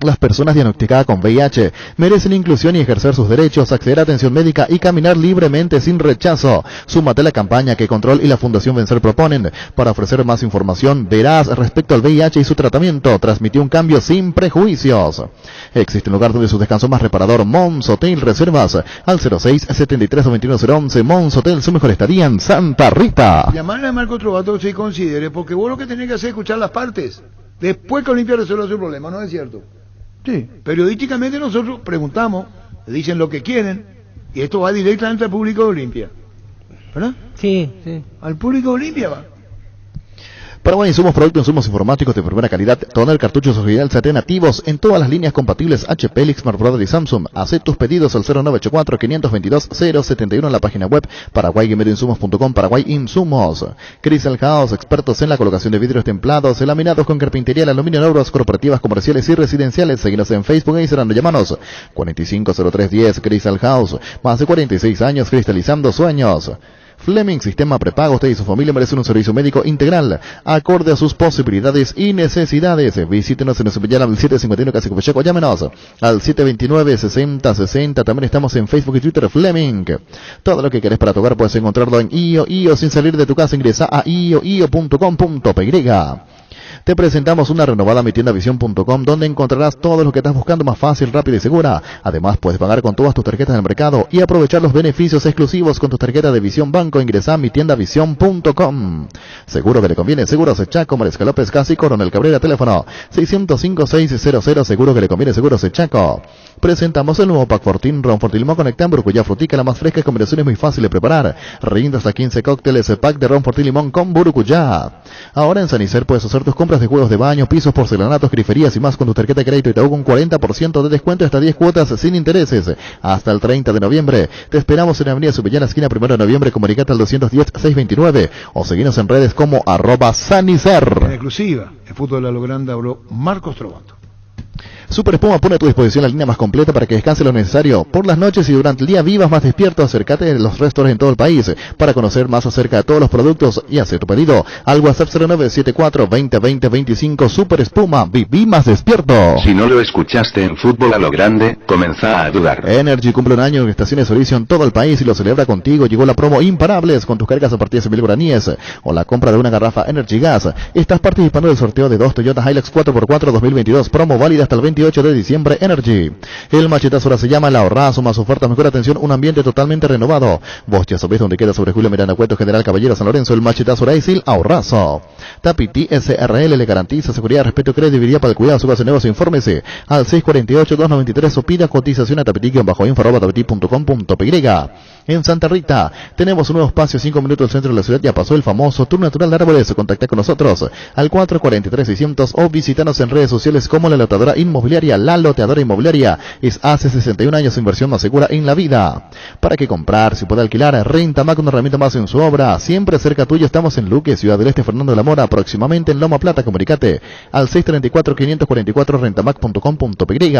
Las personas diagnosticadas con VIH merecen inclusión y ejercer sus derechos, acceder a atención médica y caminar libremente sin rechazo. Súmate a la campaña que Control y la Fundación Vencer proponen. Para ofrecer más información veraz respecto al VIH y su tratamiento, transmitió un cambio sin prejuicios. Existe un lugar donde su descanso más reparador, Mons Hotel. Reservas al 06-73-21011. Mons Hotel, su mejor estadía en Santa Rita. Llamarle a Marco Trovato si considere, porque vos lo que tenés que hacer es escuchar las partes. Después que Olimpia resuelva su problema, ¿no es cierto? Sí. Periodísticamente nosotros preguntamos, dicen lo que quieren, y esto va directamente al público de Olimpia. ¿Verdad? Sí. Al público de Olimpia va. Paraguay Insumos, productos insumos informáticos de primera calidad, tonel, cartuchos original, CT nativos en todas las líneas compatibles HP, Lixmar, Brother y Samsung. Haz tus pedidos al 0984-522-071 en la página web paraguaymediinsumos.com. Paraguay Insumos. Crystal House, expertos en la colocación de vidrios templados, laminados con carpintería, aluminio en obras corporativas, comerciales y residenciales. Seguinos en Facebook e Instagram, llamanos 450310 Crystal House. Más de 46 años cristalizando sueños. Fleming, sistema prepago. Usted y su familia merecen un servicio médico integral, acorde a sus posibilidades y necesidades. Visítenos en nuestro Villana del 751 Casi Copecheco. Llámenos al 729-6060. También estamos en Facebook y Twitter, Fleming. Todo lo que querés para tu hogar puedes encontrarlo en IO. Sin salir de tu casa, ingresa a io.com.py. Te presentamos una renovada mitiendavision.com, donde encontrarás todo lo que estás buscando más fácil, rápido y segura. Además, puedes pagar con todas tus tarjetas del mercado y aprovechar los beneficios exclusivos con tu tarjeta de Visión Banco. Ingresa a mitiendavision.com. Seguro que le conviene. Seguros Chaco, Mariscal López Casi, Coronel Cabrera, teléfono 605-600. Seguro que le conviene. Seguros Chaco. Presentamos el nuevo Pack Fortín, Ron Fortín Limón Conectan, Burucuyá Frutica, la más fresca y combinaciones muy fácil de preparar. Rinde hasta 15 cócteles, pack de Ron Fortín Limón con Burucuyá. Ahora en San Isidro puedes hacer tus compras de juegos de baño, pisos, porcelanatos, griferías y más con tu tarjeta de crédito Itaú con 40% de descuento hasta 10 cuotas sin intereses. Hasta el 30 de noviembre. Te esperamos en Avenida Subellana, esquina 1 de noviembre, comunicate al 210-629 o seguinos en redes como @Sanicer. En exclusiva, el fútbol a lo grande habló Marcos Trovato. Super Espuma pone a tu disposición la línea más completa para que descanse lo necesario. Por las noches y durante el día vivas más despierto, acércate de los restaurantes en todo el país para conocer más acerca de todos los productos y hacer tu pedido al WhatsApp 0974 20 20 25. Super Espuma, viví más despierto. Si no lo escuchaste en Fútbol a lo Grande, comenzá a dudar. Energy cumple un año en estaciones servicio en todo el país y lo celebra contigo. Llegó la promo Imparables con tus cargas a partir de 1.000 guaraníes o la compra de una garrafa Energy Gas. Estás participando del sorteo de 2 Toyota Hilux 4x4 2022, promo válida hasta el 28 de diciembre. Energy. El machetazo ahora se llama El Ahorrazo, más ofertas, mejor atención, un ambiente totalmente renovado. Vos ya sabés dónde queda sobre Julio Miranda Cueto, General Caballero San Lorenzo. El machetazo ahora es El Ahorrazo. Tapiti SRL le garantiza seguridad, respeto y credibilidad para el cuidado de su base de negocios. Infórmese al 648-293 o pida cotización a tapiti-info@tapiti.com.py. En Santa Rita tenemos un nuevo espacio, 5 minutos del centro de la ciudad. Ya pasó el famoso Tour Natural de Árboles. Contacta con nosotros al 443-600 o visítanos en redes sociales como La Loteadora Inmobiliaria. La Loteadora Inmobiliaria es hace 61 años inversión más segura en la vida. ¿Para qué comprar? Si puede alquilar, Rentamac, una herramienta más en su obra. Siempre cerca tuyo. Estamos en Luque, Ciudad del Este, Fernando de la Mora, próximamente en Loma Plata. Comunicate al 634-544 rentamac.com.py.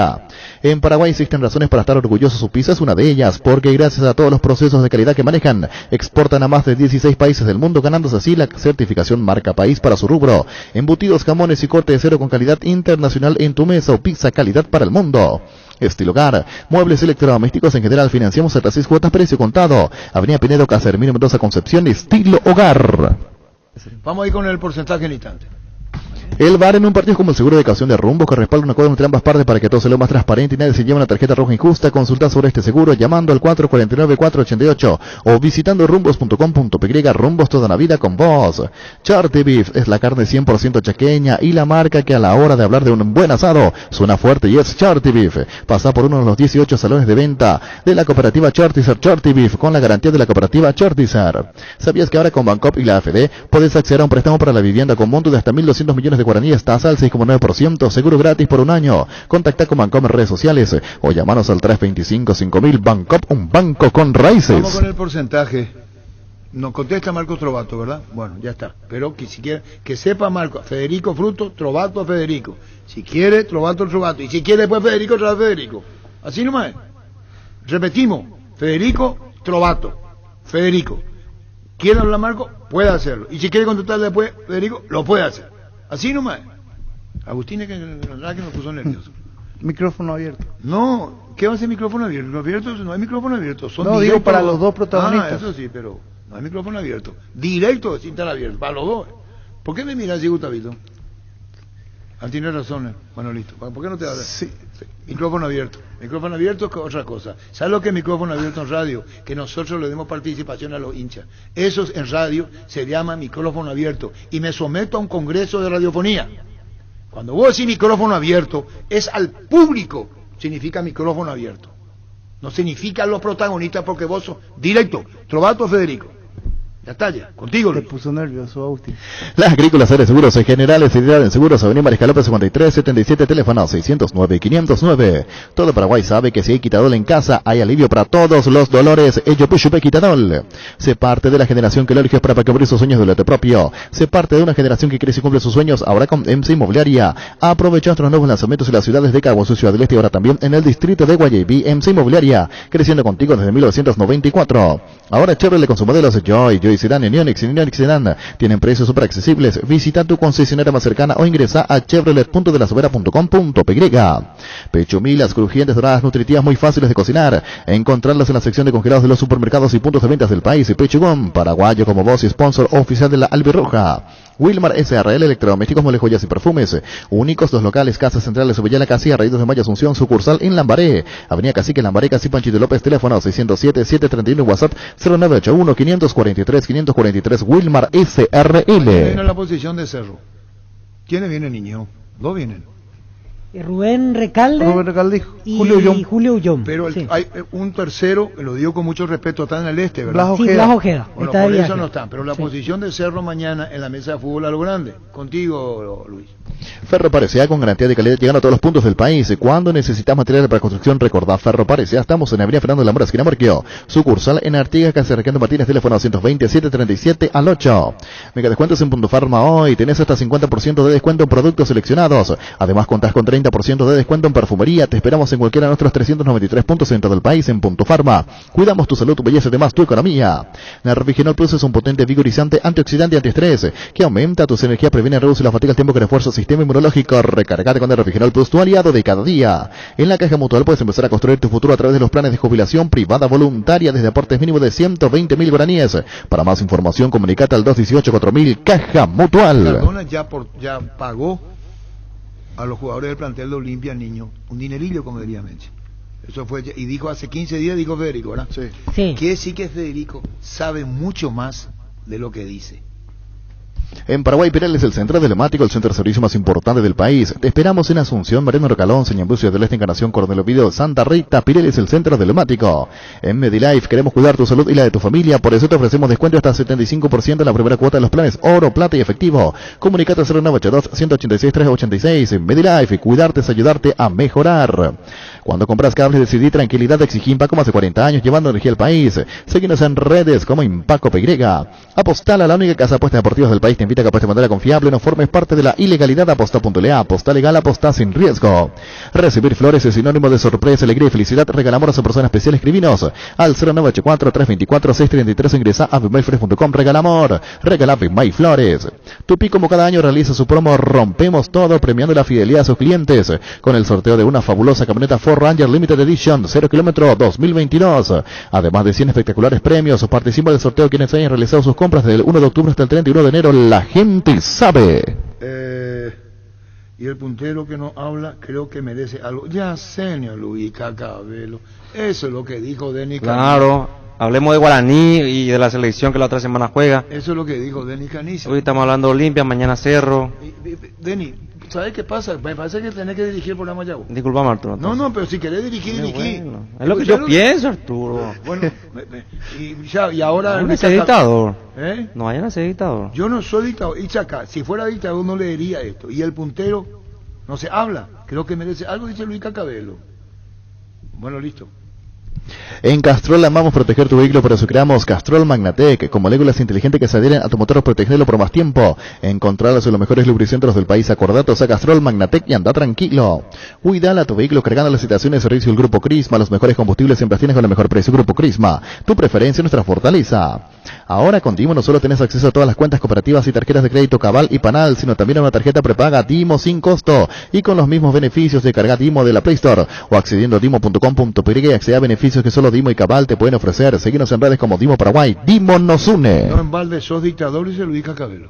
En Paraguay existen razones para estar orgullosos. Su pizza es una de ellas, porque gracias a todos los procesos de calidad que manejan, exportan a más de 16 países del mundo, ganándose así la certificación marca país para su rubro. Embutidos, jamones y corte de cero con calidad internacional en tu mesa, o pizza calidad para el mundo. Estilo Hogar, muebles electrodomésticos en general, financiamos hasta 6 cuotas, precio contado. Avenida Pinedo, Casermino, Mendoza, Concepción. Estilo Hogar. Vamos ahí con el porcentaje en instante. El VAR en un partido como el seguro de caución de rumbo, que respalda un acuerdo entre ambas partes para que todo sea lo más transparente y nadie se lleve una tarjeta roja injusta. Consulta sobre este seguro llamando al 449-488 o visitando rumbos.com.py. Rumbos, toda la vida con vos. Charty Beef es la carne 100% chaqueña y la marca que a la hora de hablar de un buen asado suena fuerte, y es Charty Beef. Pasa por uno de los 18 salones de venta de la cooperativa Chartizer. Charty Beef, con la garantía de la cooperativa Chartizer. ¿Sabías que ahora con Bancop y la AFD puedes acceder a un préstamo para la vivienda con monto de hasta 1.200 millones de guaraníes, tasa al 6,9%, seguro gratis por un año? Contacta con Bancop en redes sociales o llamanos al 325-5000. Bancop, un banco con raíces. Vamos con el porcentaje. Nos contesta Marco Trovato, ¿verdad? Bueno, ya está. Pero que si quiere, que sepa Marco, Federico Fruto, Trovato a Federico. Si quiere, Trovato, Trovato. Y si quiere después Federico, Trovato, Federico. Así nomás es. Repetimos, Federico, Trovato. Federico. ¿Quiere hablar Marco? Puede hacerlo. Y si quiere contestar después, Federico, lo puede hacer. Así nomás. Agustín es que me puso nervioso. Micrófono abierto. No, ¿qué va a ser micrófono abierto? No hay micrófono abierto. Son no, digo para los dos protagonistas. Eso sí, pero no hay micrófono abierto. Directo sin estar abierto, para los dos. ¿Por qué me miras así, Gustavito? Tienes razón, Manolito. ¿Por qué no te hablas? Sí. Micrófono abierto. Micrófono abierto es otra cosa. ¿Sabes lo que es micrófono abierto en radio? Que nosotros le demos participación a los hinchas. Eso en radio se llama micrófono abierto. Y me someto a un congreso de radiofonía. Cuando vos decís micrófono abierto, es al público, significa micrófono abierto. No significa a los protagonistas, porque vos sos directo. Trovato, Federico. Ya está, ya. Contigo, Luis. Le puso nervioso, Agustín. Las agrícolas Áreas Seguros en general, seguridad en seguros, Avenida Mariscal López 5377, teléfono 609-509. Todo Paraguay sabe que si hay Quitadol en casa, hay alivio para todos los dolores. Ello Puchupe Quitadol. Se parte de la generación que lo eligió para cumplir sus sueños de lote propio. Se parte de una generación que crece y cumple sus sueños ahora con MC Inmobiliaria. Aprovecha nuestros nuevos lanzamientos en las ciudades de Cabo, su Ciudad del Este, y ahora también en el distrito de Guayaquil. MC Inmobiliaria, creciendo contigo desde 1994. Ahora Chevrolet con sus modelos Joy Sedan, Neonix Sedan tienen precios súper accesibles. Visita tu concesionaria más cercana o ingresa a chevrolet.delasovera.com.py. Pechumilas crujientes, doradas, nutritivas, muy fáciles de cocinar. Encontrarlas en la sección de congelados de los supermercados y puntos de ventas del país. Pechugón, paraguayo como voz y sponsor oficial de la Albirroja. Wilmar SRL, electrodomésticos, muebles, joyas y perfumes. Únicos, 2 locales, Casas Centrales, Ubellana, Casilla, Raídos de Maya, Asunción, sucursal en Lambaré. Avenida Cacique, Lambaré, Casi Panchito López, teléfono 607-731, WhatsApp 0981-543-543, Wilmar SRL. Viene la posición de Cerro. ¿Quiénes vienen, niño? Dos vienen. Rubén Recalde y Julio Ullón. Pero hay un tercero, lo digo con mucho respeto, está en el este, ¿verdad? Blas Ojeda. Bueno, por eso no están, pero la posición de Cerro mañana en la mesa de fútbol a lo grande. Contigo, Luis. Ferro Parecía, con garantía de calidad, llegando a todos los puntos del país. Cuando necesitas material para construcción, recordá Ferro Parecía. Estamos en Avenida Fernando de la Mora, esquina Marquio. Sucursal en Artigas, Casa Ricardo Martínez, teléfono 120-737-8. Mega descuentos en Punto Farma hoy. Tenés hasta 50% de descuento en productos seleccionados. Además, contás con 30 30% de descuento en perfumería. Te esperamos en cualquiera de nuestros 393 puntos en todo el país en Punto Farma. Cuidamos tu salud, tu belleza y además tu economía. Nervigenol Plus es un potente vigorizante, antioxidante y antiestrés que aumenta tus energías, previene y reduce la fatiga al tiempo que refuerza el sistema inmunológico. Recargate con Nervigenol Plus, tu aliado de cada día. En la Caja Mutual puedes empezar a construir tu futuro a través de los planes de jubilación privada voluntaria desde aportes mínimos de 120.000 guaraníes. Para más información, comunicate al 218-4000 Caja Mutual. Cardona ya pagó a los jugadores del plantel de Olimpia, niño, un dinerillo, como diría Menche. Eso fue, y dijo hace 15 días, dijo Federico, ¿verdad? Sí. Que sí que Federico sabe mucho más de lo que dice. En Paraguay, Pirelli es el centro telemático, el centro de servicio más importante del país. Te esperamos en Asunción, Mariano Recalón, Señambucio del Este, Encarnación, Coronel Ovidio, Santa Rita. Pirelli es el centro telemático. En Medilife queremos cuidar tu salud y la de tu familia, por eso te ofrecemos descuento hasta 75% en la primera cuota de los planes oro, plata y efectivo. Comunicate al 0982-186-386. Medilife, cuidarte es ayudarte a mejorar. Cuando compras cables, decidí tranquilidad de Exigimpa como hace 40 años, llevando energía al país. Síguenos en redes como Impaco PY. Apostal a la única casa de apuestas deportivas del país. Te invita a que apuestes de manera confiable, no formes parte de la ilegalidad. Aposta.la, aposta legal, aposta sin riesgo. Recibir flores es sinónimo de sorpresa, alegría y felicidad. Regalamos a persona especial. Escribinos al 0984-324-633. Ingresa a bimayflores.com. Regalamor, regala Bimay Flores. Tupi, como cada año, realiza su promo Rompemos Todo, premiando la fidelidad a sus clientes con el sorteo de una fabulosa camioneta Ford Ranger Limited Edition 0 km 2022. Además de 100 espectaculares premios, participa del sorteo quienes hayan realizado sus compras desde el 1 de octubre hasta el 31 de enero. La gente sabe. Y el puntero que no habla creo que merece algo. Ya, señor Luis Cacabelo, eso es lo que dijo Denis. Claro, hablemos de Guaraní y de la selección que la otra semana juega. Eso es lo que dijo Denis Caniza. Hoy estamos hablando de Olimpia, mañana Cerro. Denis, ¿sabes qué pasa? Me parece que tenés que dirigir el programa ya. Disculpa, Arturo. No, pero si querés dirigir, dirigí. Bueno, es lo que yo pienso, Arturo. Bueno, y ahora... No vayan a ser dictador. No vayan a ser dictador. Yo no soy dictador. Y Chaca, si fuera dictador no le diría esto. Y el puntero no se habla. Creo que merece algo, dice Luis Cacabelo. Bueno, listo. En Castrol amamos proteger tu vehículo, por eso creamos Castrol Magnatec, con moléculas inteligentes que se adhieren a tu motor para protegerlo por más tiempo. Encontrarlos en los mejores lubricentros del país. Acordatos a Castrol Magnatec y anda tranquilo. Cuidala a tu vehículo cargando las estaciones de servicio del Grupo Crisma, los mejores combustibles siempre tienes con el mejor precio. Grupo Crisma, tu preferencia, nuestra fortaleza. Ahora con Dimo no solo tenés acceso a todas las cuentas cooperativas y tarjetas de crédito Cabal y Panal, sino también a una tarjeta prepaga Dimo sin costo y con los mismos beneficios de cargar Dimo de la Play Store o accediendo a dimo.com.py y acceder a beneficios que solo Dimo y Cabal te pueden ofrecer. Seguinos en redes como Dimo Paraguay. Dimo nos une. No en balde sos dictador, dice Luis Cacabelo.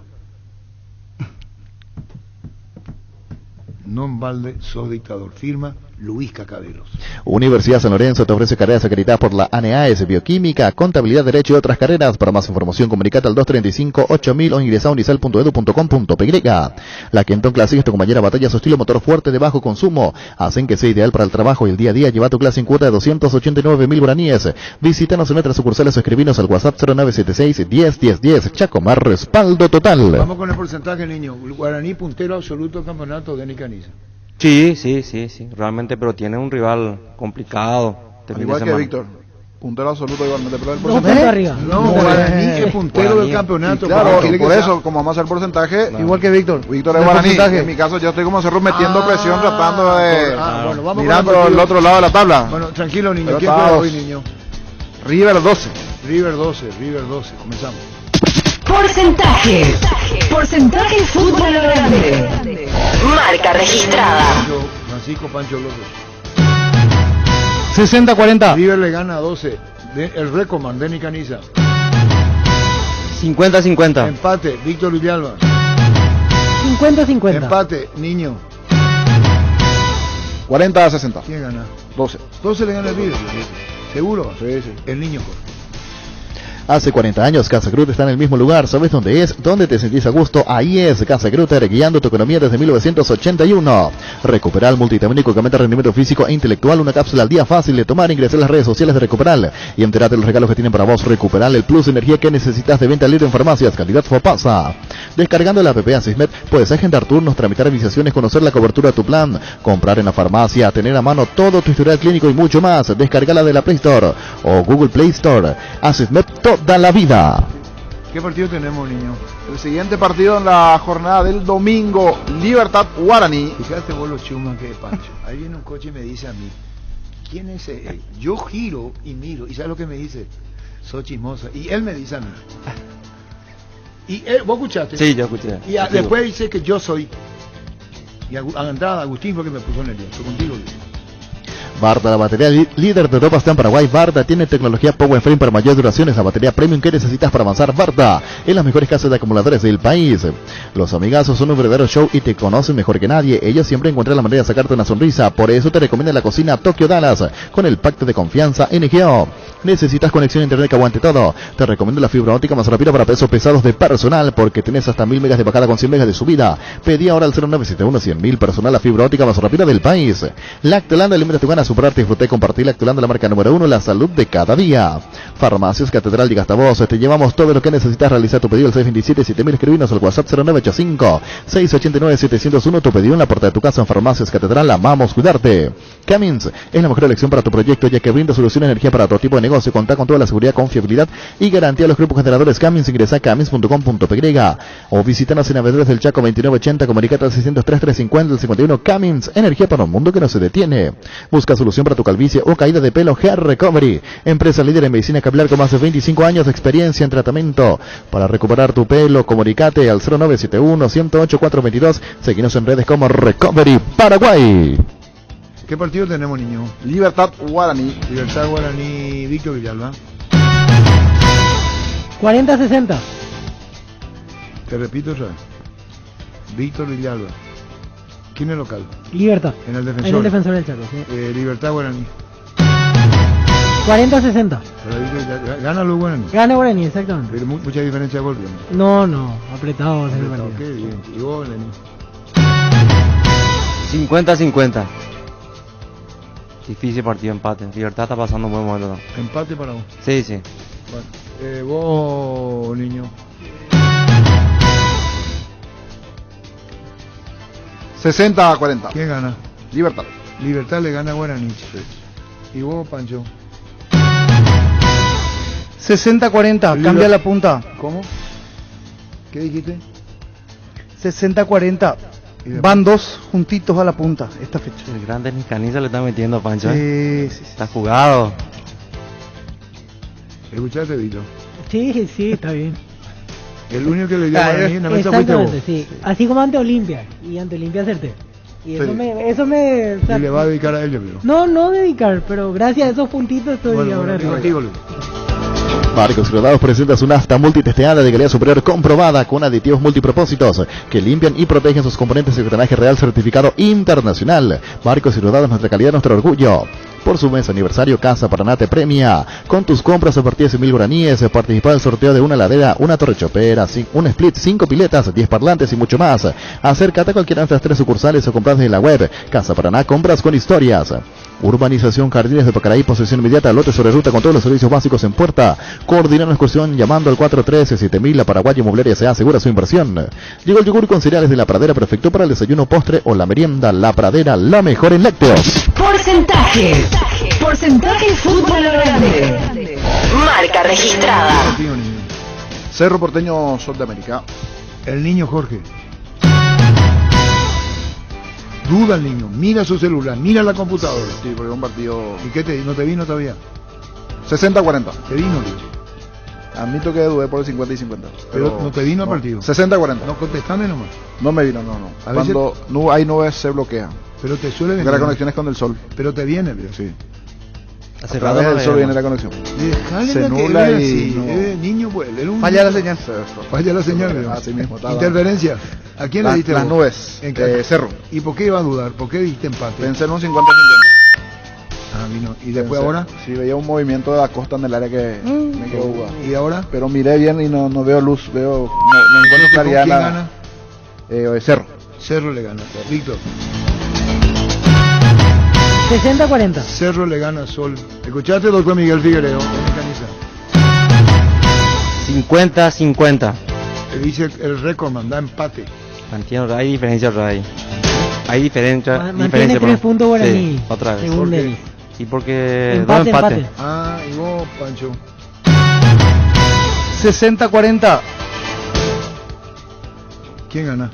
No en balde sos dictador. Firma Luis Cacabelos. Universidad San Lorenzo te ofrece carreras acreditadas por la ANEAES, Bioquímica, Contabilidad, Derecho y otras carreras. Para más información, comunicate al 235-8000 o ingresa a unicel.edu.com.py. La Kenton Classic es tu compañera batalla, su estilo motor fuerte de bajo consumo. Hacen que sea ideal para el trabajo y el día a día. Lleva tu clase en cuota de 289.000 guaraníes. Visítanos en nuestras sucursales o escribinos al WhatsApp 0976-10-10-10. Chacomar, respaldo total. Vamos con el porcentaje, niño. Guaraní puntero absoluto del campeonato de Nicaniza. Sí, realmente, pero tiene un rival complicado. Igual que Víctor, puntero absoluto igualmente, pero el porcentaje arriba. No, Guaraní es puntero del campeonato. Claro, por eso, como vamos a hacer porcentaje, igual que Víctor es Guaraní. En mi caso, yo estoy como Cerro metiendo presión, tratando de mirando el otro lado de la tabla. Bueno, tranquilo, niño. ¿Quién juega hoy, niño? River 12. River 12. Comenzamos. Porcentaje fútbol a lo grande. Marca registrada. Francisco Pancho López. 60-40. River le gana a 12. El Recoman de Nicaniza. 50-50. Empate, Víctor Villalba. 50-50. Empate, Niño. 40-60. ¿Quién gana? 12. 12 le gana el River. ¿Seguro? Sí. El Niño. Hace 40 años Casa Grutter está en el mismo lugar. ¿Sabes dónde es? ¿Dónde te sentís a gusto? Ahí es Casa Grutter, guiando tu economía desde 1981. Recuperal multivitamínico que aumenta rendimiento físico e intelectual. Una cápsula al día, fácil de tomar. Ingresa a las redes sociales de Recuperal y entérate de los regalos que tienen para vos. Recuperal, el plus de energía que necesitas, de venta libre en farmacias. Calidad Fopasa. Descargando la app Asismet puedes agendar turnos, tramitar avisaciones, conocer la cobertura de tu plan, comprar en la farmacia, tener a mano todo tu historial clínico y mucho más. Descargala de la Play Store o Google Play Store. Asismet, toda la vida. ¿Qué partido tenemos, niño? El siguiente partido en la jornada del domingo, Libertad Guaraní. Fíjate vos los chumas que es Pancho. Ahí viene un coche y me dice a mí, ¿quién es él? Yo giro y miro, y ¿sabes lo que me dice? Soy chismosa. Y él me dice a mí. Y él, ¿vos escuchaste? Sí, yo escuché. Y después dice que yo soy. Y a la entrada Agustín fue que me puso en el día. Fue contigo, Luis. Varda, la batería líder de Europa está en Paraguay. Varda tiene tecnología Power Frame para mayores duraciones. La batería premium que necesitas para avanzar. Varda, en las mejores casas de acumuladores del país. Los amigazos son un verdadero show y te conocen mejor que nadie. Ellos siempre encuentran la manera de sacarte una sonrisa. Por eso te recomiendo la cocina Tokyo Dallas con el pacto de confianza NGO. ¿Necesitas conexión a internet que aguante todo? Te recomiendo la fibra óptica más rápida para pesos pesados de personal, porque tenés hasta 1000 megas de bajada con 100 megas de subida. Pedí ahora al 0971 100.000 personal la fibra óptica más rápida del país. Lactolanda alimenta tu gana, superarte, disfrutar y compartir. Lactolanda, la marca número 1, la salud de cada día. Farmacias Catedral y Gastavoz, te llevamos todo lo que necesitas. Realizar tu pedido al 627-7000, escribinos al WhatsApp 0985-689-701. Tu pedido en la puerta de tu casa. En Farmacias Catedral, amamos cuidarte. Cummins es la mejor elección para tu proyecto, ya que brinda soluciones de energía para todo tipo de negocio. Contá con toda la seguridad, confiabilidad y garantía de los grupos generadores Cummins. Ingresa a cummins.com.py o visítanos en Avenida del Chaco 2980, comunicate al 603-350 el 51. Cummins, energía para un mundo que no se detiene. Busca solución para tu calvicie o caída de pelo. Hair Recovery, empresa líder en medicina capilar con más de 25 años de experiencia en tratamiento para recuperar tu pelo. Comunicate al 0971-108-422. Seguinos en redes como Recovery Paraguay. ¿Qué partido tenemos, niño? Libertad Guaraní. Libertad Guaraní, Víctor Villalba. 40-60. Te repito otra vez. Víctor Villalba. ¿Quién es local? Libertad. En el defensor. En el defensor del Chaco, sí. Libertad Guaraní. 40-60. Gana los Guaraní. Gana Guaraní, exactamente. Pero mucha diferencia de gol, ¿no? No, apretado. Qué bien. ¿Y vos, Lenny? 50-50. Difícil partido, empate. Libertad está pasando un buen momento. ¿Empate para vos? Sí, sí. Bueno, vos, niño. 60-40. ¿Quién gana? Libertad. Libertad le gana a Guaraní. Sí. ¿Y vos, Pancho? 60-40, cambia la punta. ¿Cómo? ¿Qué dijiste? 60-40. Van dos juntitos a la punta esta fecha. El grande Nicaniza le está metiendo a Pancho. Sí. Está jugado. ¿Escuchaste, Vito? Sí, está bien. El único que le dio a Guaraní en la mesa fuiste vos. Sí. Así como ante Olimpia. Y ante Olimpia acerté. Y eso me... ¿Y le va a dedicar a él, yo creo? No dedicar, pero gracias a esos puntitos estoy ahora. Marcos Rodados presenta su nafta multitesteada de calidad superior comprobada con aditivos multipropósitos que limpian y protegen sus componentes de granaje real certificado internacional. Marcos y Rodados, nuestra calidad, nuestro orgullo. Por su mes aniversario, Casa Paraná te premia. Con tus compras a partir de 100.000 guaraníes, participa del sorteo de una heladera, una torre chopera, un split, 5 piletas, 10 parlantes y mucho más. Acércate a cualquiera de nuestras 3 sucursales o compras desde la web. Casa Paraná, compras con historias. Urbanización Jardines de Pacaraí, posesión inmediata, lote sobre ruta con todos los servicios básicos en puerta. Coordina una excursión llamando al 413-7000. La Paraguay Inmobiliaria se asegura su inversión. Llegó el yogur con cereales de La Pradera, perfecto para el desayuno, postre o la merienda. La Pradera, la mejor en lácteos. Porcentaje fútbol a lo grande. Marca registrada. Cerro Porteño, Sol de América. El niño Jorge. Duda el niño, mira su celular, mira la computadora. Sí, porque un partido... ¿Y qué no te vino todavía? 60-40. ¿Te vino, Luis? Admito que dudé por el 50 y 50. Pero no te vino al partido. 60-40. No, contestame nomás. No me vino, no. Cuando hay nubes se bloquea. Pero te suele venir. Porque la conexión es con el sol. Pero te viene, Luis. Sí. A través del sol viene la conexión. Se nubla y... niño, pues, falla la señal. Falla la señal. Así mismo. Interferencia. ¿A quién le diste las vos? Nubes. En Cerro. ¿Y por qué iba a dudar? ¿Por qué diste empate? Pensé en un 50-50. Vino. ¿Y después ahora? Sí, veía un movimiento de la costa en el área que me quedó duda. ¿Y ahora? Pero miré bien y no veo luz. No encuentro claridad. ¿Quién gana? Cerro. Cerro le gana. Víctor. 60-40. Cerro le gana a Sol. ¿Escuchaste, doctor Miguel Figueiredo? 50-50. Te dice el récord, da empate. Entiendo, hay diferencia otra ahí. Hay diferencia. Mantiene 3 puntos Guaraní. Sí, otra vez. Según Denis. Y porque empate. Y vos, Pancho. 60-40. ¿Quién gana?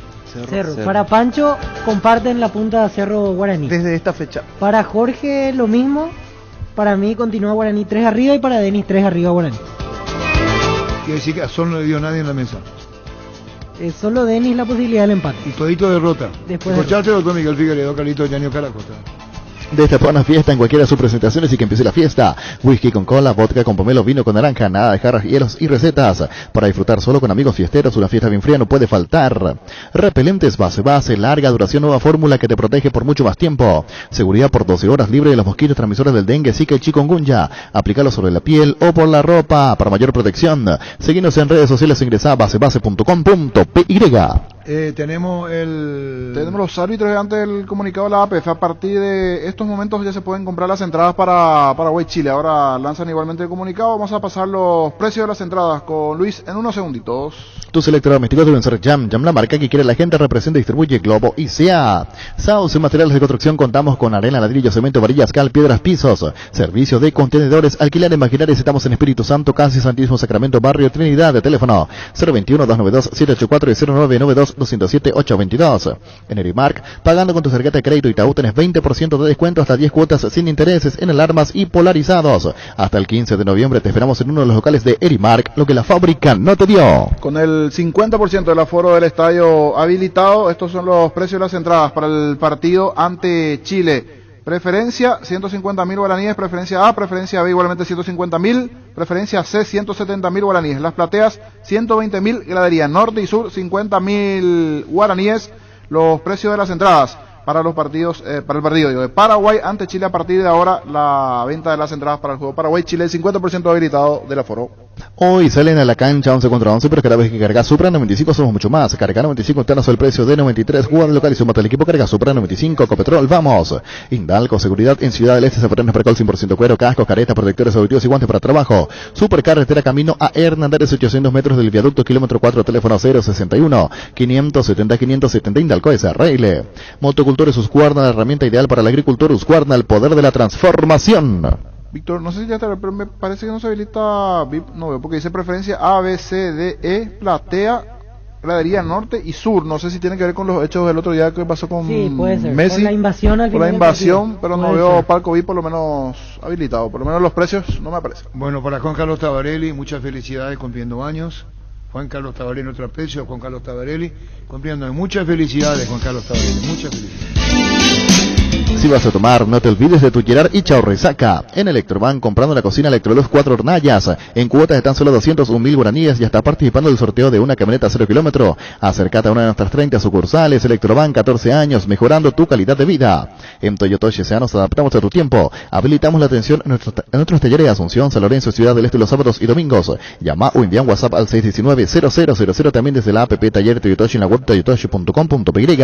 Cerro. Para Pancho comparten la punta de Cerro Guaraní. Desde esta fecha. Para Jorge lo mismo. Para mí continúa Guaraní 3 arriba y para Denis 3 arriba Guaraní. Quiere decir que a Sol no le dio nadie en la mesa. Solo Denis la posibilidad del empate. Y todito derrota. Escuchaste, doctor Miguel Figueredo, Carlito Yanio Caracota. Destapar una fiesta en cualquiera de sus presentaciones y que empiece la fiesta. Whisky con cola, vodka con pomelo, vino con naranja, nada de jarras, hielos y recetas. Para disfrutar solo con amigos fiesteros, una fiesta bien fría no puede faltar. Repelentes base, larga duración, nueva fórmula que te protege por mucho más tiempo. Seguridad por 12 horas, libre de los mosquitos transmisores del dengue, zika y chikungunya. Aplícalo sobre la piel o por la ropa para mayor protección. Seguinos en redes sociales, ingresa a basebase.com.py. Tenemos los árbitros antes del comunicado de la APF. A partir de estos momentos ya se pueden comprar las entradas para Paraguay-Chile. Ahora lanzan igualmente el comunicado. Vamos a pasar los precios de las entradas con Luis en unos segunditos. Tus electrodomésticos deben ser Jam, la marca que quiere la gente, representa y distribuye Globo y sea. Sauce Materiales de Construcción, contamos con arena, ladrillo, cemento, varillas, cal, piedras, pisos. Servicio de contenedores, alquilar en maquinarias. Estamos en Espíritu Santo, casi Santísimo Sacramento, Barrio Trinidad. De teléfono 021-292-784 y 0992-207-822. En Erimark, pagando con tu tarjeta de crédito Itaú, tenés 20% de descuento hasta 10 cuotas sin intereses en alarmas y polarizados. Hasta el 15 de noviembre te esperamos en uno de los locales de Erimark, lo que la fábrica no te dio. Con el 50% del aforo del estadio habilitado, estos son los precios de las entradas para el partido ante Chile. Preferencia 150.000 guaraníes, preferencia A, preferencia B igualmente 150.000, preferencia C 170.000 guaraníes, las plateas 120.000, gradería norte y sur 50.000 guaraníes. Los precios de las entradas para los partidos, para el partido de Paraguay ante Chile. A partir de ahora la venta de las entradas para el juego Paraguay-Chile, el 50% habilitado del aforo. Hoy salen a la cancha 11 contra 11, pero cada vez que cargas Supra 95 somos mucho más. Carga 95, tenemos el precio de 93. Jugador local y sumate al equipo, carga Supra 95, Copetrol, vamos. Indalco, seguridad en Ciudad del Este, Zapaternes Precol 100% cuero, cascos, caretas, protectores auditivos y guantes para trabajo. Supercarretera camino a Hernández, 800 metros del viaducto, kilómetro 4, teléfono 061 570 570 Indalco SRL. Motocultores Husqvarna, la herramienta ideal para el agricultor. Husqvarna, el poder de la transformación. Víctor, no sé si ya está, pero me parece que no se habilita VIP, no veo, porque dice preferencia A, B, C, D, E, platea, gradería norte y sur. No sé si tiene que ver con los hechos del otro día que pasó con Messi. Por la invasión al final. Por la invasión, pero no veo palco VIP por lo menos habilitado. Por lo menos los precios no me aparecen. Bueno, para Juan Carlos Tabarelli, muchas felicidades cumpliendo años. Juan Carlos Tabarelli, otro aprecio a Juan Carlos Tabarelli, cumpliendo años. Muchas felicidades, Juan Carlos Tabarelli, muchas felicidades. Si vas a tomar, no te olvides de tu Gerard y Chao Resaca. En Electroban, comprando una cocina Electrolux 4 hornallas. En cuotas de tan solo 201.000 guaraníes y está participando del sorteo de una camioneta 0 kilómetro. Acércate a una de nuestras 30 sucursales. Electroban, 14 años, mejorando tu calidad de vida. En Toyotoshi S.A. nos adaptamos a tu tiempo. Habilitamos la atención en nuestros talleres de Asunción, San Lorenzo, Ciudad del Este los sábados y domingos. Llama o envía un WhatsApp al 619-0000 también desde la app Taller Toyotoshi en la web toyotoshi.com.py.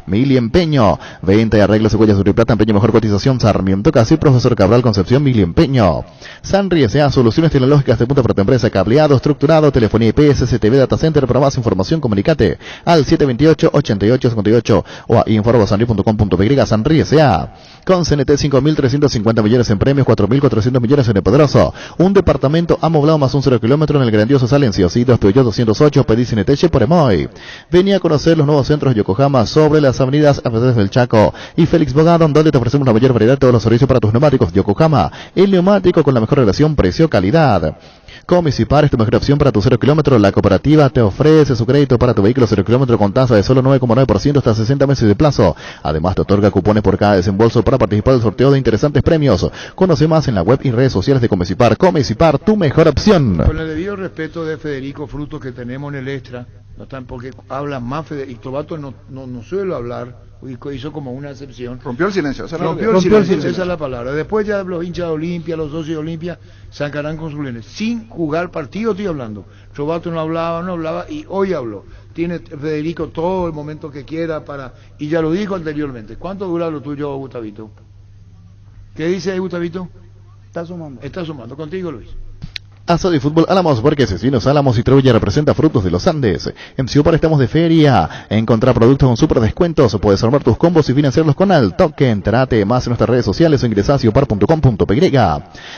Mili Empeño, venta y arreglos de huellas de Plata, empeño, mejor cotización, Sarmiento Casi, Profesor Cabral, Concepción, Mili Empeño. Sanri S.A. Soluciones tecnológicas de punta para tu empresa, cableado, estructurado, telefonía IP, SCTV, data center. Para más información, comunicate al 728-8858 o a info@sanri.com.py. Sanri S.A. Con CNT 5.350 millones en premios, 4.400 millones en el poderoso. Un departamento amoblado más un 0 kilómetro en el grandioso Salencios y 2 Peugeot 208, pedí CNT por Emoy. Venía a conocer los nuevos centros Yokohama sobre las avenidas Avenida del Chaco y Félix Bogado, donde te ofrecemos una mayor variedad de todos los servicios para tus neumáticos. Yokohama, el neumático con la mejor relación precio-calidad. Comisipar es tu mejor opción para tu 0 kilómetro. La cooperativa te ofrece su crédito para tu vehículo 0 kilómetro con tasa de solo 9,9% hasta 60 meses de plazo. Además te otorga cupones por cada desembolso para participar del sorteo de interesantes premios. Conoce más en la web y redes sociales de Comisipar. Comisipar, tu mejor opción. Con el debido respeto de Federico Frutos que tenemos en el extra, no están porque hablan más. Federico Tobato no suelo hablar. Hizo como una excepción. Rompió el silencio. Rompió el silencio, esa es la palabra. Después ya los hinchas de Olimpia, los socios de Olimpia, sacarán con sus lenes. Sin jugar partido estoy hablando. Robato no hablaba y hoy habló. Tiene Federico todo el momento que quiera para... Y ya lo dijo anteriormente. ¿Cuánto dura lo tuyo, Gustavito? ¿Qué dice ahí, Gustavito? Está sumando. Está sumando. Contigo, Luis. Asado y Fútbol Álamos, porque Asesinos Álamos y Troya representa frutos de los Andes. En Ciudad estamos de feria. Encontrar productos con super descuentos. Puedes armar tus combos y financiarlos con Al Token. Entérate más en nuestras redes sociales o ingresa a ciopar.com.py.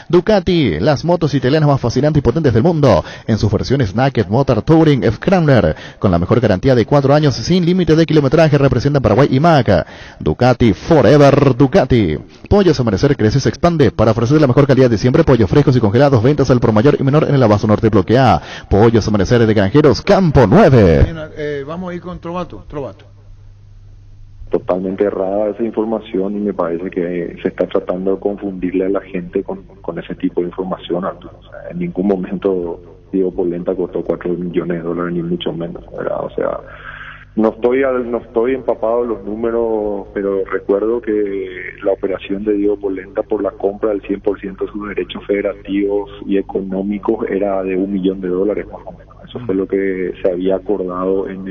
Ducati, las motos italianas más fascinantes y potentes del mundo. En sus versiones Naked, Motor, Touring, F-Scrambler. Con la mejor garantía de 4 años sin límite de kilometraje, representan Paraguay y MAC. Ducati, Forever Ducati. Pollos Amanecer crece, se expande. Para ofrecer la mejor calidad de siempre, pollos frescos y congelados. Ventas al por mayor y menor en el Abasto Norte Bloque A. Pollos Amanecer de Granjeros, Campo 9. Vamos a ir con Trovato. Totalmente errada esa información y me parece que se está tratando de confundirle a la gente con ese tipo de información, Arturo. O sea, en ningún momento Diego Polenta costó $4 millones, ni mucho menos, ¿verdad? O sea, no estoy empapado de los números, pero recuerdo que la operación de Diego Polenta por la compra del 100% de sus derechos federativos y económicos era de $1 millón más o menos. Eso fue lo que se había acordado en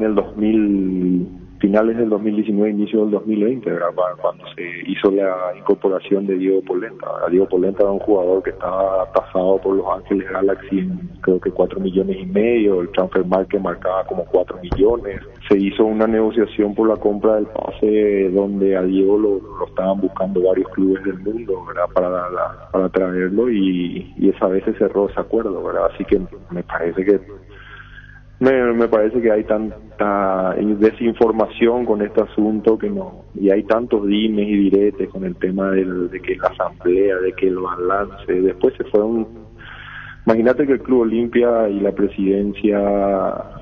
el 2000, finales del 2019, inicio del 2020, ¿verdad? Cuando se hizo la incorporación de Diego Polenta. Diego Polenta era un jugador que estaba tasado por Los Ángeles Galaxy en creo que $4,5 millones, el transfer market marcaba como $4 millones. Se hizo una negociación por la compra del pase donde a Diego lo estaban buscando varios clubes del mundo, ¿verdad? Para traerlo y esa vez se cerró ese acuerdo, ¿verdad? Así que me parece que hay tanta desinformación con este asunto y hay tantos dimes y diretes con el tema de que la asamblea, de que el balance, después se fueron. Imagínate que el Club Olimpia y la presidencia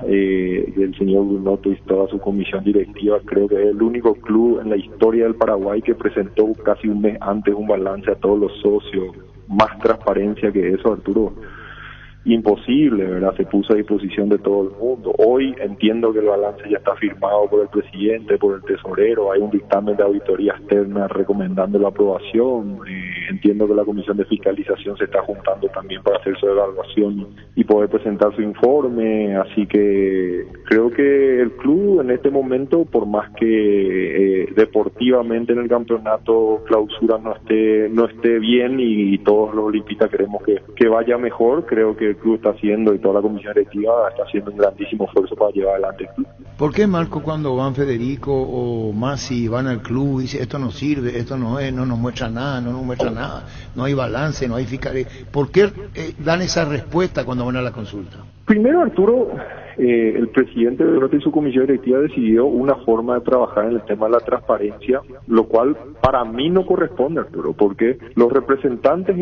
del señor Brunotto y toda su comisión directiva, creo que es el único club en la historia del Paraguay que presentó casi un mes antes un balance a todos los socios, más transparencia que eso, Arturo. Imposible, ¿verdad? Se puso a disposición de todo el mundo. Hoy entiendo que el balance ya está firmado por el presidente, por el tesorero, hay un dictamen de auditoría externa recomendando la aprobación, entiendo que la comisión de fiscalización se está juntando también para hacer su evaluación y poder presentar su informe, así que creo que el club en este momento, por más que deportivamente en el campeonato clausura no esté bien y todos los olimpistas queremos que vaya mejor, creo que el club está haciendo y toda la comisión directiva está haciendo un grandísimo esfuerzo para llevar adelante el club. ¿Por qué, Marco, cuando van Federico o Masi van al club dice esto no sirve, esto no es, no nos muestra nada, no hay balance, no hay fiscalía? ¿Por qué dan esa respuesta cuando van a la consulta? Primero, Arturo, el presidente de Brunotto y su comisión directiva decidió una forma de trabajar en el tema de la transparencia, lo cual para mí no corresponde, Arturo, porque los representantes